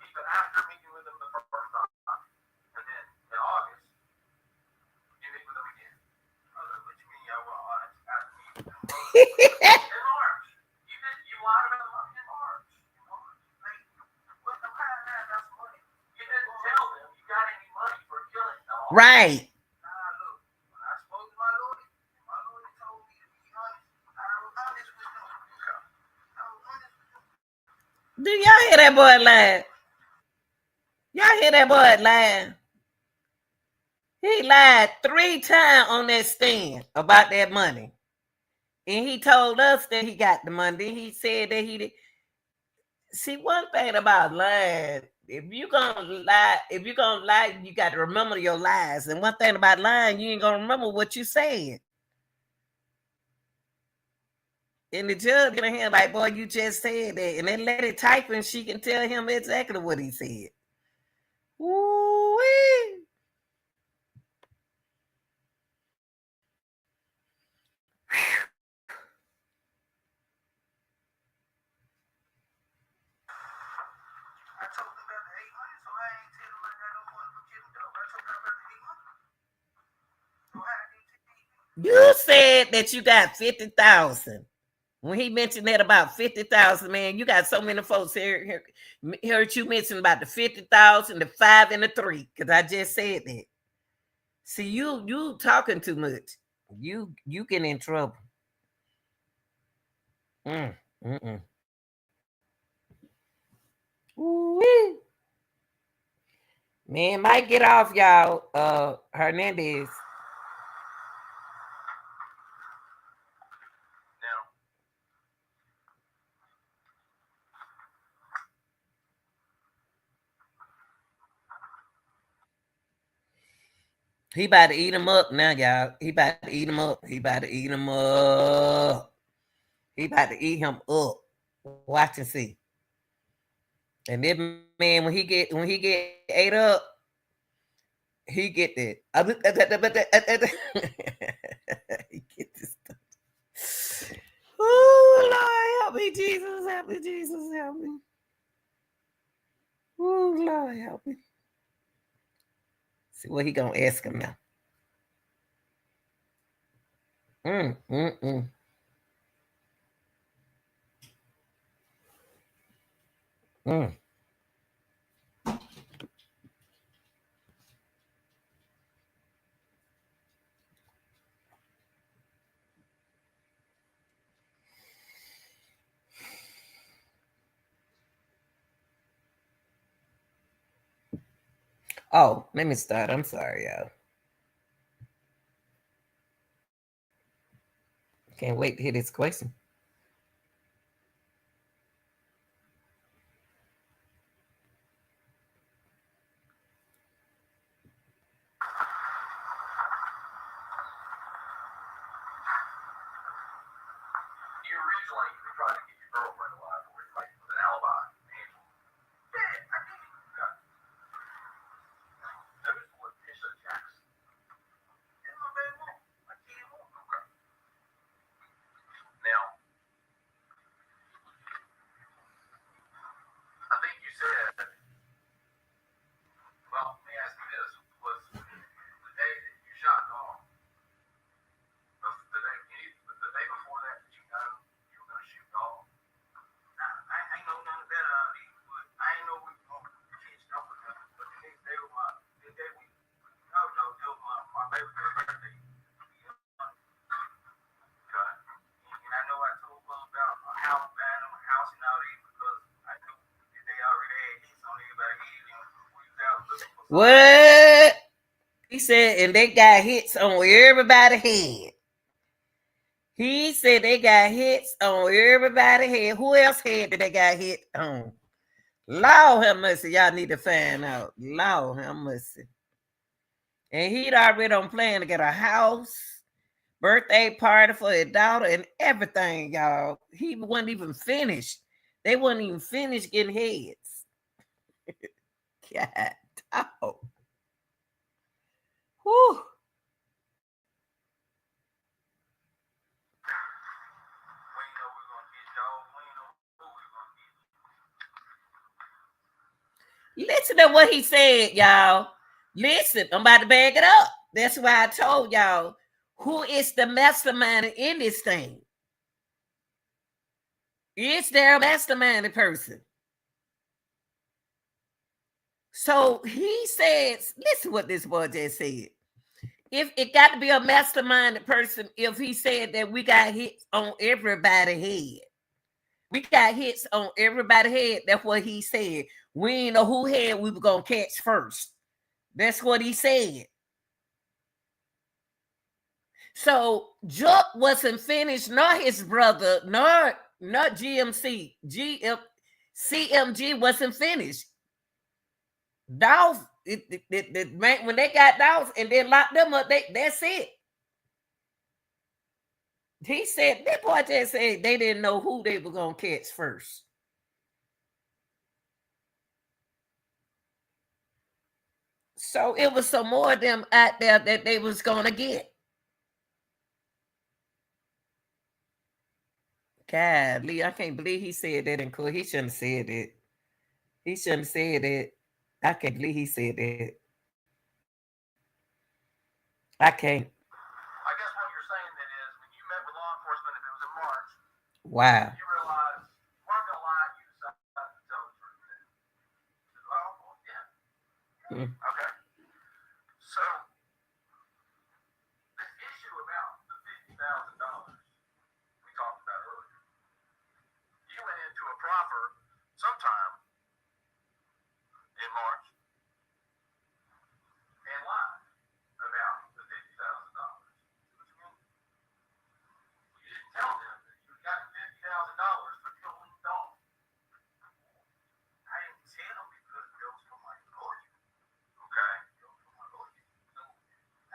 even after meeting with him the first time. And then in August, you meet with him again. What do you mean y'all were honest after meeting with him? In March. You lied about the money in March. Like, what the hell? That's money. You didn't tell them you got any money for killing them. Right. Look, when I spoke to my lawyer told me to be honest. I was honest with him. Okay. I was honest with him. Do y'all hear that boy lying? Y'all hear that boy lying? He lied 3 times on that stand about that money. And he told us that he got the money. He said that he did. See, one thing about lying, if you're gonna lie, you got to remember your lies. And one thing about lying, you ain't gonna remember what you said. And the judge gonna hear like, boy, you just said that. And then let it type and she can tell him exactly what he said. Ooh-wee. I told them about the 800, so I ain't tell them I got no money for killing Dolph. I told them about the 800. So how did You said that you got 50,000. When he mentioned that about 50,000, man, you got so many folks here heard you mention about the 50,000, the 5 and the 3, because I just said that. See, you talking too much. You get in trouble. Ooh-wee. Man, might get off, y'all. Hernandez. Now, He about to eat him up now, y'all. He about to eat him up. He about to eat him up. He about to eat him up. Watch and see. And this man, when he get ate up, he get that. He get this stuff. Oh Lord, help me, Jesus, help me, Jesus, help me. Oh Lord, help me. See what he gonna ask him now. Mm. Oh, let me start. I'm sorry, y'all. Can't wait to hear this question. You originally tried to get your girlfriend alive for you, right? With an alibi. Yeah, I think you got it. Notice what Tisha Jackson. In my bedroom. I can't walk. Okay. Now, I think you said, well, let me ask you this. Was the day that you shot Dolph, the day before that, did you know you were going to shoot Dolph? I ain't know none of that out of either, but I ain't know we were going to catch Dolph. But the next day was the day we, no, it was my baby birthday. Okay. And I know I told them about a house, buying them a house and all that because I knew that they already had hits on everybody head and we was out looking for something. What? He said, and they got hits on everybody's head. He said they got hits on everybody's head. Who else head did they got hit on? Lord have mercy. Y'all need to find out. Lord have mercy. And he'd already on plan to get a house, birthday party for his daughter, and everything, y'all. He wasn't even finished. They wasn't even finished getting heads. God, dog. Whew. Listen to what he said, y'all. Listen, I'm about to bag it up. That's why I told y'all who is the mastermind in this thing. Is there a mastermind person? So he says, listen what this boy just said. If it got to be a masterminded person, if he said that we got hits on everybody's head. We got hits on everybody's head. That's what he said. We didn't know who head we were going to catch first. That's what he said. So Jup wasn't finished, nor his brother, nor GMC. CMG wasn't finished. Dolph, when they got Dolph and then locked them up, that's it. He said, that boy just said they didn't know who they were going to catch first. So it was some more of them out there that they was going to get. God, Lee, I can't believe he said that in court. He shouldn't have said it. He shouldn't have said it. I can't believe he said that. I can't. I guess what you're saying then is when you met with law enforcement, if it was in March, wow. You realize you weren't going to lie, you decided to tell the truth. Oh, yeah. Okay. So, this issue about the $50,000 we talked about earlier, you went into a proffer sometime in March and lied about the $50,000. You didn't tell them that you got $50,000 for killing Dolph. I didn't tell them because those were my lawyer. Okay? Those were my lawyer. So, I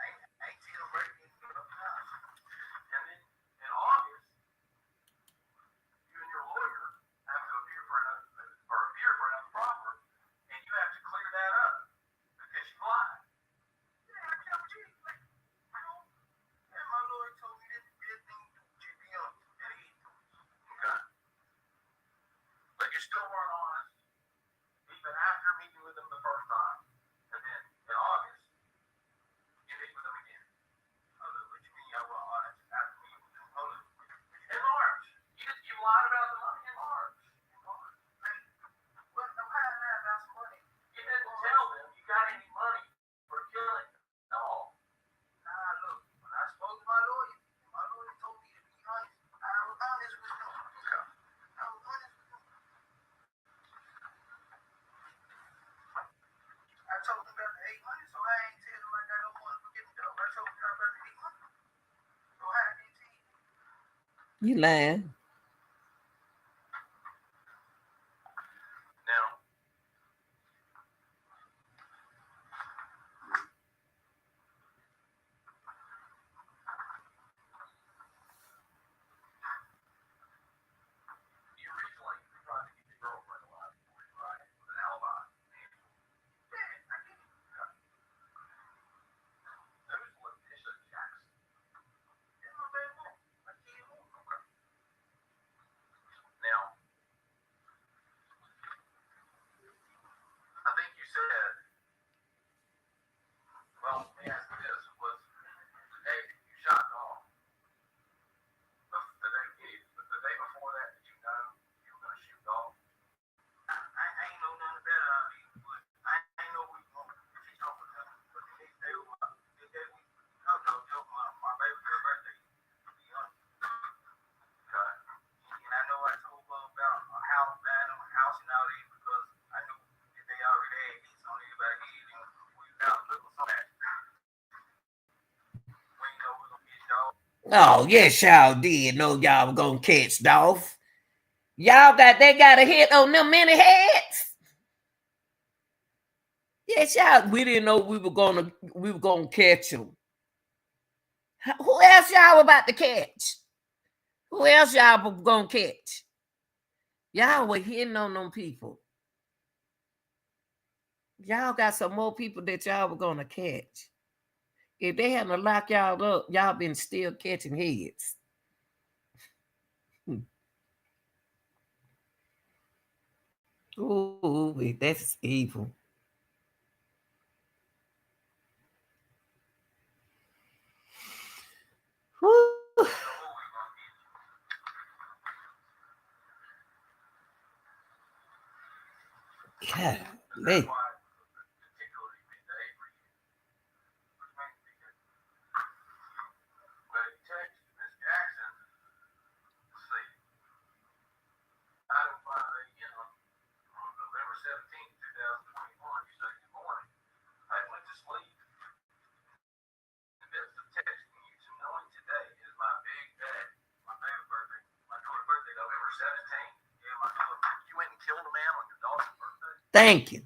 still weren't honest, even after meeting with them the first time. And then in August, you meet with them again. Oh, what you mean I wasn't honest after meeting with them? Oh, in March. You lied about the money in March. Hey, what? I'm hiding about some money. You didn't tell them you got any money for killing them. No. Nah, look, when I spoke to my lawyer told me to be honest. I was honest with him. Okay. I was honest with him. I told him about the 8 months, so I ain't tell him I got no money for getting dope. I told him about the 8 months. So I didn't tell you. You lying. Now, you recently tried to get your girlfriend alive for you, right? With an alibi. Yeah, I get it. Who's Letitia Jackson? Yeah, my baby mom. My kid mom. Okay. Now, I think you said, well, let me ask you this, was the day that you shot Dolph, the day before that, did you know you were going to shoot Dolph? I ain't know none of that, but I ain't know we were going to shoot Dolph with him. But the next day, my baby girl's birthday, to be honest. Okay. And I know I told her about a house, buying them a house and all that because I knew that they already had hits on everybody's head and we was out looking for that. We ain't know we were going to get Dolph. Oh, yes, y'all did know y'all were gonna catch Dolph. They got a hit on them many heads. Yes, y'all. We didn't know we were gonna catch him. Who else y'all were about to catch? Who else y'all were gonna catch? Y'all were hitting on them people. Y'all got some more people that y'all were gonna catch. If they hadn't locked y'all up, y'all been still catching heads. Ooh, that's evil. Woo. God, they. Thank you.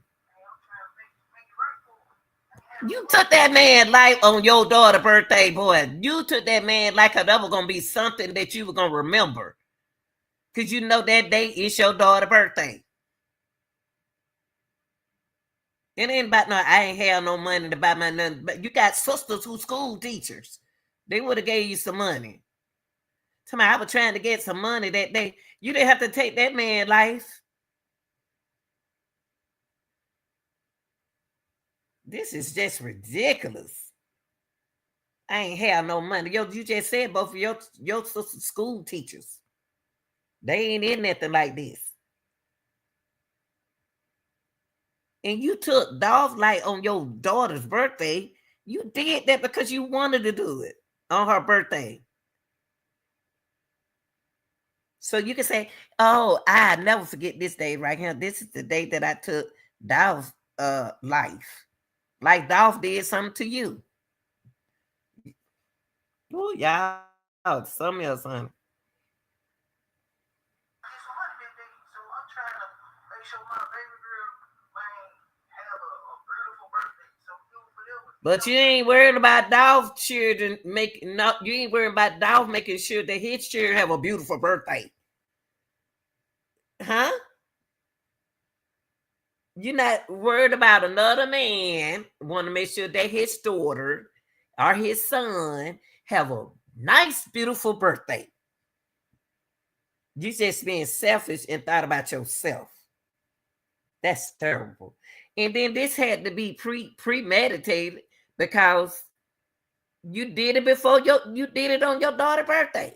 You took that man life on your daughter's birthday, boy. You took that man like that was gonna be something that you were gonna remember, cause you know that day is your daughter's birthday. It ain't about no. I ain't have no money to buy my nothing. But you got sisters who school teachers. They would have gave you some money. Somebody, I was trying to get some money that day. You didn't have to take that man's life. This is just ridiculous. I ain't have no money. Yo, you just said both of your sister school teachers. They ain't in nothing like this. And you took Dolph like on your daughter's birthday. You did that because you wanted to do it on her birthday. So you can say, oh, I never forget this day right here. This is the day that I took Dolph's life. Like Dolph did something to you. Oh, y'all, some else, honey. But you ain't worried about Dolph children making no. You ain't worried about Dolph making sure that his children have a beautiful birthday, huh? You're not worried about another man want to make sure that his daughter or his son have a nice, beautiful birthday. You just being selfish and thought about yourself. That's terrible. And then this had to be premeditated because you did it before you did it on your daughter's birthday.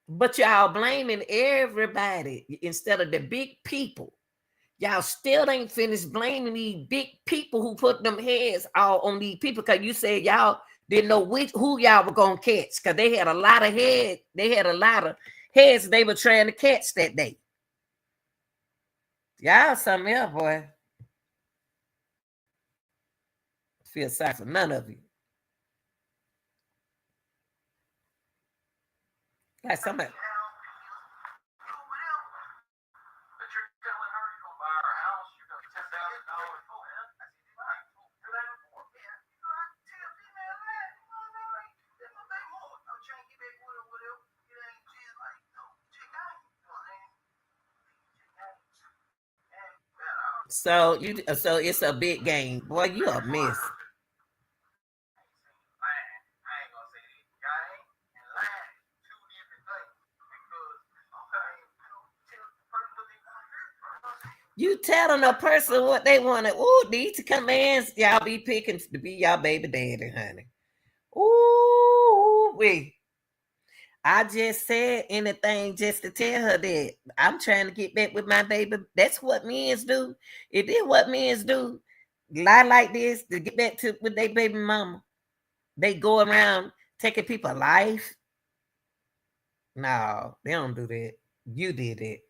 But y'all blaming everybody instead of the big people. Y'all still ain't finished blaming these big people who put them heads all on these people because you said y'all didn't know who y'all were gonna catch because they had a lot of heads. They had a lot of heads they were trying to catch that day. Y'all something else, boy. Feel sorry for none of you. Like somebody. So it's a big game. Boy, you a mess. You telling a person what they want to, these commands, y'all be picking to be y'all baby daddy, honey. Ooh, wait. I just said anything just to tell her that I'm trying to get back with my baby. That's what men's do. It is what men's do. Lie like this to get back to with their baby mama. They go around taking people's life. No, they don't do that. You did it.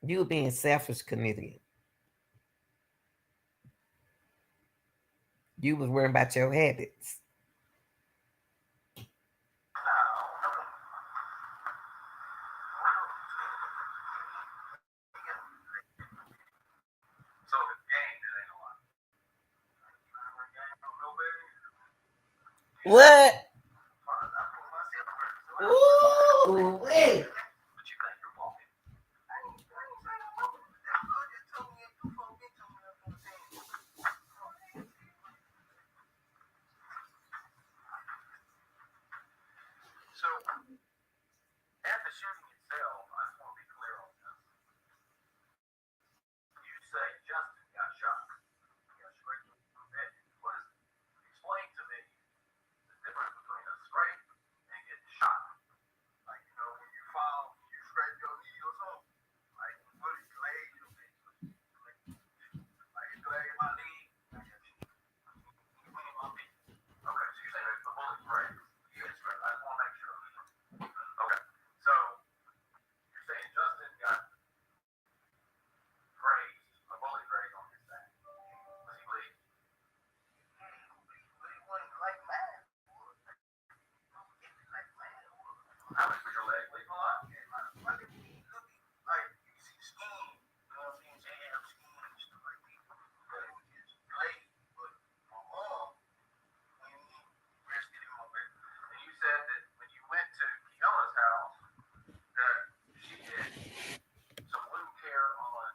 You being selfish, Canadian. You was worrying about your habits. What? Ooh, wait. So, at the shooting itself, I just want to be clear on this. You say Justin got shot. Yes, right. What is it? Explain to me the difference between a scrape and getting shot. Like, you know, when you fall, you scrape your knee or something. Like, what is leg? Like, it's leg in my knee. Okay, so you're saying it's the bullet spray. Yes, right. I just want to make sure. Okay, so you're saying Justin got grazed, a bullet graze on his back. Was he bleeding? He wasn't like mad. How much was your leg bleeding a lot? Like, you see skin, you know what I'm saying? Jam, skin, and stuff like that. But it was just blade. But my mom, when he rested him on back, and you said that when you went to Kiona's house, that she had some wound care on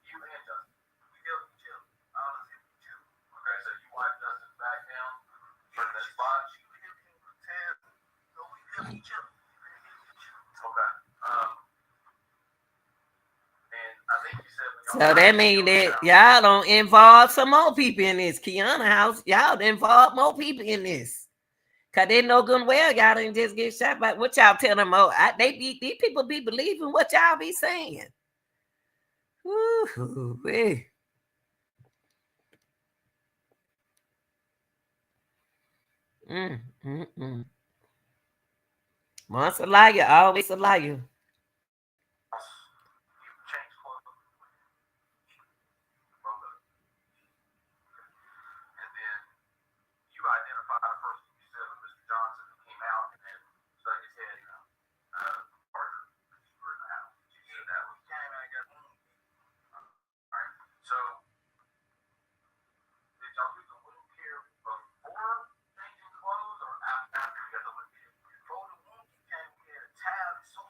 you and Justin. We killed each other. Honestly, each other. Okay, so you wiped Justin's back down from the spot. She hit him with tabs. So we killed each other. Okay. And I think you said So that means that y'all don't involve some more people in this. Kiana house, y'all involve more people in this. Cause they know good and well y'all didn't just get shot by what y'all tell them. These people be believing what y'all be saying. Ooh, wee. Once a liar, always a liar. identified a person you said was Mr. Johnson who came out and then stuck his head in a partner in the house. You said that was came out and got wounded. Alright. So did y'all do the wound care before changing clothes or after you got the wound care? Before the wound care came, we had a tab and so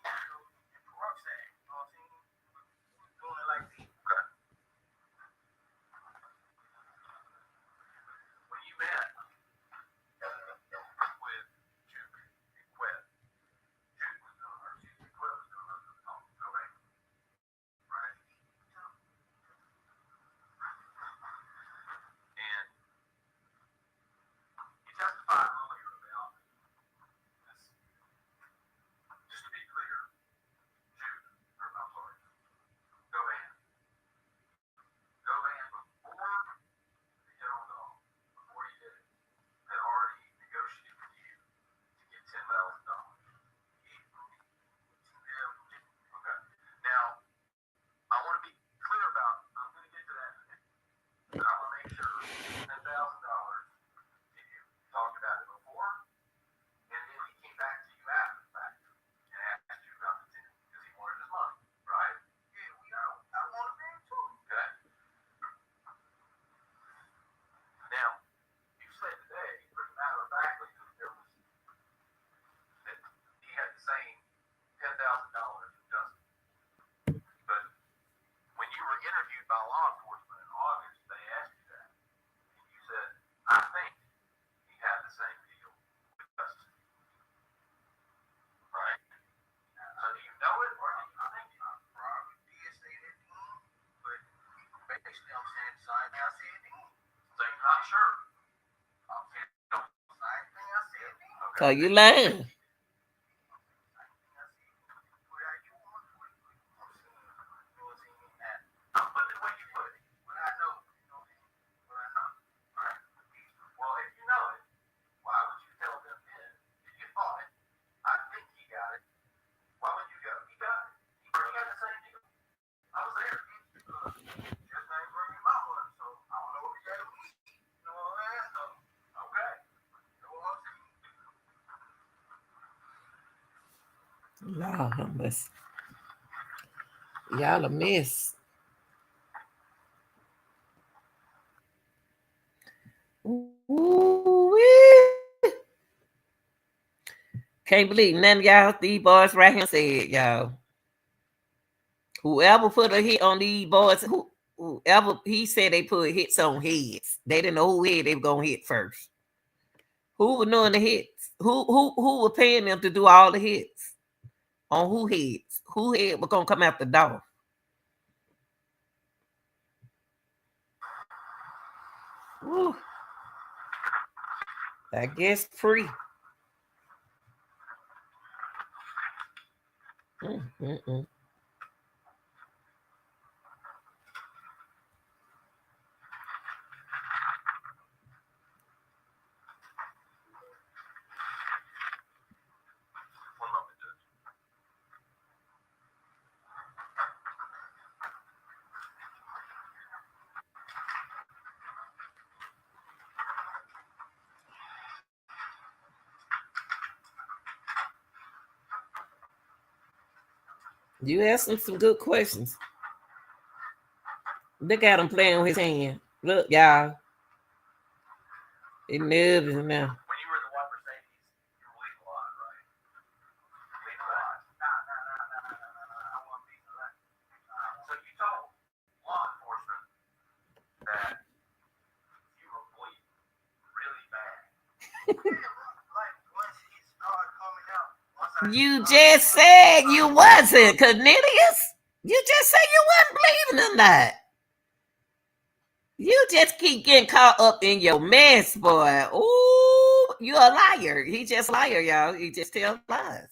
Cause you lying. Lord have mercy. Y'all a mess. Ooh-wee. Can't believe none of y'all these boys right here said, y'all. Whoever put a hit on these boys, whoever he said they put hits on heads. They didn't know who head they were gonna hit first. Who was doing the hits? Who was paying them to do all the hits? On who heads? Who head was gonna come out the door? Ooh. I guess free. Mm-mm-mm. You asked him some good questions. Look at him playing with his hand. Look, y'all. He nervous now. When you were in the white Mercedes, you were bleeding a lot, right? Bleeding a lot. I want to be a lot. So you told law enforcement that you were bleeding really bad. Like once he started coming out. You just said you wasn't, Cornelius. You just said you wasn't bleeding or not. You just keep getting caught up in your mess, boy. Ooh, you a liar. He just a liar, y'all. He just tells lies.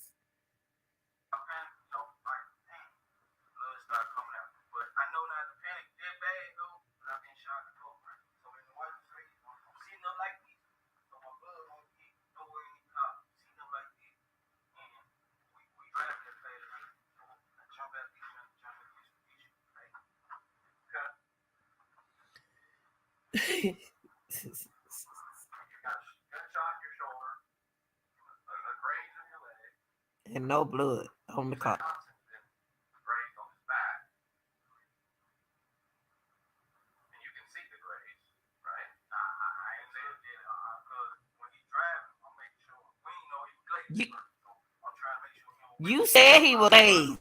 And no blood on the car. You said he was AIDS.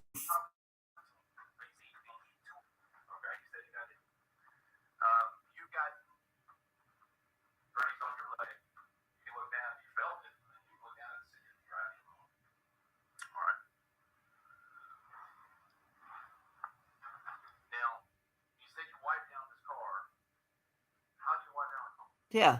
Yeah.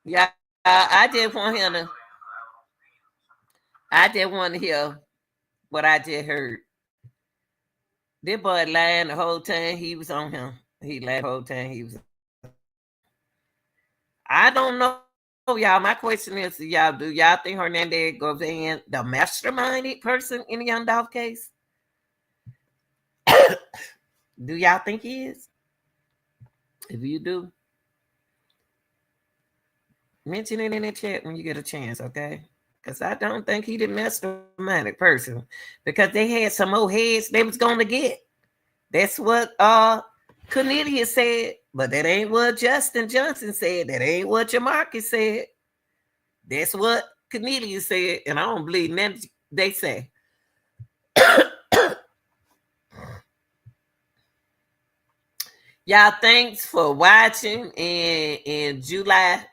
Yeah, I just want him to. I just want to hear what I just heard. This boy lying the whole time he was on him. He lied the whole time he was. I don't know, y'all. My question is to y'all: do y'all think Hernandez Govan the masterminded person in the Young Dolph case? Do y'all think he is? If you do, mention it in the chat when you get a chance, okay? Because I don't think he the masterminded person. Because they had some more heads they was gonna get. That's what Cornelius said, but that ain't what Justin Johnson said. That ain't what Jamarcus said. That's what Cornelius said, and I don't believe nothing they say. Y'all, thanks for watching. And in July,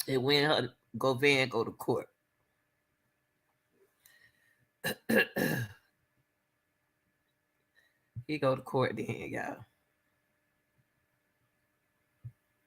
it when Govan go to court. He go to court then, y'all.